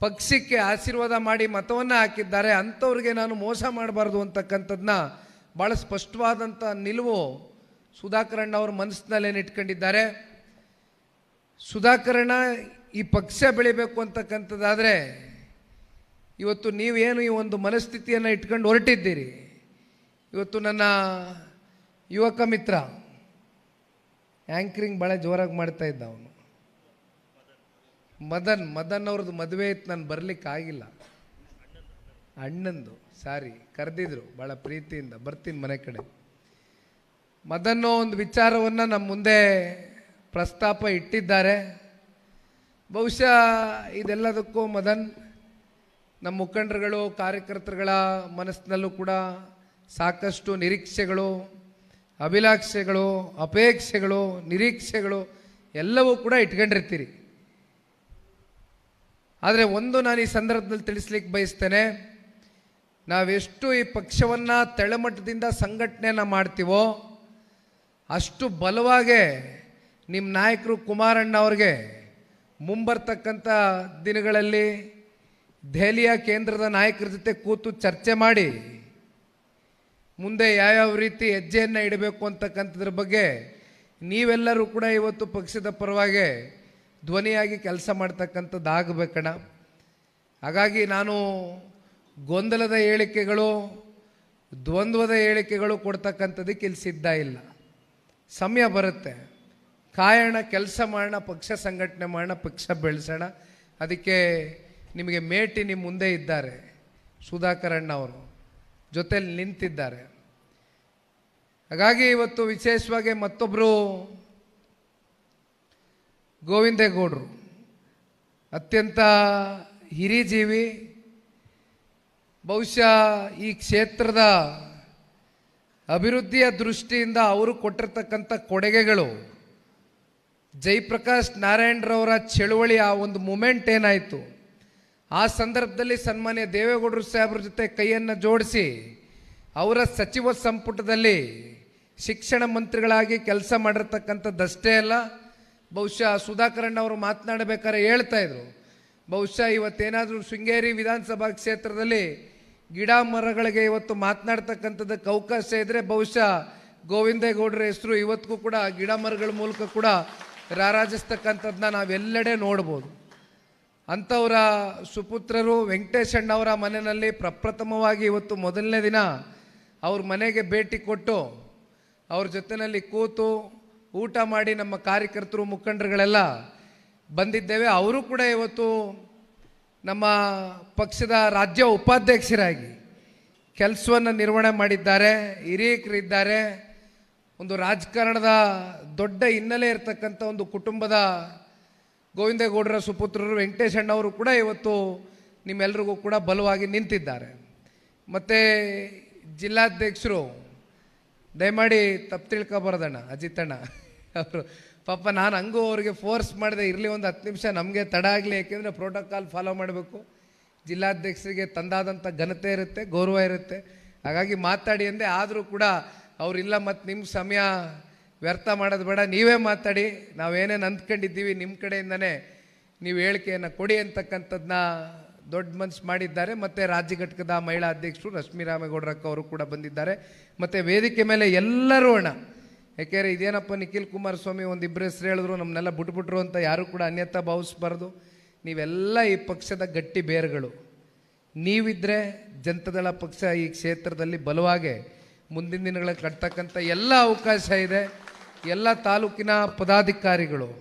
ಪಕ್ಷಕ್ಕೆ ಆಶೀರ್ವಾದ ಮಾಡಿ ಮತವನ್ನು ಹಾಕಿದ್ದಾರೆ, ಅಂಥವ್ರಿಗೆ ನಾನು ಮೋಸ ಮಾಡಬಾರ್ದು ಅಂತಕ್ಕಂಥದ್ದನ್ನ ಭಾಳ ಸ್ಪಷ್ಟವಾದಂಥ ನಿಲುವು ಸುಧಾಕರಣ್ಣ ಅವ್ರ ಮನಸ್ಸಿನಲ್ಲೇನು ಇಟ್ಕೊಂಡಿದ್ದಾರೆ. ಸುಧಾಕರಣ್ಣ ಈ ಪಕ್ಷ ಬೆಳಿಬೇಕು ಅಂತಕ್ಕಂಥದ್ದಾದರೆ ಇವತ್ತು ನೀವೇನು ಈ ಒಂದು ಮನಸ್ಥಿತಿಯನ್ನು ಇಟ್ಕೊಂಡು ಹೊರಟಿದ್ದೀರಿ. ಇವತ್ತು ನನ್ನ ಯುವಕ ಮಿತ್ರ ಆ್ಯಂಕರಿಂಗ್ ಭಾಳ ಜೋರಾಗಿ ಮಾಡ್ತಾ ಇದ್ದ ಅವನು, ಮದನ್ ಅವ್ರದ್ದು ಮದುವೆ ಇತ್ತು, ನಾನು ಬರಲಿಕ್ಕಾಗಿಲ್ಲ. ಅಣ್ಣಂದು ಸಾರಿ ಕರೆದಿದ್ರು ಭಾಳ ಪ್ರೀತಿಯಿಂದ, ಬರ್ತೀನಿ ಮನೆ ಕಡೆ. ಮದನ್ನೋ ಒಂದು ವಿಚಾರವನ್ನು ನಮ್ಮ ಮುಂದೆ ಪ್ರಸ್ತಾಪ ಇಟ್ಟಿದ್ದಾರೆ. ಬಹುಶಃ ಇದೆಲ್ಲದಕ್ಕೂ ಮದನ್ ನಮ್ಮ ಮುಖಂಡರುಗಳು, ಕಾರ್ಯಕರ್ತರುಗಳ ಮನಸ್ಸಿನಲ್ಲೂ ಕೂಡ ಸಾಕಷ್ಟು ನಿರೀಕ್ಷೆಗಳು, ಅಭಿಲಾಷೆಗಳು, ಅಪೇಕ್ಷೆಗಳು, ನಿರೀಕ್ಷೆಗಳು ಎಲ್ಲವೂ ಕೂಡ ಇಟ್ಕೊಂಡಿರ್ತೀರಿ. ಆದರೆ ಒಂದು ನಾನು ಈ ಸಂದರ್ಭದಲ್ಲಿ ತಿಳಿಸ್ಲಿಕ್ಕೆ ಬಯಸ್ತೇನೆ, ನಾವೆಷ್ಟು ಈ ಪಕ್ಷವನ್ನು ತೆಳಮಟ್ಟದಿಂದ ಸಂಘಟನೆಯನ್ನು ಮಾಡ್ತೀವೋ ಅಷ್ಟು ಬಲವಾಗೇ ನಿಮ್ಮ ನಾಯಕರು ಕುಮಾರಣ್ಣ ಅವ್ರಿಗೆ ಮುಂಬರ್ತಕ್ಕಂಥ ದಿನಗಳಲ್ಲಿ ದೆಹಲಿಯ ಕೇಂದ್ರದ ನಾಯಕರ ಜೊತೆ ಕೂತು ಚರ್ಚೆ ಮಾಡಿ ಮುಂದೆ ಯಾವ್ಯಾವ ರೀತಿ ಹೆಜ್ಜೆಯನ್ನು ಇಡಬೇಕು ಅಂತಕ್ಕಂಥದ್ರ ಬಗ್ಗೆ ನೀವೆಲ್ಲರೂ ಕೂಡ ಇವತ್ತು ಪಕ್ಷದ ಪರವಾಗಿ ಧ್ವನಿಯಾಗಿ ಕೆಲಸ ಮಾಡ್ತಕ್ಕಂಥದ್ದು ಆಗಬೇಕಣ್ಣ. ಹಾಗಾಗಿ ನಾನು ಗೊಂದಲದ ಹೇಳಿಕೆಗಳು, ದ್ವಂದ್ವದ ಹೇಳಿಕೆಗಳು ಕೊಡ್ತಕ್ಕಂಥದ್ದಕ್ಕೆ ಇಲ್ಲಿ ಸಿದ್ಧ ಇಲ್ಲ. ಸಮಯ ಬರುತ್ತೆ, ಕಾಯೋಣ, ಕೆಲಸ ಮಾಡೋಣ, ಪಕ್ಷ ಸಂಘಟನೆ ಮಾಡೋಣ, ಪಕ್ಷ ಬೆಳೆಸೋಣ. ಅದಕ್ಕೆ ನಿಮಗೆ ಮೇಟಿ ನಿಮ್ಮ ಮುಂದೆ ಇದ್ದಾರೆ, ಸುಧಾಕರಣ್ಣ ಅವರು ಜೊತೆಲಿ ನಿಂತಿದ್ದಾರೆ. ಹಾಗಾಗಿ ಇವತ್ತು ವಿಶೇಷವಾಗಿ ಮತ್ತೊಬ್ಬರು ಗೋವಿಂದೇಗೌಡರು ಅತ್ಯಂತ ಹಿರಿಜೀವಿ, ಬಹುಶಃ ಈ ಕ್ಷೇತ್ರದ ಅಭಿವೃದ್ಧಿಯ ದೃಷ್ಟಿಯಿಂದ ಅವರು ಕೊಟ್ಟಿರ್ತಕ್ಕಂಥ ಕೊಡುಗೆಗಳು, ಜಯಪ್ರಕಾಶ್ ನಾರಾಯಣರವರ ಚಳುವಳಿ, ಆ ಒಂದು ಮೂಮೆಂಟ್ ಏನಾಯಿತು, ಆ ಸಂದರ್ಭದಲ್ಲಿ ಸನ್ಮಾನ್ಯ ದೇವೇಗೌಡರು ಸಾಹೇಬ್ರ ಜೊತೆ ಕೈಯನ್ನು ಜೋಡಿಸಿ ಅವರ ಸಚಿವ ಸಂಪುಟದಲ್ಲಿ ಶಿಕ್ಷಣ ಮಂತ್ರಿಗಳಾಗಿ ಕೆಲಸ ಮಾಡಿರ್ತಕ್ಕಂಥದ್ದಷ್ಟೇ ಅಲ್ಲ, ಬಹುಶಃ ಸುಧಾಕರಣ್ಣ ಅವರು ಮಾತನಾಡಬೇಕಾದ್ರೆ ಹೇಳ್ತಾ ಇದ್ರು, ಬಹುಶಃ ಇವತ್ತೇನಾದರೂ ಶೃಂಗೇರಿ ವಿಧಾನಸಭಾ ಕ್ಷೇತ್ರದಲ್ಲಿ ಗಿಡ ಮರಗಳಿಗೆ ಇವತ್ತು ಮಾತನಾಡ್ತಕ್ಕಂಥದ್ದಕ್ಕೆ ಅವಕಾಶ ಇದ್ದರೆ ಬಹುಶಃ ಗೋವಿಂದೇಗೌಡರ ಹೆಸರು ಇವತ್ತಿಗೂ ಕೂಡ ಗಿಡ ಮರಗಳ ಮೂಲಕ ಕೂಡ ರಾರಾಜಿಸ್ತಕ್ಕಂಥದ್ದನ್ನ ನಾವೆಲ್ಲೆಡೆ ನೋಡ್ಬೋದು. ಅಂಥವರ ಸುಪುತ್ರರು ವೆಂಕಟೇಶಣ್ಣವರ ಮನೆಯಲ್ಲಿ ಪ್ರಪ್ರಥಮವಾಗಿ ಇವತ್ತು ಮೊದಲನೇ ದಿನ ಅವ್ರ ಮನೆಗೆ ಭೇಟಿ ಕೊಟ್ಟು ಅವ್ರ ಜೊತೆಯಲ್ಲಿ ಕೂತು ಊಟ ಮಾಡಿ ನಮ್ಮ ಕಾರ್ಯಕರ್ತರು, ಮುಖಂಡರುಗಳೆಲ್ಲ ಬಂದಿದ್ದೇವೆ. ಅವರು ಕೂಡ ಇವತ್ತು ನಮ್ಮ ಪಕ್ಷದ ರಾಜ್ಯ ಉಪಾಧ್ಯಕ್ಷರಾಗಿ ಕೆಲಸವನ್ನು ನಿರ್ವಹಣೆ ಮಾಡಿದ್ದಾರೆ, ಹಿರಿಯರಿದ್ದಾರೆ. ಒಂದು ರಾಜಕಾರಣದ ದೊಡ್ಡ ಹಿನ್ನೆಲೆ ಇರತಕ್ಕಂಥ ಒಂದು ಕುಟುಂಬದ ಗೋವಿಂದೇಗೌಡರ ಸುಪುತ್ರರು ವೆಂಕಟೇಶಣ್ಣವರು ಕೂಡ ಇವತ್ತು ನಿಮ್ಮೆಲ್ಲರಿಗೂ ಕೂಡ ಬಲವಾಗಿ ನಿಂತಿದ್ದಾರೆ. ಮತ್ತು ಜಿಲ್ಲಾಧ್ಯಕ್ಷರು ದಯಮಾಡಿ ತಪ್ಪು ತಿಳ್ಕೊಬಾರ್ದಣ್ಣ ಅಜಿತಣ್ಣ ಅವರು ಪಾಪ ನಾನು ಹಂಗೂ ಅವ್ರಿಗೆ ಫೋರ್ಸ್ ಮಾಡಿದೆ, ಇರಲಿ ಒಂದು 10 ನಿಮಿಷ ನಮಗೆ ತಡ ಆಗಲಿ, ಯಾಕೆಂದರೆ ಪ್ರೋಟೋಕಾಲ್ ಫಾಲೋ ಮಾಡಬೇಕು, ಜಿಲ್ಲಾಧ್ಯಕ್ಷರಿಗೆ ತಂದಾದಂಥ ಘನತೆ ಇರುತ್ತೆ, ಗೌರವ ಇರುತ್ತೆ, ಹಾಗಾಗಿ ಮಾತಾಡಿ ಅಂದೆ. ಆದರೂ ಕೂಡ ಅವರಿಲ್ಲ, ಮತ್ತು ನಿಮ್ಮ ಸಮಯ ವ್ಯರ್ಥ ಮಾಡೋದು ಬೇಡ, ನೀವೇ ಮಾತಾಡಿ, ನಾವೇನೇನು ಅಂದ್ಕೊಂಡಿದ್ದೀವಿ ನಿಮ್ಮ ಕಡೆಯಿಂದನೇ ನೀವು ಹೇಳಿಕೆಯನ್ನು ಕೊಡಿ ಅಂತಕ್ಕಂಥದ್ದನ್ನ ದೊಡ್ಡ ಮನಸ್ಸು ಮಾಡಿದ್ದಾರೆ. ಮತ್ತು ರಾಜ್ಯ ಘಟಕದ ಮಹಿಳಾ ಅಧ್ಯಕ್ಷರು ರಶ್ಮಿ ರಾಮೇಗೌಡರಕ್ಕ ಅವರು ಕೂಡ ಬಂದಿದ್ದಾರೆ. ಮತ್ತು ವೇದಿಕೆ ಮೇಲೆ ಎಲ್ಲರೂ ಅಣ್ಣ, ಯಾಕೆಂದರೆ ಇದೇನಪ್ಪ ನಿಖಿಲ್ ಕುಮಾರಸ್ವಾಮಿ ಒಂದಿಬ್ಬರು ಹೆಸರು ಹೇಳಿದ್ರು ನಮ್ಮನ್ನೆಲ್ಲ ಬಿಟ್ಬಿಟ್ರು ಅಂತ ಯಾರು ಕೂಡ ಅನ್ಯತಾ ಭಾವಿಸ್ಬಾರ್ದು. ನೀವೆಲ್ಲ ಈ ಪಕ್ಷದ ಗಟ್ಟಿ ಬೇರುಗಳು. ನೀವಿದ್ದರೆ ಜನತಾದಳ ಪಕ್ಷ ಈ ಕ್ಷೇತ್ರದಲ್ಲಿ ಬಲವಾಗಿ ಮುಂದಿನ ದಿನಗಳಲ್ಲಿ ಕಟ್ತಕ್ಕಂಥ ಎಲ್ಲ ಅವಕಾಶ ಇದೆ. ಎಲ್ಲ ತಾಲೂಕಿನ ಪದಾಧಿಕಾರಿಗಳು,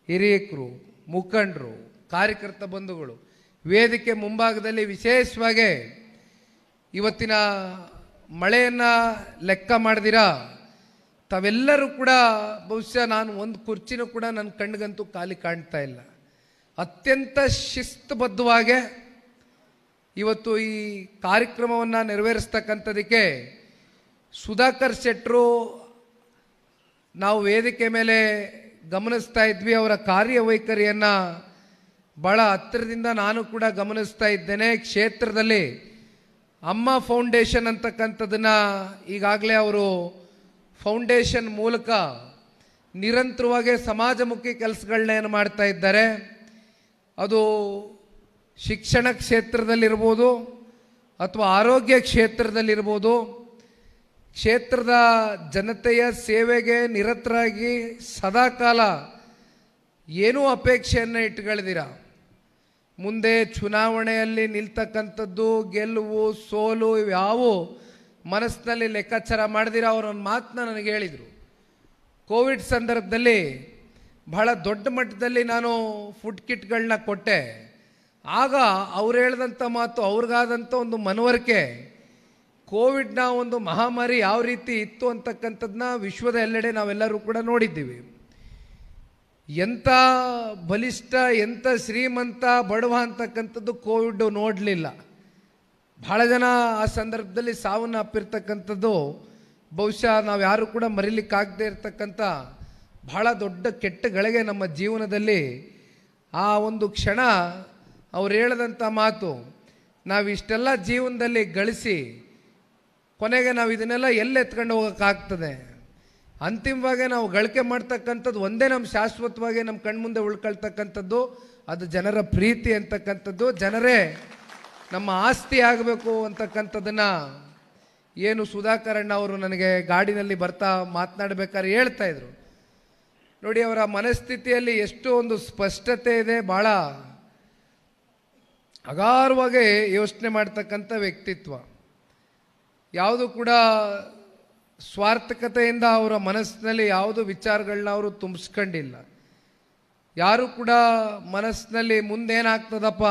ಹಿರಿಯಕರು, ಮುಖಂಡರು, ಕಾರ್ಯಕರ್ತ ಬಂಧುಗಳು ವೇದಿಕೆ ಮುಂಭಾಗದಲ್ಲಿ ವಿಶೇಷವಾಗಿ ಇವತ್ತಿನ ಮಳೆಯನ್ನು ಲೆಕ್ಕ ಮಾಡ್ದಿರಾ ತಾವೆಲ್ಲರೂ ಕೂಡ ಬಹುಶಃ ನಾನು ಒಂದು ಕುರ್ಚಿನೂ ಕೂಡ ನನ್ನ ಕಣ್ಣಿಗಂತೂ ಖಾಲಿ ಕಾಣ್ತಾ ಇಲ್ಲ. ಅತ್ಯಂತ ಶಿಸ್ತುಬದ್ಧವಾಗಿ ಇವತ್ತು ಈ ಕಾರ್ಯಕ್ರಮವನ್ನು ನೆರವೇರಿಸ್ತಕ್ಕಂಥದಕ್ಕೆ ಸುಧಾಕರ್ ಶೆಟ್ಟರು ನಾವು ವೇದಿಕೆ ಮೇಲೆ ಗಮನಿಸ್ತಾ ಇದ್ವಿ. ಅವರ ಕಾರ್ಯವೈಖರಿಯನ್ನು ಭಾಳ ಹತ್ತಿರದಿಂದ ನಾನು ಕೂಡ ಗಮನಿಸ್ತಾ ಇದ್ದೇನೆ. ಕ್ಷೇತ್ರದಲ್ಲಿ ಅಮ್ಮ ಫೌಂಡೇಶನ್ ಅಂತಕ್ಕಂಥದ್ದನ್ನು ಈಗಾಗಲೇ ಅವರು ಫೌಂಡೇಶನ್ ಮೂಲಕ ನಿರಂತರವಾಗಿ ಸಮಾಜಮುಖಿ ಕೆಲಸಗಳನ್ನ ಏನು ಮಾಡ್ತಾ ಇದ್ದಾರೆ. ಅದು ಶಿಕ್ಷಣ ಕ್ಷೇತ್ರದಲ್ಲಿರ್ಬೋದು ಅಥವಾ ಆರೋಗ್ಯ ಕ್ಷೇತ್ರದಲ್ಲಿರ್ಬೋದು, ಕ್ಷೇತ್ರದ ಜನತೆಯ ಸೇವೆಗೆ ನಿರತರಾಗಿ ಸದಾಕಾಲ ಏನೂ ಅಪೇಕ್ಷೆಯನ್ನು ಇಟ್ಕೊಳ್ದಿರ ಮುಂದೆ ಚುನಾವಣೆಯಲ್ಲಿ ನಿಲ್ತಕ್ಕಂಥದ್ದು, ಗೆಲುವು ಸೋಲು ಇವ್ಯಾವು ಮನಸ್ಸಿನಲ್ಲಿ ಲೆಕ್ಕಾಚಾರ ಮಾಡಿದಿರ ಅವರೊಂದು ಮಾತನ್ನ ನನಗೆ ಹೇಳಿದರು. ಕೋವಿಡ್ ಸಂದರ್ಭದಲ್ಲಿ ಬಹಳ ದೊಡ್ಡ ಮಟ್ಟದಲ್ಲಿ ನಾನು ಫುಡ್ ಕಿಟ್ಗಳನ್ನ ಕೊಟ್ಟೆ. ಆಗ ಅವ್ರು ಹೇಳಿದಂಥ ಮಾತು, ಅವ್ರಿಗಾದಂಥ ಒಂದು ಮನವರಿಕೆ, ಕೋವಿಡ್ನ ಒಂದು ಮಹಾಮಾರಿ ಯಾವ ರೀತಿ ಇತ್ತು ಅಂತಕ್ಕಂಥದ್ದನ್ನ ವಿಶ್ವದ ಎಲ್ಲೆಡೆ ನಾವೆಲ್ಲರೂ ಕೂಡ ನೋಡಿದ್ದೀವಿ. ಎಂಥ ಬಲಿಷ್ಠ, ಎಂಥ ಶ್ರೀಮಂತ, ಬಡವ ಅಂತಕ್ಕಂಥದ್ದು ಕೋವಿಡ್ ನೋಡಲಿಲ್ಲ. ಭಾಳ ಜನ ಆ ಸಂದರ್ಭದಲ್ಲಿ ಸಾವನ್ನು ಅಪ್ಪಿರ್ತಕ್ಕಂಥದ್ದು ಬಹುಶಃ ನಾವು ಯಾರು ಕೂಡ ಮರಿಲಿಕ್ಕಾಗದೇ ಇರತಕ್ಕಂಥ ಬಹಳ ದೊಡ್ಡ ಕೆಟ್ಟ ಗಳಿಗೆ ನಮ್ಮ ಜೀವನದಲ್ಲಿ. ಆ ಒಂದು ಕ್ಷಣ ಅವ್ರು ಹೇಳಿದಂಥ ಮಾತು, ನಾವು ಇಷ್ಟೆಲ್ಲ ಜೀವನದಲ್ಲಿ ಗಳಿಸಿ ಕೊನೆಗೆ ನಾವು ಇದನ್ನೆಲ್ಲ ಎಲ್ಲಿ ಎತ್ಕೊಂಡು ಹೋಗೋಕ್ಕಾಗ್ತದೆ, ಅಂತಿಮವಾಗಿ ನಾವು ಗಳಿಕೆ ಮಾಡ್ತಕ್ಕಂಥದ್ದು ಒಂದೇ ನಮ್ಮ ಶಾಶ್ವತವಾಗಿ ನಮ್ಮ ಕಣ್ಮುಂದೆ ಉಳ್ಕೊಳ್ತಕ್ಕಂಥದ್ದು, ಅದು ಜನರ ಪ್ರೀತಿ ಅಂತಕ್ಕಂಥದ್ದು, ಜನರೇ ನಮ್ಮ ಆಸ್ತಿ ಆಗಬೇಕು ಅಂತಕ್ಕಂಥದ್ದನ್ನು ಏನು ಸುಧಾಕರಣ್ಣ ಅವರು ನನಗೆ ಗಾಡಿನಲ್ಲಿ ಬರ್ತಾ ಮಾತನಾಡಬೇಕಾದ್ರೆ ಹೇಳ್ತಾ ಇದ್ರು. ನೋಡಿ, ಅವರ ಮನಸ್ಥಿತಿಯಲ್ಲಿ ಎಷ್ಟು ಒಂದು ಸ್ಪಷ್ಟತೆ ಇದೆ. ಭಾಳ ಅಗಾರವಾಗಿ ಯೋಚನೆ ಮಾಡ್ತಕ್ಕಂಥ ವ್ಯಕ್ತಿತ್ವ. ಯಾವುದು ಕೂಡ ಸ್ವಾರ್ಥಕತೆಯಿಂದ ಅವರ ಮನಸ್ಸಿನಲ್ಲಿ ಯಾವುದು ವಿಚಾರಗಳನ್ನ ಅವರು ತುಂಬಿಸ್ಕೊಂಡಿಲ್ಲ. ಯಾರು ಕೂಡ ಮನಸ್ಸಿನಲ್ಲಿ ಮುಂದೇನಾಗ್ತದಪ್ಪ,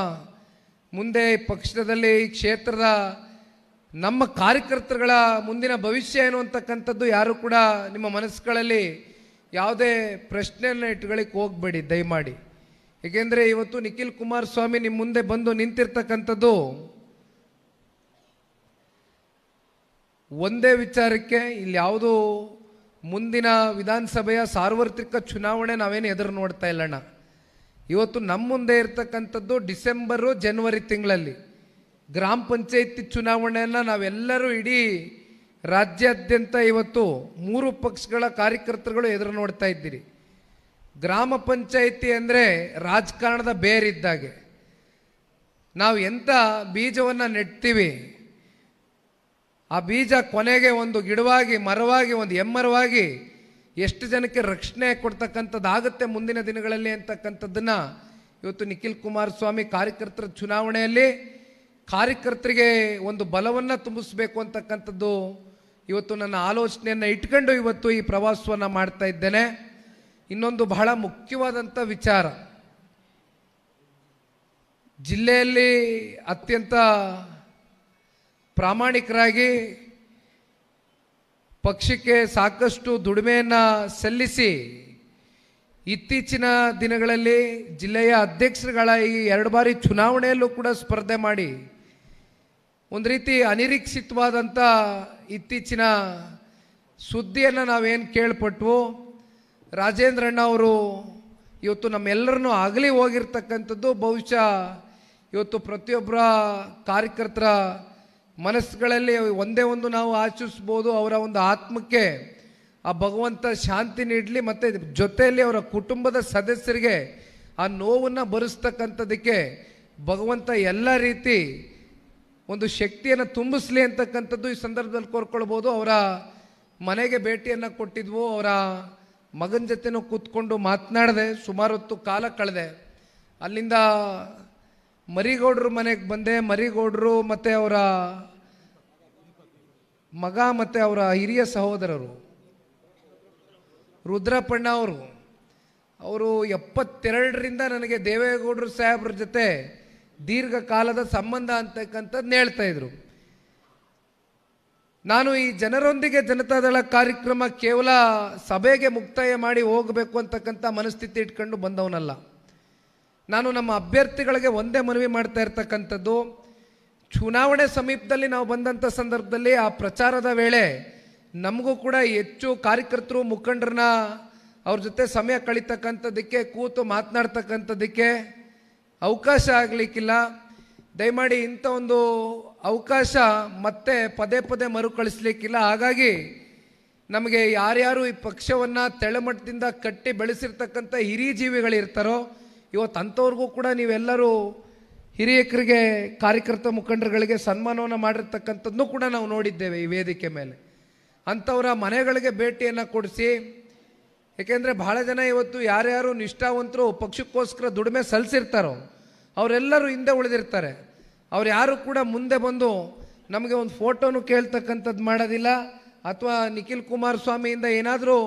ಮುಂದೆ ಪಕ್ಷದಲ್ಲಿ ಈ ಕ್ಷೇತ್ರದ ನಮ್ಮ ಕಾರ್ಯಕರ್ತರುಗಳ ಮುಂದಿನ ಭವಿಷ್ಯ ಏನು ಅಂತಕ್ಕಂಥದ್ದು ಯಾರು ಕೂಡ ನಿಮ್ಮ ಮನಸ್ಸುಗಳಲ್ಲಿ ಯಾವುದೇ ಪ್ರಶ್ನೆಯನ್ನು ಇಟ್ಕೊಳ್ಳಿಕ್ಕೆ ಹೋಗಬೇಡಿ ದಯಮಾಡಿ. ಏಕೆಂದರೆ ಇವತ್ತು ನಿಖಿಲ್ ಕುಮಾರಸ್ವಾಮಿ ನಿಮ್ಮ ಮುಂದೆ ಬಂದು ನಿಂತಿರ್ತಕ್ಕಂಥದ್ದು ಒಂದೇ ವಿಚಾರಕ್ಕೆ. ಇಲ್ಲಿ ಯಾವುದು ಮುಂದಿನ ವಿಧಾನಸಭೆಯ ಸಾರ್ವತ್ರಿಕ ಚುನಾವಣೆ ನಾವೇನು ಎದುರು ನೋಡ್ತಾ ಇಲ್ಲಣ್ಣ. ಇವತ್ತು ನಮ್ಮ ಮುಂದೆ ಇರ್ತಕ್ಕಂಥದ್ದು ಡಿಸೆಂಬರು ಜನವರಿ ತಿಂಗಳಲ್ಲಿ ಗ್ರಾಮ ಪಂಚಾಯತಿ ಚುನಾವಣೆಯನ್ನು ನಾವೆಲ್ಲರೂ ಇಡೀ ರಾಜ್ಯಾದ್ಯಂತ ಇವತ್ತು 3 ಪಕ್ಷಗಳ ಕಾರ್ಯಕರ್ತರುಗಳು ಎದುರು ನೋಡ್ತಾ ಇದ್ದೀರಿ. ಗ್ರಾಮ ಪಂಚಾಯಿತಿ ಅಂದರೆ ರಾಜಕಾರಣದ ಬೇರಿದ್ದಾಗೆ. ನಾವು ಎಂಥ ಬೀಜವನ್ನು ನೆಡ್ತೀವಿ, ಆ ಬೀಜ ಕೊನೆಗೆ ಒಂದು ಗಿಡವಾಗಿ, ಮರವಾಗಿ, ಒಂದು ಎಮ್ಮರವಾಗಿ ಎಷ್ಟು ಜನಕ್ಕೆ ರಕ್ಷಣೆ ಕೊಡ್ತಕ್ಕಂಥದ್ದಾಗುತ್ತೆ ಮುಂದಿನ ದಿನಗಳಲ್ಲಿ ಅಂತಕ್ಕಂಥದ್ದನ್ನು ಇವತ್ತು ನಿಖಿಲ್ ಕುಮಾರಸ್ವಾಮಿ ಕಾರ್ಯಕರ್ತರ ಚುನಾವಣೆಯಲ್ಲಿ ಕಾರ್ಯಕರ್ತರಿಗೆ ಒಂದು ಬಲವನ್ನು ತುಂಬಿಸಬೇಕು ಅಂತಕ್ಕಂಥದ್ದು ಇವತ್ತು ನನ್ನ ಆಲೋಚನೆಯನ್ನು ಇಟ್ಕೊಂಡು ಇವತ್ತು ಈ ಪ್ರವಾಸವನ್ನು ಮಾಡ್ತಾ ಇದ್ದೇನೆ. ಇನ್ನೊಂದು ಬಹಳ ಮುಖ್ಯವಾದಂಥ ವಿಚಾರ, ಜಿಲ್ಲೆಯಲ್ಲಿ ಅತ್ಯಂತ ಪ್ರಾಮಾಣಿಕರಾಗಿ ಪಕ್ಷಕ್ಕೆ ಸಾಕಷ್ಟು ದುಡಿಮೆಯನ್ನು ಸಲ್ಲಿಸಿ ಇತ್ತೀಚಿನ ದಿನಗಳಲ್ಲಿ ಜಿಲ್ಲೆಯ ಅಧ್ಯಕ್ಷರುಗಳ ಈ 2 ಬಾರಿ ಚುನಾವಣೆಯಲ್ಲೂ ಕೂಡ ಸ್ಪರ್ಧೆ ಮಾಡಿ ಒಂದು ರೀತಿ ಅನಿರೀಕ್ಷಿತವಾದಂಥ ಇತ್ತೀಚಿನ ಸುದ್ದಿಯನ್ನು ನಾವೇನು ಕೇಳ್ಪಟ್ವು, ರಾಜೇಂದ್ರಣ್ಣ ಅವರು ಇವತ್ತು ನಮ್ಮೆಲ್ಲರನ್ನೂ ಅಗಲಿ ಹೋಗಿರ್ತಕ್ಕಂಥದ್ದು ಬಹುಶಃ ಇವತ್ತು ಪ್ರತಿಯೊಬ್ಬರ ಕಾರ್ಯಕರ್ತರ ಮನಸ್ಸುಗಳಲ್ಲಿ ಒಂದೇ ಒಂದು ನಾವು ಆಶಿಸ್ಬೋದು, ಅವರ ಒಂದು ಆತ್ಮಕ್ಕೆ ಆ ಭಗವಂತ ಶಾಂತಿ ನೀಡಲಿ, ಮತ್ತು ಜೊತೆಯಲ್ಲಿ ಅವರ ಕುಟುಂಬದ ಸದಸ್ಯರಿಗೆ ಆ ನೋವನ್ನು ಭರಿಸ್ತಕ್ಕಂಥದ್ದಕ್ಕೆ ಭಗವಂತ ಎಲ್ಲ ರೀತಿ ಒಂದು ಶಕ್ತಿಯನ್ನು ತುಂಬಿಸ್ಲಿ ಅಂತಕ್ಕಂಥದ್ದು ಈ ಸಂದರ್ಭದಲ್ಲಿ ಕೋರ್ಕೊಳ್ಬೋದು. ಅವರ ಮನೆಗೆ ಭೇಟಿಯನ್ನು ಕೊಟ್ಟಿದ್ವು, ಅವರ ಮಗನ ಜೊತೆನೂ ಕೂತ್ಕೊಂಡು ಮಾತನಾಡಿದೆ, ಸುಮಾರು ಹೊತ್ತು ಕಾಲ ಕಳೆದೆ. ಅಲ್ಲಿಂದ ಮರಿಗೌಡರ ಮನೆಗೆ ಬಂದೆ. ಮರಿಗೌಡರು ಮತ್ತು ಅವರ ಮಗ ಮತ್ತು ಅವರ ಹಿರಿಯ ಸಹೋದರರು ರುದ್ರಪ್ಪಣ್ಣ ಅವರು 72ರಿಂದ ನನಗೆ ದೇವೇಗೌಡರು ಸಾಹೇಬ್ರ ಜೊತೆ ದೀರ್ಘಕಾಲದ ಸಂಬಂಧ ಅಂತಕ್ಕಂಥದ್ದನ್ನ ಹೇಳ್ತಾ ಇದ್ರು. ನಾನು ಈ ಜನರೊಂದಿಗೆ ಜನತಾದಳ ಕಾರ್ಯಕ್ರಮ ಕೇವಲ ಸಭೆಗೆ ಮುಕ್ತಾಯ ಮಾಡಿ ಹೋಗಬೇಕು ಅಂತಕ್ಕಂಥ ಮನಸ್ಥಿತಿ ಇಟ್ಕೊಂಡು ಬಂದವನಲ್ಲ. ನಾನು ನಮ್ಮ ಅಭ್ಯರ್ಥಿಗಳಿಗೆ ಒಂದೇ ಮನವಿ ಮಾಡ್ತಾ ಇರ್ತಕ್ಕಂಥದ್ದು, ಚುನಾವಣೆ ಸಮೀಪದಲ್ಲಿ ನಾವು ಬಂದಂಥ ಸಂದರ್ಭದಲ್ಲಿ ಆ ಪ್ರಚಾರದ ವೇಳೆ ನಮಗೂ ಕೂಡ ಹೆಚ್ಚು ಕಾರ್ಯಕರ್ತರು ಮುಖಂಡರನ್ನ ಅವ್ರ ಜೊತೆ ಸಮಯ ಕಳೀತಕ್ಕಂಥದ್ದಕ್ಕೆ, ಕೂತು ಮಾತನಾಡ್ತಕ್ಕಂಥದ್ದಕ್ಕೆ ಅವಕಾಶ ಆಗಲಿಕ್ಕಿಲ್ಲ. ದಯಮಾಡಿ ಇಂಥ ಒಂದು ಅವಕಾಶ ಮತ್ತೆ ಪದೇ ಪದೇ ಮರುಕಳಿಸ್ಲಿಕ್ಕಿಲ್ಲ. ಹಾಗಾಗಿ ನಮಗೆ ಯಾರ್ಯಾರು ಈ ಪಕ್ಷವನ್ನು ತೆಳಮಟ್ಟದಿಂದ ಕಟ್ಟಿ ಬೆಳೆಸಿರ್ತಕ್ಕಂಥ ಹಿರಿಯ ಜೀವಿಗಳಿರ್ತಾರೋ, ಇವತ್ತು ಅಂಥವ್ರಿಗೂ ಕೂಡ ನೀವೆಲ್ಲರೂ ಹಿರಿಯಕರಿಗೆ, ಕಾರ್ಯಕರ್ತ ಮುಖಂಡರುಗಳಿಗೆ ಸನ್ಮಾನವನ್ನು ಮಾಡಿರ್ತಕ್ಕಂಥದ್ದನ್ನು ಕೂಡ ನಾವು ನೋಡಿದ್ದೇವೆ ಈ ವೇದಿಕೆ ಮೇಲೆ. ಅಂಥವರ ಮನೆಗಳಿಗೆ ಭೇಟಿಯನ್ನು ಕೊಡಿಸಿ, ಏಕೆಂದರೆ ಬಹಳ ಜನ ಇವತ್ತು ಯಾರ್ಯಾರು ನಿಷ್ಠಾವಂತರು ಪಕ್ಷಕ್ಕೋಸ್ಕರ ದುಡಿಮೆ ಸಲ್ಲಿಸಿರ್ತಾರೋ ಅವರೆಲ್ಲರೂ ಹಿಂದೆ ಉಳಿದಿರ್ತಾರೆ. ಅವ್ರು ಯಾರು ಕೂಡ ಮುಂದೆ ಬಂದು ನಮಗೆ ಒಂದು ಫೋಟೋನು ಕೇಳ್ತಕ್ಕಂಥದ್ದು ಮಾಡೋದಿಲ್ಲ, ಅಥವಾ ನಿಖಿಲ್ ಕುಮಾರಸ್ವಾಮಿಯಿಂದ ಏನಾದರೂ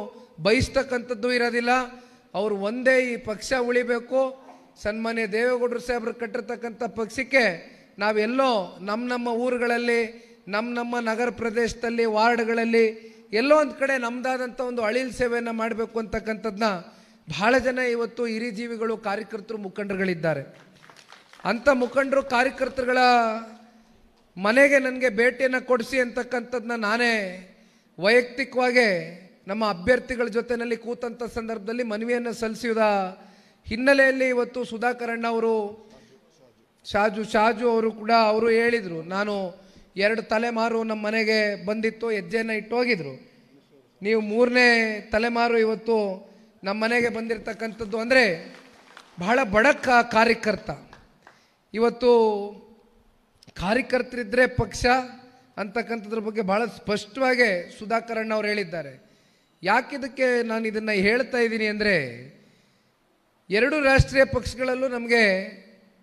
ಬಯಸ್ತಕ್ಕಂಥದ್ದು ಇರೋದಿಲ್ಲ. ಅವರು ಒಂದೇ ಈ ಪಕ್ಷ ಉಳಿಬೇಕು, ಸನ್ಮಾನ್ಯ ದೇವೇಗೌಡರು ಸಾಹೇಬರು ಕಟ್ಟಿರ್ತಕ್ಕಂಥ ಪಕ್ಷಕ್ಕೆ ನಾವೆಲ್ಲೋ ನಮ್ಮ ಊರುಗಳಲ್ಲಿ, ನಮ್ಮ ನಗರ ಪ್ರದೇಶದಲ್ಲಿ, ವಾರ್ಡ್ಗಳಲ್ಲಿ ಎಲ್ಲೋ ಒಂದು ಕಡೆ ನಮ್ಮದಾದಂಥ ಒಂದು ಅಳಿಲ್ ಸೇವೆಯನ್ನು ಮಾಡಬೇಕು ಅಂತಕ್ಕಂಥದ್ದನ್ನ ಬಹಳ ಜನ ಇವತ್ತು ಹಿರಿಯ ಜೀವಿಗಳು, ಕಾರ್ಯಕರ್ತರು, ಮುಖಂಡರುಗಳಿದ್ದಾರೆ. ಅಂಥ ಮುಖಂಡರು, ಕಾರ್ಯಕರ್ತರುಗಳ ಮನೆಗೆ ನನಗೆ ಭೇಟಿಯನ್ನು ಕೊಡಿಸಿ ಅಂತಕ್ಕಂಥದ್ದನ್ನ ನಾನೇ ವೈಯಕ್ತಿಕವಾಗಿ ನಮ್ಮ ಅಭ್ಯರ್ಥಿಗಳ ಜೊತೆಯಲ್ಲಿ ಕೂತಂಥ ಸಂದರ್ಭದಲ್ಲಿ ಮನವಿಯನ್ನು ಸಲ್ಲಿಸಿದ ಹಿನ್ನೆಲೆಯಲ್ಲಿ ಇವತ್ತು ಸುಧಾಕರಣ್ಣ ಅವರು, ಶಾಜು ಅವರು ಕೂಡ ಅವರು ಹೇಳಿದರು, ನಾನು 2 ತಲೆಮಾರು ನಮ್ಮ ಮನೆಗೆ ಬಂದಿತ್ತು, ಹೆಜ್ಜೆಯನ್ನು ಇಟ್ಟು ಹೋಗಿದ್ರು. ನೀವು 3ನೇ ತಲೆಮಾರು ಇವತ್ತು ನಮ್ಮ ಮನೆಗೆ ಬಂದಿರತಕ್ಕಂಥದ್ದು ಅಂದರೆ ಬಹಳ ಬಡ ಕಾರ್ಯಕರ್ತ. ಇವತ್ತು ಕಾರ್ಯಕರ್ತರಿದ್ದರೆ ಪಕ್ಷ ಅಂತಕ್ಕಂಥದ್ರ ಬಗ್ಗೆ ಭಾಳ ಸ್ಪಷ್ಟವಾಗಿ ಸುಧಾಕರಣ್ಣ ಅವರು ಹೇಳಿದ್ದಾರೆ. ಯಾಕಿದಕ್ಕೆ ನಾನು ಇದನ್ನು ಹೇಳ್ತಾ ಇದ್ದೀನಿ ಅಂದರೆ, 2 ರಾಷ್ಟ್ರೀಯ ಪಕ್ಷಗಳಲ್ಲೂ ನಮಗೆ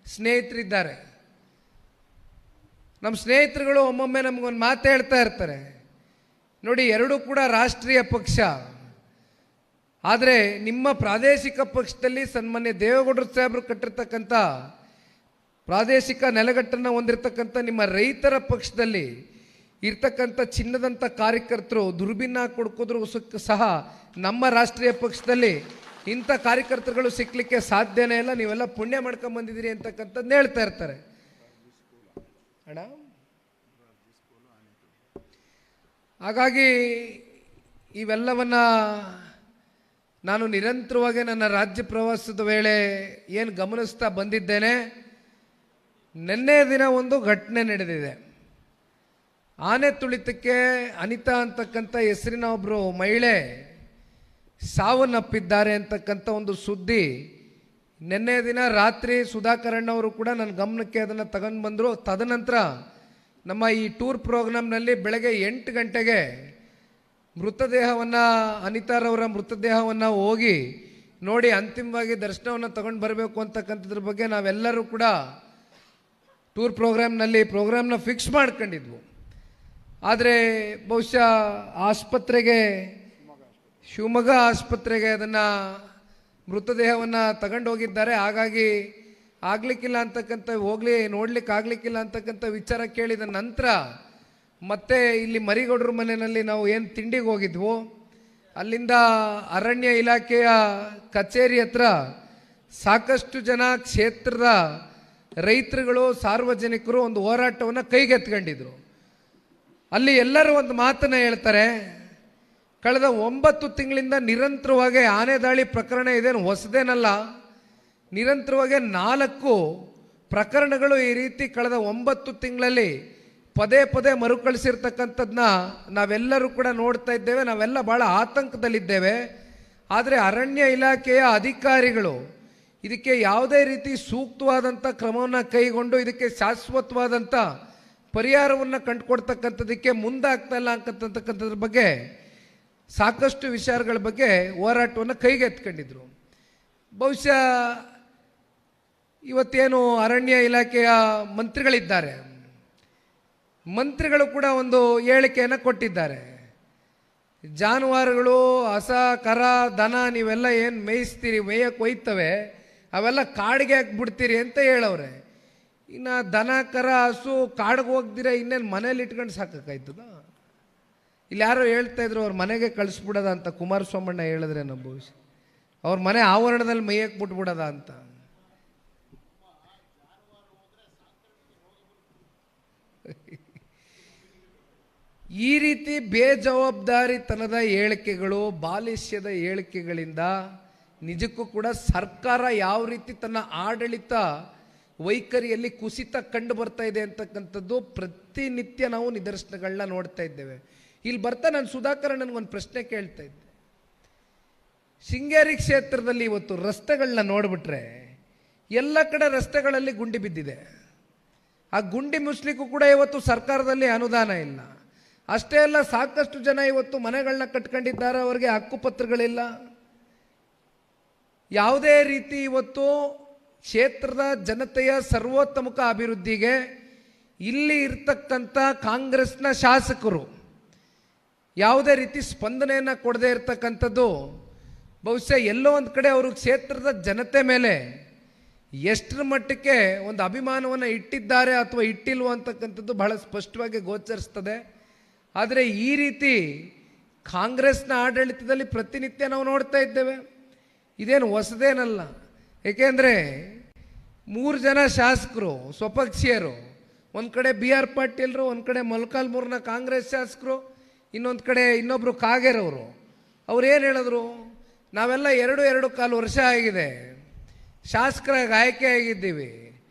ಸ್ನೇಹಿತರಿದ್ದಾರೆ. ನಮ್ಮ ಸ್ನೇಹಿತರುಗಳು ಒಮ್ಮೊಮ್ಮೆ ನಮಗೊಂದು ಮಾತು ಹೇಳ್ತಾ ಇರ್ತಾರೆ, ನೋಡಿ 2 ಕೂಡ ರಾಷ್ಟ್ರೀಯ ಪಕ್ಷ, ಆದರೆ ನಿಮ್ಮ ಪ್ರಾದೇಶಿಕ ಪಕ್ಷದಲ್ಲಿ ಸನ್ಮಾನ್ಯ ದೇವೇಗೌಡರು ಸಾಹೇಬರು ಕಟ್ಟಿರ್ತಕ್ಕಂಥ ಪ್ರಾದೇಶಿಕ ನೆಲೆಗಟ್ಟನ್ನು ಹೊಂದಿರತಕ್ಕಂಥ ನಿಮ್ಮ ರೈತರ ಪಕ್ಷದಲ್ಲಿ ಇರ್ತಕ್ಕಂಥ ಚಿನ್ನದಂಥ ಕಾರ್ಯಕರ್ತರು ದುರ್ಬಿನ್ನ ಕೊಡ್ಕೋದ್ರು ಸಹ ನಮ್ಮ ರಾಷ್ಟ್ರೀಯ ಪಕ್ಷದಲ್ಲಿ ಇಂಥ ಕಾರ್ಯಕರ್ತರುಗಳು ಸಿಕ್ಕಲಿಕ್ಕೆ ಸಾಧ್ಯನೇ ಇಲ್ಲ, ನೀವೆಲ್ಲ ಪುಣ್ಯ ಮಾಡ್ಕೊಂಡು ಬಂದಿದ್ದೀರಿ ಅಂತಕ್ಕಂಥದ್ದು ಹೇಳ್ತಾ ಇರ್ತಾರೆ. ಅಣ್ಣ, ಹಾಗಾಗಿ ಇವೆಲ್ಲವನ್ನ ನಾನು ನಿರಂತರವಾಗಿ ನನ್ನ ರಾಜ್ಯ ಪ್ರವಾಸದ ವೇಳೆ ಏನು ಗಮನಿಸ್ತಾ ಬಂದಿದ್ದೇನೆ. ನಿನ್ನೆ ದಿನ ಒಂದು ಘಟನೆ ನಡೆದಿದೆ. ಆನೆ ತುಳಿತಕ್ಕೆ ಅನಿತಾ ಅಂತಕ್ಕಂಥ ಹೆಸರಿನ ಒಬ್ಬರು ಮಹಿಳೆ ಸಾವನ್ನಪ್ಪಿದ್ದಾರೆ ಅಂತಕ್ಕಂಥ ಒಂದು ಸುದ್ದಿ ನಿನ್ನೆ ದಿನ ರಾತ್ರಿ ಸುಧಾಕರಣ್ಣ ಅವರು ಕೂಡ ನನ್ನ ಗಮನಕ್ಕೆ ಅದನ್ನು ತಗೊಂಡು ಬಂದರು. ತದನಂತರ ನಮ್ಮ ಈ ಟೂರ್ ಪ್ರೋಗ್ರಾಮ್ನಲ್ಲಿ ಬೆಳಗ್ಗೆ 8 ಗಂಟೆಗೆ ಮೃತದೇಹವನ್ನು, ಅನಿತಾರವರ ಮೃತದೇಹವನ್ನು ಹೋಗಿ ನೋಡಿ ಅಂತಿಮವಾಗಿ ದರ್ಶನವನ್ನು ತಗೊಂಡು ಬರಬೇಕು ಅಂತಕ್ಕಂಥದ್ರ ಬಗ್ಗೆ ನಾವೆಲ್ಲರೂ ಕೂಡ ಟೂರ್ ಪ್ರೋಗ್ರಾಮ್ನ ಫಿಕ್ಸ್ ಮಾಡ್ಕೊಂಡಿದ್ವು. ಆದರೆ ಬಹುಶಃ ಆಸ್ಪತ್ರೆಗೆ, ಶಿವಮೊಗ್ಗ ಆಸ್ಪತ್ರೆಗೆ ಅದನ್ನು ಮೃತದೇಹವನ್ನು ತಗೊಂಡೋಗಿದ್ದಾರೆ. ಹಾಗಾಗಿ ಆಗಲಿಕ್ಕಿಲ್ಲ ಅಂತಕ್ಕಂಥ, ನೋಡ್ಲಿಕ್ಕೆ ಆಗಲಿಕ್ಕಿಲ್ಲ ಅಂತಕ್ಕಂಥ ವಿಚಾರ ಕೇಳಿದ ನಂತರ ಮತ್ತೆ ಇಲ್ಲಿ ಮರಿಗೌಡರ ಮನೆಯಲ್ಲಿ ನಾವು ಏನು ತಿಂಡಿಗೆ ಹೋಗಿದ್ವು, ಅಲ್ಲಿಂದ ಅರಣ್ಯ ಇಲಾಖೆಯ ಕಚೇರಿ ಹತ್ರ ಸಾಕಷ್ಟು ಜನ ಕ್ಷೇತ್ರದ ರೈತರುಗಳು, ಸಾರ್ವಜನಿಕರು ಒಂದು ಹೋರಾಟವನ್ನು ಕೈಗೆತ್ಕೊಂಡಿದ್ರು. ಅಲ್ಲಿ ಎಲ್ಲರೂ ಒಂದು ಮಾತನ್ನು ಹೇಳ್ತಾರೆ, ಕಳೆದ 9 ತಿಂಗಳಿಂದ ನಿರಂತರವಾಗಿ ಆನೆ ದಾಳಿ ಪ್ರಕರಣ ಇದೇನು ಹೊಸದೇನಲ್ಲ. ನಿರಂತರವಾಗಿ 4 ಪ್ರಕರಣಗಳು ಈ ರೀತಿ ಕಳೆದ 9 ತಿಂಗಳಲ್ಲಿ ಪದೇ ಪದೇ ಮರುಕಳಿಸಿರ್ತಕ್ಕಂಥದ್ದನ್ನ ನಾವೆಲ್ಲರೂ ಕೂಡ ನೋಡ್ತಾ ಇದ್ದೇವೆ. ನಾವೆಲ್ಲ ಭಾಳ ಆತಂಕದಲ್ಲಿದ್ದೇವೆ. ಆದರೆ ಅರಣ್ಯ ಇಲಾಖೆಯ ಅಧಿಕಾರಿಗಳು ಇದಕ್ಕೆ ಯಾವುದೇ ರೀತಿ ಸೂಕ್ತವಾದಂಥ ಕ್ರಮವನ್ನು ಕೈಗೊಂಡು ಇದಕ್ಕೆ ಶಾಶ್ವತವಾದಂಥ ಪರಿಹಾರವನ್ನು ಕಂಡುಕೊಡ್ತಕ್ಕಂಥದ್ದಕ್ಕೆ ಮುಂದಾಗ್ತಾ ಇಲ್ಲ ಅಂತಕ್ಕಂಥದ್ರ ಬಗ್ಗೆ ಸಾಕಷ್ಟು ವಿಚಾರಗಳ ಬಗ್ಗೆ ಹೋರಾಟವನ್ನು ಕೈಗೆತ್ಕೊಂಡಿದ್ರು. ಬಹುಶಃ ಇವತ್ತೇನು ಅರಣ್ಯ ಇಲಾಖೆಯ ಮಂತ್ರಿಗಳಿದ್ದಾರೆ, ಮಂತ್ರಿಗಳು ಕೂಡ ಒಂದು ಹೇಳಿಕೆಯನ್ನು ಕೊಟ್ಟಿದ್ದಾರೆ. ಜಾನುವಾರುಗಳು, ಹಸ, ಕರ, ದನ ನೀವೆಲ್ಲ ಏನು ಮೇಯಿಸ್ತೀರಿ, ಮೇಯಕ್ಕೆ ಒಯ್ತವೆ, ಅವೆಲ್ಲ ಕಾಡಿಗೆ ಹಾಕ್ಬಿಡ್ತೀರಿ ಅಂತ ಹೇಳವ್ರೆ. ಇನ್ನು ದನ, ಕರ, ಹಸು ಕಾಡಿಗೆ ಹೋಗ್ದಿರ ಇನ್ನೇನು ಮನೇಲಿ ಇಟ್ಕೊಂಡು ಸಾಕಾಯ್ತದ? ಇಲ್ಲಿ ಯಾರೋ ಹೇಳ್ತಾ ಇದ್ರು ಅವ್ರ ಮನೆಗೆ ಕಳಿಸ್ಬಿಡೋದ ಅಂತ. ಕುಮಾರಸ್ವಾಮಣ್ಣ ಹೇಳಿದ್ರೆ ನಮ್ಮ ಭವಿಷ್ಯ ಅವ್ರ ಮನೆ ಆವರಣದಲ್ಲಿ ಮೇಯಕ್ಕೆ ಬಿಟ್ಬಿಡೋದ ಅಂತ. ಈ ರೀತಿ ಬೇಜವಾಬ್ದಾರಿತನದ ಹೇಳಿಕೆಗಳು, ಬಾಲಿಷ್ಯದ ಹೇಳಿಕೆಗಳಿಂದ ನಿಜಕ್ಕೂ ಕೂಡ ಸರ್ಕಾರ ಯಾವ ರೀತಿ ತನ್ನ ಆಡಳಿತ ವೈಖರಿಯಲ್ಲಿ ಕುಸಿತ ಕಂಡು ಬರ್ತಾ ಇದೆ ಅಂತಕ್ಕಂಥದ್ದು ಪ್ರತಿನಿತ್ಯ ನಾವು ನಿದರ್ಶನಗಳನ್ನ ನೋಡ್ತಾ ಇದ್ದೇವೆ. ಇಲ್ಲಿ ಬರ್ತಾ ನಾನು ಸುಧಾಕರ್ ನನಗೊಂದು ಪ್ರಶ್ನೆ ಕೇಳ್ತಾ ಇದ್ದೆ. ಶೃಂಗೇರಿ ಕ್ಷೇತ್ರದಲ್ಲಿ ಇವತ್ತು ರಸ್ತೆಗಳನ್ನ ನೋಡಿಬಿಟ್ರೆ ಎಲ್ಲ ಕಡೆ ರಸ್ತೆಗಳಲ್ಲಿ ಗುಂಡಿ ಬಿದ್ದಿದೆ. ಆ ಗುಂಡಿ ಮುಚ್ಚಲಿಕ್ಕೂ ಕೂಡ ಇವತ್ತು ಸರ್ಕಾರದಲ್ಲಿ ಅನುದಾನ ಇಲ್ಲ. ಅಷ್ಟೇ ಅಲ್ಲ, ಸಾಕಷ್ಟು ಜನ ಇವತ್ತು ಮನೆಗಳನ್ನ ಕಟ್ಕೊಂಡಿದ್ದಾರೆ, ಅವರಿಗೆ ಹಕ್ಕುಪತ್ರಗಳಿಲ್ಲ. ಯಾವುದೇ ರೀತಿ ಇವತ್ತು ಕ್ಷೇತ್ರದ ಜನತೆಯ ಸರ್ವೋತ್ತಮುಖ ಅಭಿವೃದ್ಧಿಗೆ ಇಲ್ಲಿ ಇರ್ತಕ್ಕಂಥ ಕಾಂಗ್ರೆಸ್ನ ಶಾಸಕರು ಯಾವುದೇ ರೀತಿ ಸ್ಪಂದನೆಯನ್ನು ಕೊಡದೇ ಇರತಕ್ಕಂಥದ್ದು ಬಹುಶಃ ಎಲ್ಲೋ ಒಂದು ಕಡೆ ಅವರು ಕ್ಷೇತ್ರದ ಜನತೆ ಮೇಲೆ ಎಷ್ಟರ ಮಟ್ಟಕ್ಕೆ ಒಂದು ಅಭಿಮಾನವನ್ನು ಇಟ್ಟಿದ್ದಾರೆ ಅಥವಾ ಇಟ್ಟಿಲ್ವ ಅಂತಕ್ಕಂಥದ್ದು ಬಹಳ ಸ್ಪಷ್ಟವಾಗಿ ಗೋಚರಿಸ್ತದೆ. ಆದರೆ ಈ ರೀತಿ ಕಾಂಗ್ರೆಸ್ನ ಆಡಳಿತದಲ್ಲಿ ಪ್ರತಿನಿತ್ಯ ನಾವು ನೋಡ್ತಾ ಇದ್ದೇವೆ. ಇದೇನು ಹೊಸದೇನಲ್ಲ. ಏಕೆಂದರೆ 3 ಜನ ಶಾಸಕರು ಸ್ವಪಕ್ಷೀಯರು, ಒಂದು ಕಡೆ BR ಪಾಟೀಲ್ರು, ಒಂದು ಕಡೆ ಮೊಳಕಾಲ್ಮೂರಿನ ಕಾಂಗ್ರೆಸ್ ಶಾಸಕರು, ಇನ್ನೊಂದು ಕಡೆ ಇನ್ನೊಬ್ಬರು ಕಾಗೇರವರು. ಅವ್ರು ಏನು ಹೇಳಿದ್ರು, ನಾವೆಲ್ಲ 2.25 ವರ್ಷ ಆಗಿದೆ ಶಾಸಕರಾಗಿ ಆಯ್ಕೆ ಆಗಿದ್ದೀವಿ,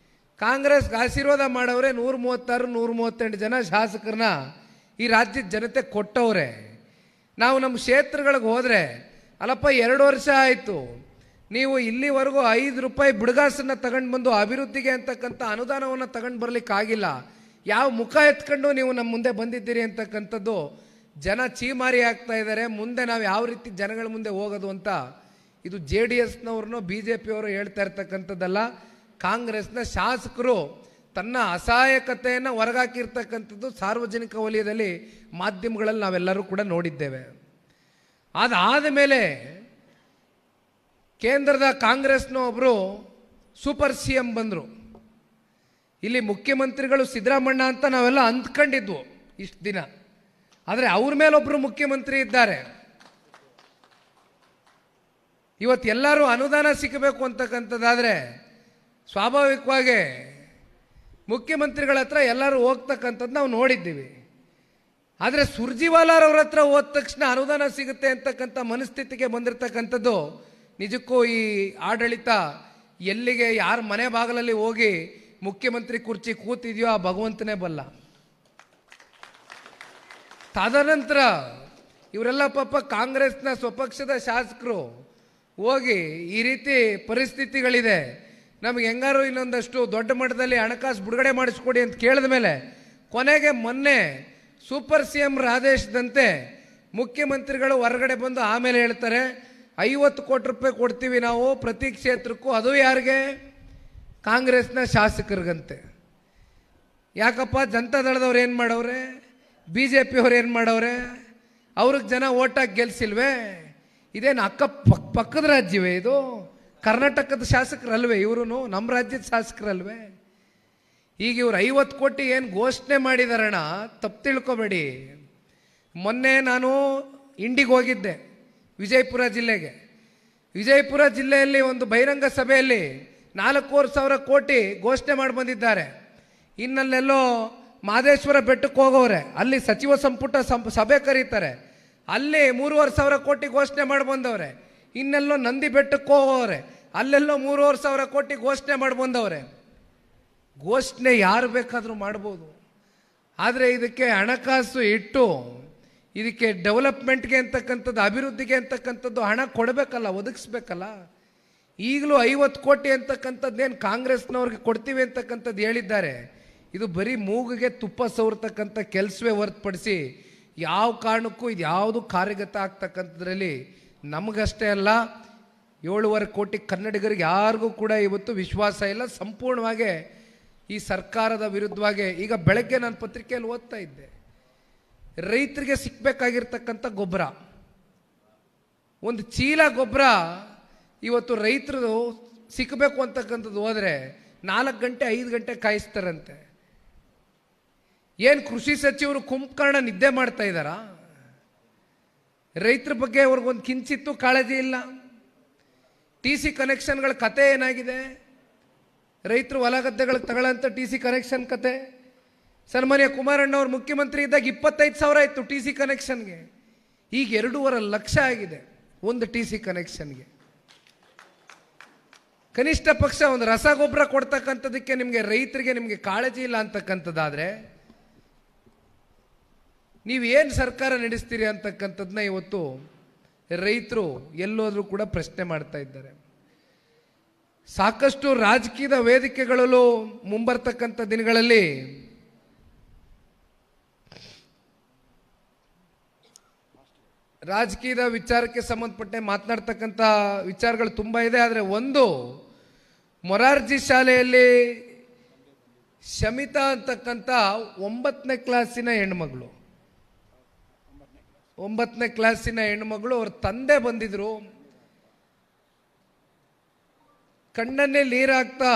ಕಾಂಗ್ರೆಸ್ಗೆ ಆಶೀರ್ವಾದ ಮಾಡವ್ರೆ, 136 138 ಜನ ಶಾಸಕರನ್ನ ಈ ರಾಜ್ಯದ ಜನತೆ ಕೊಟ್ಟವ್ರೆ. ನಾವು ನಮ್ಮ ಕ್ಷೇತ್ರಗಳಿಗೆ ಹೋದರೆ ಅಲ್ಲಪ್ಪ 2 ವರ್ಷ ಆಯಿತು, ನೀವು ಇಲ್ಲಿವರೆಗೂ 5 ರೂಪಾಯಿ ಬುಡಗಾಸನ್ನು ತಗೊಂಡು ಬಂದು ಅಭಿವೃದ್ಧಿಗೆ ಅಂತಕ್ಕಂಥ ಅನುದಾನವನ್ನು ತಗೊಂಡು ಬರಲಿಕ್ಕಾಗಿಲ್ಲ, ಯಾವ ಮುಖ ಎತ್ಕೊಂಡು ನೀವು ನಮ್ಮ ಮುಂದೆ ಬಂದಿದ್ದೀರಿ ಅಂತಕ್ಕಂಥದ್ದು ಜನ ಚೀಮಾರಿ ಆಗ್ತಾ ಇದ್ದಾರೆ. ಮುಂದೆ ನಾವು ಯಾವ ರೀತಿ ಜನಗಳ ಮುಂದೆ ಹೋಗೋದು ಅಂತ ಇದು JDSನವ್ರನ್ನೋ BJPಯವರು ಹೇಳ್ತಾ ಇರ್ತಕ್ಕಂಥದ್ದಲ್ಲ. ಕಾಂಗ್ರೆಸ್ನ ಶಾಸಕರು ತನ್ನ ಅಸಹಾಯಕತೆಯನ್ನು ಹೊರಗಾಕಿರ್ತಕ್ಕಂಥದ್ದು ಸಾರ್ವಜನಿಕ ವಲಯದಲ್ಲಿ ಮಾಧ್ಯಮಗಳಲ್ಲಿ ನಾವೆಲ್ಲರೂ ಕೂಡ ನೋಡಿದ್ದೇವೆ. ಅದಾದ ಮೇಲೆ ಕೇಂದ್ರದ ಕಾಂಗ್ರೆಸ್ನ ಒಬ್ಬರು ಸೂಪರ್ CM ಬಂದರು. ಇಲ್ಲಿ ಮುಖ್ಯಮಂತ್ರಿಗಳು ಸಿದ್ದರಾಮಣ್ಣ ಅಂತ ನಾವೆಲ್ಲ ಅಂದ್ಕೊಂಡಿದ್ವು ಇಷ್ಟು ದಿನ. ಆದರೆ ಅವ್ರ ಮೇಲೊಬ್ಬರು ಮುಖ್ಯಮಂತ್ರಿ ಇದ್ದಾರೆ. ಇವತ್ತು ಎಲ್ಲರೂ ಅನುದಾನ ಸಿಗಬೇಕು ಅಂತಕ್ಕಂಥದ್ದಾದರೆ ಸ್ವಾಭಾವಿಕವಾಗಿ ಮುಖ್ಯಮಂತ್ರಿಗಳ ಹತ್ರ ಎಲ್ಲರೂ ಹೋಗ್ತಕ್ಕಂಥದ್ದು ನಾವು ನೋಡಿದ್ದೀವಿ. ಆದರೆ ಸುರ್ಜಿವಾಲಾರವ್ರ ಹತ್ರ ಹೋದ ತಕ್ಷಣ ಅನುದಾನ ಸಿಗುತ್ತೆ ಅಂತಕ್ಕಂಥ ಮನಸ್ಥಿತಿಗೆ ಬಂದಿರತಕ್ಕಂಥದ್ದು ನಿಜಕ್ಕೂ ಈ ಆಡಳಿತ ಎಲ್ಲಿಗೆ ಯಾರ ಮನೆ ಬಾಗಿಲಲ್ಲಿ ಹೋಗಿ ಮುಖ್ಯಮಂತ್ರಿ ಕುರ್ಚಿ ಕೂತಿದೆಯೋ ಆ ಭಗವಂತನೇ ಬಲ್ಲ. ತದನಂತರ ಇವರೆಲ್ಲ ಪಾಪ ಕಾಂಗ್ರೆಸ್ನ ಸ್ವಪಕ್ಷದ ಶಾಸಕರು ಹೋಗಿ ಈ ರೀತಿ ಪರಿಸ್ಥಿತಿಗಳಿದೆ, ನಮಗೆ ಹೆಂಗಾರು ಇನ್ನೊಂದಷ್ಟು ದೊಡ್ಡ ಮಟ್ಟದಲ್ಲಿ ಹಣಕಾಸು ಬಿಡುಗಡೆ ಮಾಡಿಸ್ಕೊಡಿ ಅಂತ ಕೇಳಿದ ಮೇಲೆ ಕೊನೆಗೆ ಮೊನ್ನೆ ಸೂಪರ್ CM ಆದೇಶದಂತೆ ಮುಖ್ಯಮಂತ್ರಿಗಳು ಹೊರಗಡೆ ಬಂದು ಆಮೇಲೆ ಹೇಳ್ತಾರೆ 50 ಕೋಟಿ ರೂಪಾಯಿ ಕೊಡ್ತೀವಿ ನಾವು ಪ್ರತಿ ಕ್ಷೇತ್ರಕ್ಕೂ. ಅದು ಯಾರಿಗೆ? ಕಾಂಗ್ರೆಸ್ನ ಶಾಸಕರಿಗಂತೆ. ಯಾಕಪ್ಪ ಜನತಾದಳದವ್ರು ಏನು ಮಾಡವ್ರೆ, BJPಯವ್ರು ಏನು ಮಾಡವ್ರೆ? ಅವ್ರಿಗೆ ಜನ ಓಟಾಗಿ ಗೆಲ್ಸಿಲ್ವೇ? ಇದೇನು ಪಕ್ಕದ ರಾಜ್ಯವೇ ಇದು? ಕರ್ನಾಟಕದ ಶಾಸಕರಲ್ವೇ ಇವರು? ನಮ್ಮ ರಾಜ್ಯದ ಶಾಸಕರಲ್ವೇ? ಈಗ ಇವ್ರು 50 ಕೋಟಿ ಏನು ಘೋಷಣೆ ಮಾಡಿದಾರಣ, ತಪ್ಪು ತಿಳ್ಕೊಬೇಡಿ. ಮೊನ್ನೆ ನಾನು ಇಂಡಿಗೆ ಹೋಗಿದ್ದೆ, ವಿಜಯಪುರ ಜಿಲ್ಲೆಗೆ. ವಿಜಯಪುರ ಜಿಲ್ಲೆಯಲ್ಲಿ ಒಂದು ಬಹಿರಂಗ ಸಭೆಯಲ್ಲಿ 4,500 ಕೋಟಿ ಘೋಷಣೆ ಮಾಡಿ ಬಂದಿದ್ದಾರೆ. ಇನ್ನಲ್ಲೆಲ್ಲೋ ಮಹದೇಶ್ವರ ಬೆಟ್ಟಕ್ಕೆ ಹೋಗೋರೆ, ಅಲ್ಲಿ ಸಚಿವ ಸಂಪುಟ ಸಭೆ ಕರೀತಾರೆ, ಅಲ್ಲೇ 3,500 ಕೋಟಿ ಘೋಷಣೆ ಮಾಡಿ ಬಂದವ್ರೆ. ಇನ್ನೆಲ್ಲೋ ನಂದಿ ಬೆಟ್ಟಕ್ಕೆ ಹೋಗೋರೆ, ಅಲ್ಲೆಲ್ಲೋ 3,500 ಕೋಟಿ ಘೋಷಣೆ ಮಾಡಿ ಬಂದವ್ರೆ. ಘೋಷಣೆ ಯಾರು ಬೇಕಾದರೂ ಮಾಡ್ಬೋದು, ಆದರೆ ಇದಕ್ಕೆ ಹಣಕಾಸು ಇಟ್ಟು ಇದಕ್ಕೆ ಡೆವಲಪ್ಮೆಂಟ್ಗೆ ಅಂತಕ್ಕಂಥದ್ದು, ಅಭಿವೃದ್ಧಿಗೆ ಅಂತಕ್ಕಂಥದ್ದು ಹಣ ಕೊಡಬೇಕಲ್ಲ, ಒದಗಿಸ್ಬೇಕಲ್ಲ. ಈಗಲೂ 50 ಕೋಟಿ ಅಂತಕ್ಕಂಥದ್ದೇನು ಕಾಂಗ್ರೆಸ್ನವ್ರಿಗೆ ಕೊಡ್ತೀವಿ ಅಂತಕ್ಕಂಥದ್ದು ಹೇಳಿದ್ದಾರೆ. ಇದು ಬರೀ ಮೂಗಿಗೆ ತುಪ್ಪ ಸವರ್ತಕ್ಕಂಥ ಕೆಲಸವೇ ಹೊರತುಪಡಿಸಿ ಯಾವ ಕಾರಣಕ್ಕೂ ಇದು ಯಾವುದು ಕಾರ್ಯಗತ ಆಗ್ತಕ್ಕಂಥದ್ರಲ್ಲಿ ನಮಗಷ್ಟೇ ಅಲ್ಲ, 7.5 ಕೋಟಿ ಕನ್ನಡಿಗರಿಗೆ ಯಾರಿಗೂ ಕೂಡ ಇವತ್ತು ವಿಶ್ವಾಸ ಇಲ್ಲ. ಸಂಪೂರ್ಣವಾಗಿ ಈ ಸರ್ಕಾರದ ವಿರುದ್ಧವಾಗಿ ಈಗ ಬೆಳಗ್ಗೆ ನಾನು ಪತ್ರಿಕೆಯಲ್ಲಿ ಓದ್ತಾ ಇದ್ದೆ, ರೈತರಿಗೆ ಸಿಕ್ಕಬೇಕಾಗಿರ್ತಕ್ಕಂಥ ಗೊಬ್ಬರ, ಒಂದು ಚೀಲ ಗೊಬ್ಬರ ಇವತ್ತು ರೈತರು ಸಿಕ್ಕಬೇಕು ಅಂತಕ್ಕಂಥದ್ದು ಹೋದರೆ 4 ಗಂಟೆ 5 ಗಂಟೆ ಕಾಯಿಸ್ತಾರಂತೆ. ಏನು ಕೃಷಿ ಸಚಿವರು ಕುಂಭಕರ್ಣ ನಿದ್ದೆ ಮಾಡ್ತಾ ಇದ್ದಾರಾ? ರೈತರ ಬಗ್ಗೆ ಅವ್ರಿಗೊಂದು ಕಿಂಚಿತ್ತು ಕಾಳಜಿ ಇಲ್ಲ. TC ಕನೆಕ್ಷನ್ಗಳ ಕತೆ ಏನಾಗಿದೆ? ರೈತರು ಹೊಲ ಗದ್ದೆಗಳಿಗೆ ತಗೊಳ್ಳೋಂಥ TC ಕನೆಕ್ಷನ್ ಕತೆ. ಸನ್ಮಾನ್ಯ ಕುಮಾರಣ್ಣವ್ರು ಮುಖ್ಯಮಂತ್ರಿ ಇದ್ದಾಗ 25,000 ಇತ್ತು TC ಕನೆಕ್ಷನ್ಗೆ, ಈಗ 2.5 ಲಕ್ಷ ಆಗಿದೆ ಒಂದು TC ಕನೆಕ್ಷನ್ಗೆ. ಕನಿಷ್ಠ ಪಕ್ಷ ಒಂದು ರಸಗೊಬ್ಬರ ಕೊಡ್ತಕ್ಕಂಥದಕ್ಕೆ ನಿಮಗೆ ರೈತರಿಗೆ ನಿಮಗೆ ಕಾಳಜಿ ಇಲ್ಲ ಅಂತಕ್ಕಂಥದ್ದಾದರೆ ನೀವೇನು ಸರ್ಕಾರ ನಡೆಸ್ತೀರಿ ಅಂತಕ್ಕಂಥದ್ದನ್ನ ಇವತ್ತು ರೈತರು ಎಲ್ಲೋದ್ರೂ ಕೂಡ ಪ್ರಶ್ನೆ ಮಾಡ್ತಾ ಇದ್ದಾರೆ. ಸಾಕಷ್ಟು ರಾಜಕೀಯದ ವೇದಿಕೆಗಳಲ್ಲೂ ಮುಂಬರ್ತಕ್ಕಂಥ ದಿನಗಳಲ್ಲಿ ರಾಜಕೀಯದ ವಿಚಾರಕ್ಕೆ ಸಂಬಂಧಪಟ್ಟ ಮಾತನಾಡ್ತಕ್ಕಂಥ ವಿಚಾರಗಳು ತುಂಬ ಇದೆ. ಆದರೆ ಒಂದು, ಮೊರಾರ್ಜಿ ಶಾಲೆಯಲ್ಲಿ ಶಮಿತಾ ಅಂತಕ್ಕಂಥ 9ನೇ ಕ್ಲಾಸಿನ ಹೆಣ್ಮಗಳು, 9ನೇ ಕ್ಲಾಸಿನ ಹೆಣ್ಮಗಳು, ಅವ್ರ ತಂದೆ ಬಂದಿದ್ರು, ಕಣ್ಣನ್ನೇ ನೀರಾಗ್ತಾ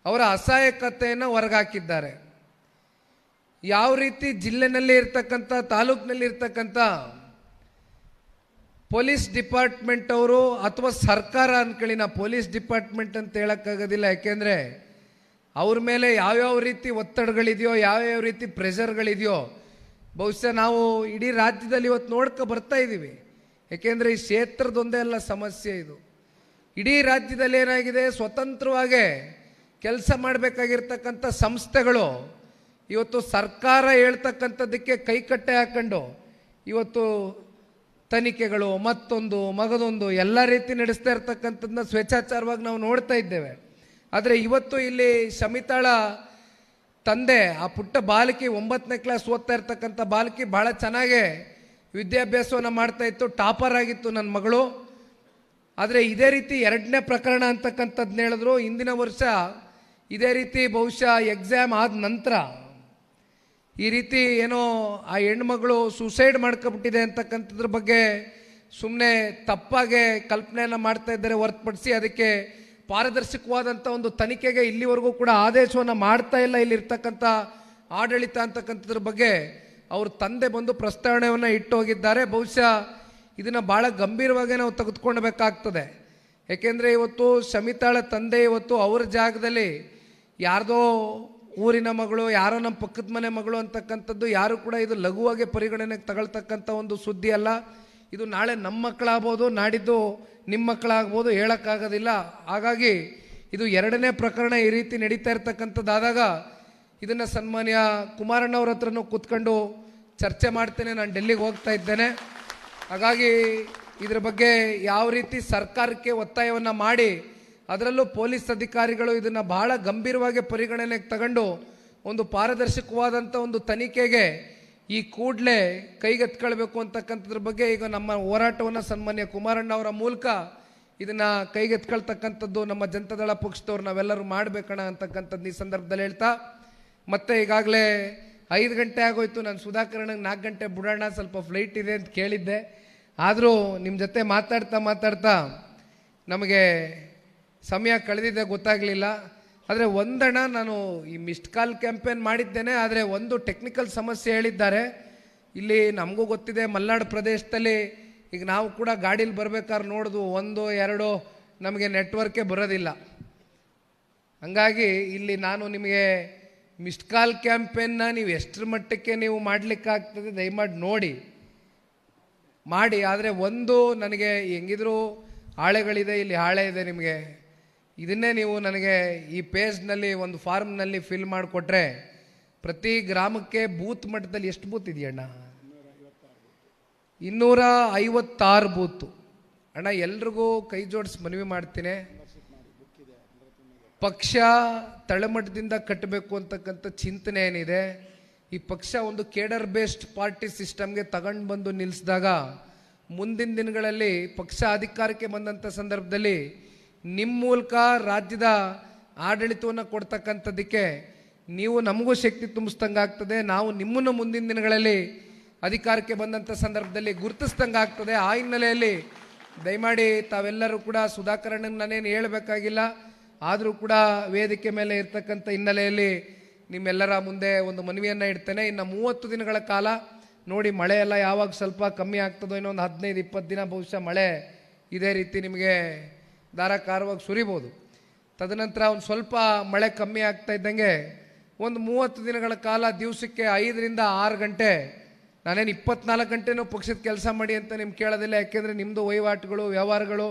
ಅವರ ಅಸಹಾಯಕತೆಯನ್ನು ಹೊರಗಾಕಿದ್ದಾರೆ. ಯಾವ ರೀತಿ ಜಿಲ್ಲೆನಲ್ಲಿ ಇರ್ತಕ್ಕಂಥ, ತಾಲೂಕಿನಲ್ಲಿ ಇರ್ತಕ್ಕಂಥ ಪೊಲೀಸ್ ಡಿಪಾರ್ಟ್ಮೆಂಟ್ ಅವರು ಅಥವಾ ಸರ್ಕಾರ ಅನ್ಕೊಳ್ಳಿ, ನಾ ಪೊಲೀಸ್ ಡಿಪಾರ್ಟ್ಮೆಂಟ್ ಅಂತ ಹೇಳೋಕ್ಕಾಗೋದಿಲ್ಲ, ಯಾಕೆಂದರೆ ಅವ್ರ ಮೇಲೆ ಯಾವ್ಯಾವ ರೀತಿ ಒತ್ತಡಗಳಿದೆಯೋ, ಯಾವ್ಯಾವ ರೀತಿ ಪ್ರೆಷರ್ಗಳಿದೆಯೋ ಬಹುಶಃ ನಾವು ಇಡೀ ರಾಜ್ಯದಲ್ಲಿ ಇವತ್ತು ನೋಡ್ಕೊ ಬರ್ತಾ ಇದ್ದೀವಿ. ಯಾಕೆಂದರೆ ಈ ಕ್ಷೇತ್ರದೊಂದೇ ಅಲ್ಲ ಸಮಸ್ಯೆ ಇದು. ಇಡೀ ರಾಜ್ಯದಲ್ಲಿ ಏನಾಗಿದೆ, ಸ್ವತಂತ್ರವಾಗಿ ಕೆಲಸ ಮಾಡಬೇಕಾಗಿರ್ತಕ್ಕಂಥ ಸಂಸ್ಥೆಗಳು ಇವತ್ತು ಸರ್ಕಾರ ಹೇಳ್ತಕ್ಕಂಥದ್ದಕ್ಕೆ ಕೈಕಟ್ಟೆ ಹಾಕೊಂಡು ಇವತ್ತು ತನಿಖೆಗಳು ಮತ್ತೊಂದು ಮಗದೊಂದು ಎಲ್ಲ ರೀತಿ ನಡೆಸ್ತಾ ಇರ್ತಕ್ಕಂಥದ್ದನ್ನ ಸ್ವೇಚ್ಛಾಚಾರವಾಗಿ ನಾವು ನೋಡ್ತಾ ಇದ್ದೇವೆ. ಆದರೆ ಇವತ್ತು ಇಲ್ಲಿ ಶಮಿತಾಳ ತಂದೆ, ಆ ಪುಟ್ಟ ಬಾಲಕಿ 9ನೇ ಕ್ಲಾಸ್ ಓದ್ತಾ ಇರ್ತಕ್ಕಂಥ ಬಾಲಕಿ ಭಾಳ ಚೆನ್ನಾಗೇ ವಿದ್ಯಾಭ್ಯಾಸವನ್ನು ಮಾಡ್ತಾ ಇತ್ತು, ಟಾಪರ್ ಆಗಿತ್ತು ನನ್ನ ಮಗಳು. ಆದರೆ ಇದೇ ರೀತಿ 2ನೇ ಪ್ರಕರಣ ಅಂತಕ್ಕಂಥದ್ದನ್ನ ಹೇಳಿದ್ರು. ಹಿಂದಿನ ವರ್ಷ ಇದೇ ರೀತಿ ಬಹುಶಃ ಎಕ್ಸಾಮ್ ಆದ ನಂತರ ಈ ರೀತಿ ಏನೋ ಆ ಹೆಣ್ಮಗಳು ಸೂಸೈಡ್ ಮಾಡ್ಕೊಬಿಟ್ಟಿದೆ ಅಂತಕ್ಕಂಥದ್ರ ಬಗ್ಗೆ ಸುಮ್ಮನೆ ತಪ್ಪಾಗೆ ಕಲ್ಪನೆಯನ್ನು ಮಾಡ್ತಾ ಇದ್ದಾರೆ ಹೊರತುಪಡಿಸಿ ಅದಕ್ಕೆ ಪಾರದರ್ಶಕವಾದಂಥ ಒಂದು ತನಿಖೆಗೆ ಇಲ್ಲಿವರೆಗೂ ಕೂಡ ಆದೇಶವನ್ನು ಮಾಡ್ತಾ ಇಲ್ಲ ಇಲ್ಲಿರ್ತಕ್ಕಂಥ ಆಡಳಿತ ಅಂತಕ್ಕಂಥದ್ರ ಬಗ್ಗೆ ಅವ್ರ ತಂದೆ ಬಂದು ಪ್ರಸ್ತಾವನೆಯನ್ನು ಇಟ್ಟು ಹೋಗಿದ್ದಾರೆ. ಬಹುಶಃ ಇದನ್ನು ಭಾಳ ಗಂಭೀರವಾಗಿ ನಾವು ತೆಗೆದುಕೊಳ್ಬೇಕಾಗ್ತದೆ. ಏಕೆಂದರೆ ಇವತ್ತು ಶಮಿತಾಳ ತಂದೆ ಇವತ್ತು ಅವ್ರ ಜಾಗದಲ್ಲಿ ಯಾರ್ದೋ ಊರಿನ ಮಗಳು, ಯಾರೋ ನಮ್ಮ ಪಕ್ಕದ ಮನೆ ಮಗಳು ಅಂತಕ್ಕಂಥದ್ದು ಯಾರು ಕೂಡ ಇದು ಲಘುವಾಗಿ ಪರಿಗಣನೆಗೆ ತಗೊಳ್ತಕ್ಕಂಥ ಒಂದು ಸುದ್ದಿ ಅಲ್ಲ. ಇದು ನಾಳೆ ನಮ್ಮ ಮಕ್ಕಳಾಗ್ಬೋದು, ನಾಡಿದ್ದು ನಿಮ್ಮ ಮಕ್ಕಳಾಗ್ಬೋದು, ಹೇಳೋಕ್ಕಾಗೋದಿಲ್ಲ. ಹಾಗಾಗಿ ಇದು 2ನೇ ಪ್ರಕರಣ ಈ ರೀತಿ ನಡೀತಾ ಇರ್ತಕ್ಕಂಥದ್ದಾದಾಗ ಇದನ್ನು ಸನ್ಮಾನ್ಯ ಕುಮಾರಣ್ಣವ್ರ ಹತ್ರನೂ ಕೂತ್ಕೊಂಡು ಚರ್ಚೆ ಮಾಡ್ತೇನೆ. ನಾನು ಡೆಲ್ಲಿಗೆ ಹೋಗ್ತಾ ಇದ್ದೇನೆ. ಹಾಗಾಗಿ ಇದರ ಬಗ್ಗೆ ಯಾವ ರೀತಿ ಸರ್ಕಾರಕ್ಕೆ ಒತ್ತಾಯವನ್ನು ಮಾಡಿ, ಅದರಲ್ಲೂ ಪೊಲೀಸ್ ಅಧಿಕಾರಿಗಳು ಇದನ್ನು ಬಹಳ ಗಂಭೀರವಾಗಿ ಪರಿಗಣನೆಗೆ ತಗೊಂಡು ಒಂದು ಪಾರದರ್ಶಕವಾದಂಥ ಒಂದು ತನಿಖೆಗೆ ಈ ಕೂಡಲೇ ಕೈಗೆತ್ಕೊಳ್ಬೇಕು ಅಂತಕ್ಕಂಥದ್ರ ಬಗ್ಗೆ ಈಗ ನಮ್ಮ ಹೋರಾಟವನ್ನು ಸನ್ಮಾನ್ಯ ಕುಮಾರಣ್ಣ ಅವರ ಮೂಲಕ ಇದನ್ನು ಕೈಗೆತ್ಕೊಳ್ತಕ್ಕಂಥದ್ದು ನಮ್ಮ ಜನತಾದಳ ಪಕ್ಷದವ್ರು ನಾವೆಲ್ಲರೂ ಮಾಡಬೇಕಣ ಅಂತಕ್ಕಂಥದ್ದು ಈ ಸಂದರ್ಭದಲ್ಲಿ ಹೇಳ್ತಾ, ಮತ್ತೆ ಈಗಾಗಲೇ 5 ಗಂಟೆ ಆಗೋಯ್ತು. ನಾನು ಸುಧಾಕರನಿಗೆ 4 ಗಂಟೆ ಬಿಡೋಣ, ಸ್ವಲ್ಪ ಫ್ಲೈಟ್ ಇದೆ ಅಂತ ಕೇಳಿದ್ದೆ. ಆದರೂ ನಿಮ್ಮ ಜೊತೆ ಮಾತಾಡ್ತಾ ನಮಗೆ ಸಮಯ ಕಳೆದಿದೆ, ಗೊತ್ತಾಗಲಿಲ್ಲ. ಆದರೆ ಒಂದಣ ನಾನು ಈ ಮಿಸ್ಡ್ ಕಾಲ್ ಕ್ಯಾಂಪೇನ್ ಮಾಡಿದ್ದೇನೆ, ಆದರೆ ಒಂದು ಟೆಕ್ನಿಕಲ್ ಸಮಸ್ಯೆ ಹೇಳಿದ್ದಾರೆ. ಇಲ್ಲಿ ನಮಗೂ ಗೊತ್ತಿದೆ, ಮಲೆನಾಡು ಪ್ರದೇಶದಲ್ಲಿ ಈಗ ನಾವು ಕೂಡ ಗಾಡೀಲಿ ಬರ್ಬೇಕಾದ್ರೆ ನೋಡಿದ್ವು 1 2 ನಮಗೆ ನೆಟ್ವರ್ಕೇ ಬರೋದಿಲ್ಲ. ಹಂಗಾಗಿ ಇಲ್ಲಿ ನಾನು ನಿಮಗೆ ಮಿಸ್ಡ್ ಕಾಲ್ ಕ್ಯಾಂಪೇನ್ನ ನೀವು ಎಷ್ಟರ ಮಟ್ಟಕ್ಕೆ ನೀವು ಮಾಡಲಿಕ್ಕಾಗ್ತದೆ ದಯಮಾಡಿ ನೋಡಿ. ಮಾಡಿ. ಆದರೆ ಒಂದು ನನಗೆ ಹೆಂಗಿದ್ರು ಹಾಳೆಗಳಿದೆ, ಇಲ್ಲಿ ಹಾಳೆ ಇದೆ ನಿಮಗೆ, ಇದನ್ನೇ ನೀವು ನನಗೆ ಈ ಪೇಜ್ನಲ್ಲಿ ಒಂದು ಫಾರ್ಮ್ನಲ್ಲಿ ಫಿಲ್ ಮಾಡಿಕೊಟ್ರೆ ಪ್ರತಿ ಗ್ರಾಮಕ್ಕೆ ಬೂತ್ ಮಟ್ಟದಲ್ಲಿ ಎಷ್ಟು ಬೂತ್ ಇದೆಯಣ್ಣ? 256 ಬೂತು. ಅಣ್ಣ ಎಲ್ರಿಗೂ ಕೈ ಜೋಡಿಸಿ ಮನವಿ ಮಾಡ್ತೀನಿ, ಪಕ್ಷ ತಳಮಟ್ಟದಿಂದ ಕಟ್ಟಬೇಕು ಅಂತಕ್ಕಂಥ ಚಿಂತನೆ ಏನಿದೆ, ಈ ಪಕ್ಷ ಒಂದು ಕೇಡರ್ ಬೇಸ್ಡ್ ಪಾರ್ಟಿ ಸಿಸ್ಟಮ್ಗೆ ತಗೊಂಡು ಬಂದು ನಿಲ್ಲಿಸಿದಾಗ ಮುಂದಿನ ದಿನಗಳಲ್ಲಿ ಪಕ್ಷ ಅಧಿಕಾರಕ್ಕೆ ಬಂದಂಥ ಸಂದರ್ಭದಲ್ಲಿ ನಿಮ್ಮ ಮೂಲಕ ರಾಜ್ಯದ ಆಡಳಿತವನ್ನು ಕೊಡ್ತಕ್ಕಂಥದ್ದಕ್ಕೆ ನೀವು ನಮಗೂ ಶಕ್ತಿ ತುಂಬಿಸ್ದಂಗೆ ಆಗ್ತದೆ, ನಾವು ನಿಮ್ಮನ್ನು ಮುಂದಿನ ದಿನಗಳಲ್ಲಿ ಅಧಿಕಾರಕ್ಕೆ ಬಂದಂಥ ಸಂದರ್ಭದಲ್ಲಿ ಗುರುತಿಸ್ದಂಗೆ ಆಗ್ತದೆ. ಆ ಹಿನ್ನೆಲೆಯಲ್ಲಿ ದಯಮಾಡಿ ತಾವೆಲ್ಲರೂ ಕೂಡ ಸುಧಾಕರಣ್ಣನ ನಾನೇನು ಹೇಳಬೇಕಾಗಿಲ್ಲ, ಆದರೂ ಕೂಡ ವೇದಿಕೆ ಮೇಲೆ ಇರ್ತಕ್ಕಂಥ ಹಿನ್ನೆಲೆಯಲ್ಲಿ ನಿಮ್ಮೆಲ್ಲರ ಮುಂದೆ ಒಂದು ಮನವಿಯನ್ನು ಇಡ್ತೇನೆ. ಇನ್ನು 30 ದಿನಗಳ ಕಾಲ ನೋಡಿ, ಮಳೆ ಎಲ್ಲ ಯಾವಾಗ ಸ್ವಲ್ಪ ಕಮ್ಮಿ ಆಗ್ತದೋ, ಇನ್ನೊಂದು 15-20 ದಿನ ಬಹುಶಃ ಮಳೆ ಇದೇ ರೀತಿ ನಿಮಗೆ ಧಾರಾಕಾರವಾಗಿ ಸುರಿಬೋದು. ತದನಂತರ ಒಂದು ಸ್ವಲ್ಪ ಮಳೆ ಕಮ್ಮಿ ಆಗ್ತಾ ಇದ್ದಂಗೆ ಒಂದು 30 ದಿನಗಳ ಕಾಲ ದಿವಸಕ್ಕೆ 5ರಿಂದ 6 ಗಂಟೆ, ನಾನೇನು 24 ಗಂಟೆನೂ ಪಕ್ಷದ ಕೆಲಸ ಮಾಡಿ ಅಂತ ನಿಮ್ಗೆ ಕೇಳೋದಿಲ್ಲ. ಯಾಕೆಂದರೆ ನಿಮ್ಮದು ವಹಿವಾಟುಗಳು, ವ್ಯವಹಾರಗಳು,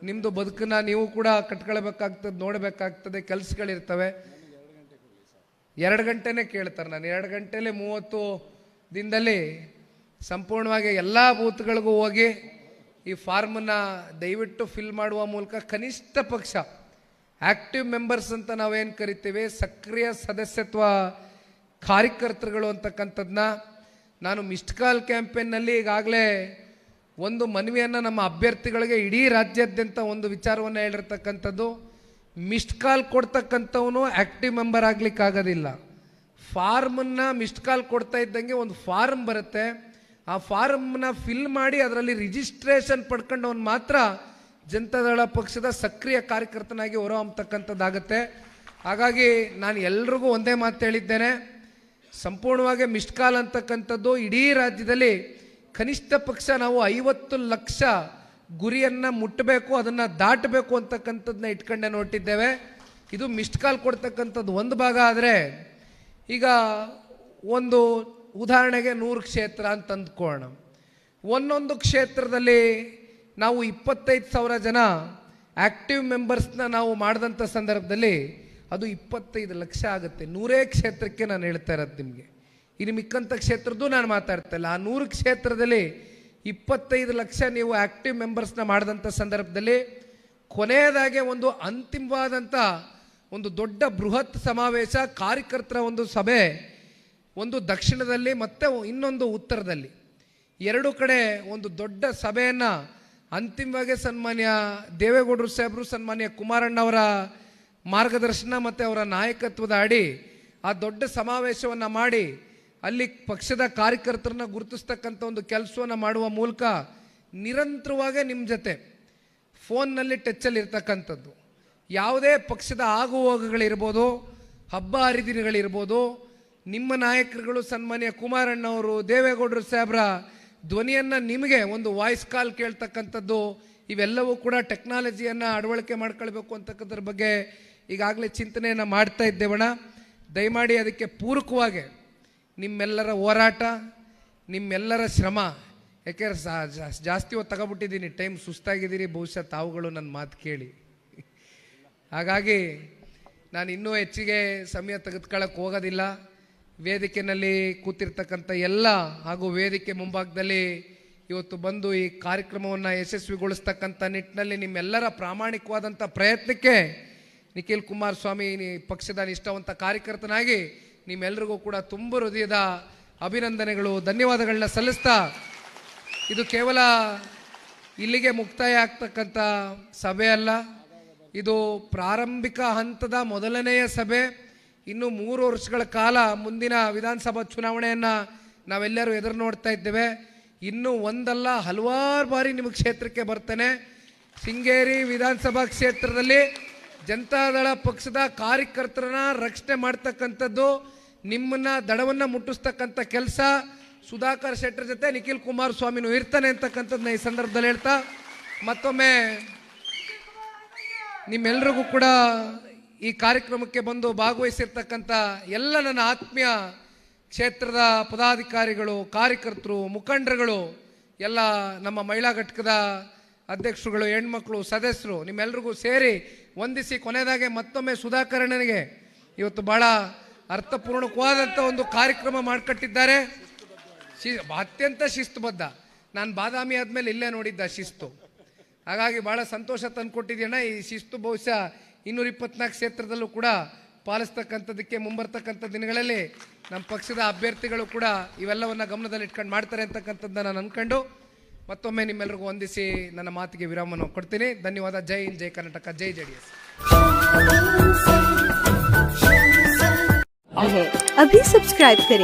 ನಿಮ್ಮದು ಬದುಕನ್ನು ನೀವು ಕೂಡ ಕಟ್ಕೊಳ್ಬೇಕಾಗ್ತದೆ, ನೋಡಬೇಕಾಗ್ತದೆ, ಕೆಲಸಗಳಿರ್ತವೆ. 2 ಗಂಟೆನೇ ಕೇಳ್ತಾರೆ. ನಾನು 2 ಗಂಟೆಯಲ್ಲಿ 30 ದಿನದಲ್ಲಿ ಸಂಪೂರ್ಣವಾಗಿ ಎಲ್ಲ ಬೂತ್ಗಳಿಗೂ ಹೋಗಿ ಈ ಫಾರ್ಮನ್ನು ದಯವಿಟ್ಟು ಫಿಲ್ ಮಾಡುವ ಮೂಲಕ ಕನಿಷ್ಠ ಪಕ್ಷ ಆ್ಯಕ್ಟಿವ್ ಮೆಂಬರ್ಸ್ ಅಂತ ನಾವೇನು ಕರಿತೀವಿ, ಸಕ್ರಿಯ ಸದಸ್ಯತ್ವ ಕಾರ್ಯಕರ್ತರುಗಳು ಅಂತಕ್ಕಂಥದ್ದನ್ನ ನಾನು ಮಿಸ್ಡ್ ಕಾಲ್ ಕ್ಯಾಂಪೇನ್ನಲ್ಲಿ ಈಗಾಗಲೇ ಒಂದು ಮನವಿಯನ್ನು ನಮ್ಮ ಅಭ್ಯರ್ಥಿಗಳಿಗೆ ಇಡೀ ರಾಜ್ಯಾದ್ಯಂತ ಒಂದು ವಿಚಾರವನ್ನು ಹೇಳಿರ್ತಕ್ಕಂಥದ್ದು, ಮಿಸ್ಡ್ ಕಾಲ್ ಕೊಡ್ತಕ್ಕಂಥವನು ಆ್ಯಕ್ಟಿವ್ ಮೆಂಬರ್ ಆಗಲಿಕ್ಕಾಗೋದಿಲ್ಲ. ಫಾರ್ಮನ್ನು ಮಿಸ್ಡ್ ಕಾಲ್ ಕೊಡ್ತಾ ಇದ್ದಂಗೆ ಒಂದು ಫಾರ್ಮ್ ಬರುತ್ತೆ, ಆ ಫಾರ್ಮನ್ನ ಫಿಲ್ ಮಾಡಿ ಅದರಲ್ಲಿ ರಿಜಿಸ್ಟ್ರೇಷನ್ ಪಡ್ಕೊಂಡವನು ಮಾತ್ರ ಜನತಾದಳ ಪಕ್ಷದ ಸಕ್ರಿಯ ಕಾರ್ಯಕರ್ತನಾಗಿ ಹೊರಹೊಮ್ಮತಕ್ಕಂಥದ್ದಾಗತ್ತೆ. ಹಾಗಾಗಿ ನಾನು ಎಲ್ರಿಗೂ ಒಂದೇ ಮಾತು ಹೇಳಿದ್ದೇನೆ, ಸಂಪೂರ್ಣವಾಗಿ ಮಿಸ್ಡ್ ಕಾಲ್ ಅಂತಕ್ಕಂಥದ್ದು ಇಡೀ ರಾಜ್ಯದಲ್ಲಿ ಕನಿಷ್ಠ ಪಕ್ಷ ನಾವು 50 ಲಕ್ಷ ಗುರಿಯನ್ನು ಮುಟ್ಟಬೇಕು, ಅದನ್ನು ದಾಟಬೇಕು ಅಂತಕ್ಕಂಥದ್ದನ್ನ ಇಟ್ಕೊಂಡೆ ನೋಟಿದ್ದೇವೆ. ಇದು ಮಿಸ್ಡ್ ಕಾಲ್ ಕೊಡ್ತಕ್ಕಂಥದ್ದು ಒಂದು ಭಾಗ. ಆದರೆ ಈಗ ಒಂದು ಉದಾಹರಣೆಗೆ 100 ಕ್ಷೇತ್ರ ಅಂತ ಅಂದ್ಕೊಳ್ಳೋಣ. ಒಂದೊಂದು ಕ್ಷೇತ್ರದಲ್ಲಿ ನಾವು 25,000 ಜನ ಆ್ಯಕ್ಟಿವ್ ಮೆಂಬರ್ಸ್ನ ನಾವು ಮಾಡಿದಂಥ ಸಂದರ್ಭದಲ್ಲಿ ಅದು 25 ಲಕ್ಷ ಆಗುತ್ತೆ. 100 ಕ್ಷೇತ್ರಕ್ಕೆ ನಾನು ಹೇಳ್ತಾ ಇರೋದು ನಿಮಗೆ. ಇನ್ನು ಮಿಕ್ಕಂಥ ಕ್ಷೇತ್ರದ್ದು ನಾನು ಮಾತಾಡ್ತಾ ಇಲ್ಲ. ಆ 100 ಕ್ಷೇತ್ರದಲ್ಲಿ 25 ಲಕ್ಷ ನೀವು ಆ್ಯಕ್ಟಿವ್ ಮೆಂಬರ್ಸ್ನ ಮಾಡಿದಂಥ ಸಂದರ್ಭದಲ್ಲಿ ಕೊನೆಯದಾಗಿ ಒಂದು ಅಂತಿಮವಾದಂಥ ಒಂದು ದೊಡ್ಡ ಬೃಹತ್ ಸಮಾವೇಶ, ಕಾರ್ಯಕರ್ತರ ಒಂದು ಸಭೆ, ಒಂದು ದಕ್ಷಿಣದಲ್ಲಿ ಮತ್ತು ಇನ್ನೊಂದು ಉತ್ತರದಲ್ಲಿ, 2 ಕಡೆ ಒಂದು ದೊಡ್ಡ ಸಭೆಯನ್ನು ಅಂತಿಮವಾಗಿ ಸನ್ಮಾನ್ಯ ದೇವೇಗೌಡರು ಸಾಹೇಬರು, ಸನ್ಮಾನ್ಯ ಕುಮಾರಣ್ಣವರ ಮಾರ್ಗದರ್ಶನ ಮತ್ತು ಅವರ ನಾಯಕತ್ವದ ಅಡಿ ಆ ದೊಡ್ಡ ಸಮಾವೇಶವನ್ನು ಮಾಡಿ ಅಲ್ಲಿ ಪಕ್ಷದ ಕಾರ್ಯಕರ್ತರನ್ನ ಗುರುತಿಸ್ತಕ್ಕಂಥ ಒಂದು ಕೆಲಸವನ್ನು ಮಾಡುವ ಮೂಲಕ ನಿರಂತರವಾಗಿ ನಿಮ್ಮ ಜೊತೆ ಫೋನ್ನಲ್ಲಿ ಟಚ್ಚಲ್ಲಿ ಇರ್ತಕ್ಕಂಥದ್ದು, ಯಾವುದೇ ಪಕ್ಷದ ಆಗುಹೋಗುಗಳಿರ್ಬೋದು, ಹಬ್ಬ ಹರಿದಿನಗಳಿರ್ಬೋದು, ನಿಮ್ಮ ನಾಯಕರುಗಳು ಸನ್ಮಾನ್ಯ ಕುಮಾರಣ್ಣವರು, ದೇವೇಗೌಡರು ಸಾಹೇಬ್ರ ಧ್ವನಿಯನ್ನು ನಿಮಗೆ ಒಂದು ವಾಯ್ಸ್ ಕಾಲ್ ಕೇಳ್ತಕ್ಕಂಥದ್ದು, ಇವೆಲ್ಲವೂ ಕೂಡ ಟೆಕ್ನಾಲಜಿಯನ್ನು ಅಳವಡಿಕೆ ಮಾಡ್ಕೊಳ್ಬೇಕು ಅಂತಕ್ಕಂಥದ್ರ ಬಗ್ಗೆ ಈಗಾಗಲೇ ಚಿಂತನೆಯನ್ನು ಮಾಡ್ತಾ ಇದ್ದೇವಣ. ದಯಮಾಡಿ ಅದಕ್ಕೆ ಪೂರಕವಾಗಿ ನಿಮ್ಮೆಲ್ಲರ ಹೋರಾಟ, ನಿಮ್ಮೆಲ್ಲರ ಶ್ರಮ, ಯಾಕೆಂದ್ರೆ ಜಾಸ್ತಿ ಹೊತ್ತು ತಗೊಬಿಟ್ಟಿದ್ದೀನಿ, ಟೈಮ್ ಸುಸ್ತಾಗಿದ್ದೀರಿ ಬಹುಶಃ ತಾವುಗಳು ನನ್ನ ಮಾತು ಕೇಳಿ. ಹಾಗಾಗಿ ನಾನು ಇನ್ನೂ ಹೆಚ್ಚಿಗೆ ಸಮಯ ತೆಗೆದುಕೊಳ್ಳೋಕೆ ಹೋಗೋದಿಲ್ಲ. ವೇದಿಕೆಯಲ್ಲಿ ಕೂತಿರ್ತಕ್ಕಂಥ ಎಲ್ಲ ಹಾಗೂ ವೇದಿಕೆ ಮುಂಭಾಗದಲ್ಲಿ ಇವತ್ತು ಬಂದು ಈ ಕಾರ್ಯಕ್ರಮವನ್ನು ಯಶಸ್ವಿಗೊಳಿಸ್ತಕ್ಕಂಥ ನಿಟ್ಟಿನಲ್ಲಿ ನಿಮ್ಮೆಲ್ಲರ ಪ್ರಾಮಾಣಿಕವಾದಂಥ ಪ್ರಯತ್ನಕ್ಕೆ ನಿಖಿಲ್ ಕುಮಾರಸ್ವಾಮಿ ಪಕ್ಷದ ನಿಷ್ಠಾವಂತ ಕಾರ್ಯಕರ್ತನಾಗಿ ನಿಮ್ಮೆಲ್ಲರಿಗೂ ಕೂಡ ತುಂಬ ಹೃದಯದ ಅಭಿನಂದನೆಗಳು, ಧನ್ಯವಾದಗಳನ್ನ ಸಲ್ಲಿಸ್ತಾ, ಇದು ಕೇವಲ ಇಲ್ಲಿಗೆ ಮುಕ್ತಾಯ ಆಗ್ತಕ್ಕಂಥ ಸಭೆ ಅಲ್ಲ, ಇದು ಪ್ರಾರಂಭಿಕ ಹಂತದ ಮೊದಲನೆಯ ಸಭೆ. ಇನ್ನು 3 ವರ್ಷಗಳ ಕಾಲ ಮುಂದಿನ ವಿಧಾನಸಭಾ ಚುನಾವಣೆಯನ್ನು ನಾವೆಲ್ಲರೂ ಎದುರು ನೋಡ್ತಾ ಇದ್ದೇವೆ. ಇನ್ನೂ ಒಂದಲ್ಲ ಹಲವಾರು ಬಾರಿ ನಿಮ್ಮ ಕ್ಷೇತ್ರಕ್ಕೆ ಬರ್ತೇನೆ. ಶೃಂಗೇರಿ ವಿಧಾನಸಭಾ ಕ್ಷೇತ್ರದಲ್ಲಿ ಜನತಾದಳ ಪಕ್ಷದ ಕಾರ್ಯಕರ್ತರನ್ನ ರಕ್ಷಣೆ ಮಾಡ್ತಕ್ಕಂಥದ್ದು, ನಿಮ್ಮನ್ನ ದಡವನ್ನು ಮುಟ್ಟಿಸ್ತಕ್ಕಂಥ ಕೆಲಸ ಸುಧಾಕರ್ ಶೆಟ್ಟರ್ ಜೊತೆ ನಿಖಿಲ್ ಕುಮಾರಸ್ವಾಮಿನೂ ಇರ್ತಾನೆ ಅಂತಕ್ಕಂಥದ್ದನ್ನ ಈ ಸಂದರ್ಭದಲ್ಲಿ ಹೇಳ್ತಾ, ಮತ್ತೊಮ್ಮೆ ನಿಮ್ಮೆಲ್ಲರಿಗೂ ಕೂಡ ಈ ಕಾರ್ಯಕ್ರಮಕ್ಕೆ ಬಂದು ಭಾಗವಹಿಸಿರ್ತಕ್ಕಂಥ ಎಲ್ಲ ನನ್ನ ಆತ್ಮೀಯ ಕ್ಷೇತ್ರದ ಪದಾಧಿಕಾರಿಗಳು, ಕಾರ್ಯಕರ್ತರು, ಮುಖಂಡರುಗಳು ಎಲ್ಲ ನಮ್ಮ ಮಹಿಳಾ ಘಟಕದ ಅಧ್ಯಕ್ಷರುಗಳು, ಹೆಣ್ಮಕ್ಳು, ಸದಸ್ಯರು ನಿಮ್ಮೆಲ್ರಿಗೂ ಸೇರಿ ವಂದಿಸಿ ಕೊನೆಯದಾಗೆ ಮತ್ತೊಮ್ಮೆ ಸುಧಾಕರಣ್ಣನಿಗೆ ಇವತ್ತು ಭಾಳ ಅರ್ಥಪೂರ್ಣಕವಾದಂಥ ಒಂದು ಕಾರ್ಯಕ್ರಮ ಮಾಡಿಕೊಟ್ಟಿದ್ದಾರೆ. ಅತ್ಯಂತ ಶಿಸ್ತುಬದ್ಧ. ನಾನು ಬಾದಾಮಿ ಆದಮೇಲೆ ಇಲ್ಲೇ ನೋಡಿದ್ದ ಶಿಸ್ತು. ಹಾಗಾಗಿ ಭಾಳ ಸಂತೋಷ ತಂದುಕೊಟ್ಟಿದ್ದೀಯಣ್ಣ. ಈ ಶಿಸ್ತು ಬಹುಶಃ 224 ಕ್ಷೇತ್ರದಲ್ಲೂ ಕೂಡ ಪಾಲಿಸ್ತಕ್ಕಂಥದ್ದಕ್ಕೆ ಮುಂಬರ್ತಕ್ಕಂಥ ದಿನಗಳಲ್ಲಿ ನಮ್ಮ ಪಕ್ಷದ ಅಭ್ಯರ್ಥಿಗಳು ಕೂಡ ಇವೆಲ್ಲವನ್ನು ಗಮನದಲ್ಲಿ ಇಟ್ಕೊಂಡು ಮಾಡ್ತಾರೆ ಅಂತಕ್ಕಂಥದ್ದನ್ನು ನಾನು ಅಂದ್ಕೊಂಡು ಮತ್ತೊಮ್ಮೆ ನಿಮ್ಮೆಲ್ಲರಿಗೂ ವಂದಿಸಿ ನನ್ನ ಮಾತಿಗೆ ವಿರಾಮವನ್ನು ಕೊಡ್ತೀನಿ. ಧನ್ಯವಾದ. ಜೈ ಹಿಂದ್, ಜೈ ಕರ್ನಾಟಕ, ಜೈ JDS. अभी सब्सक्राइब करें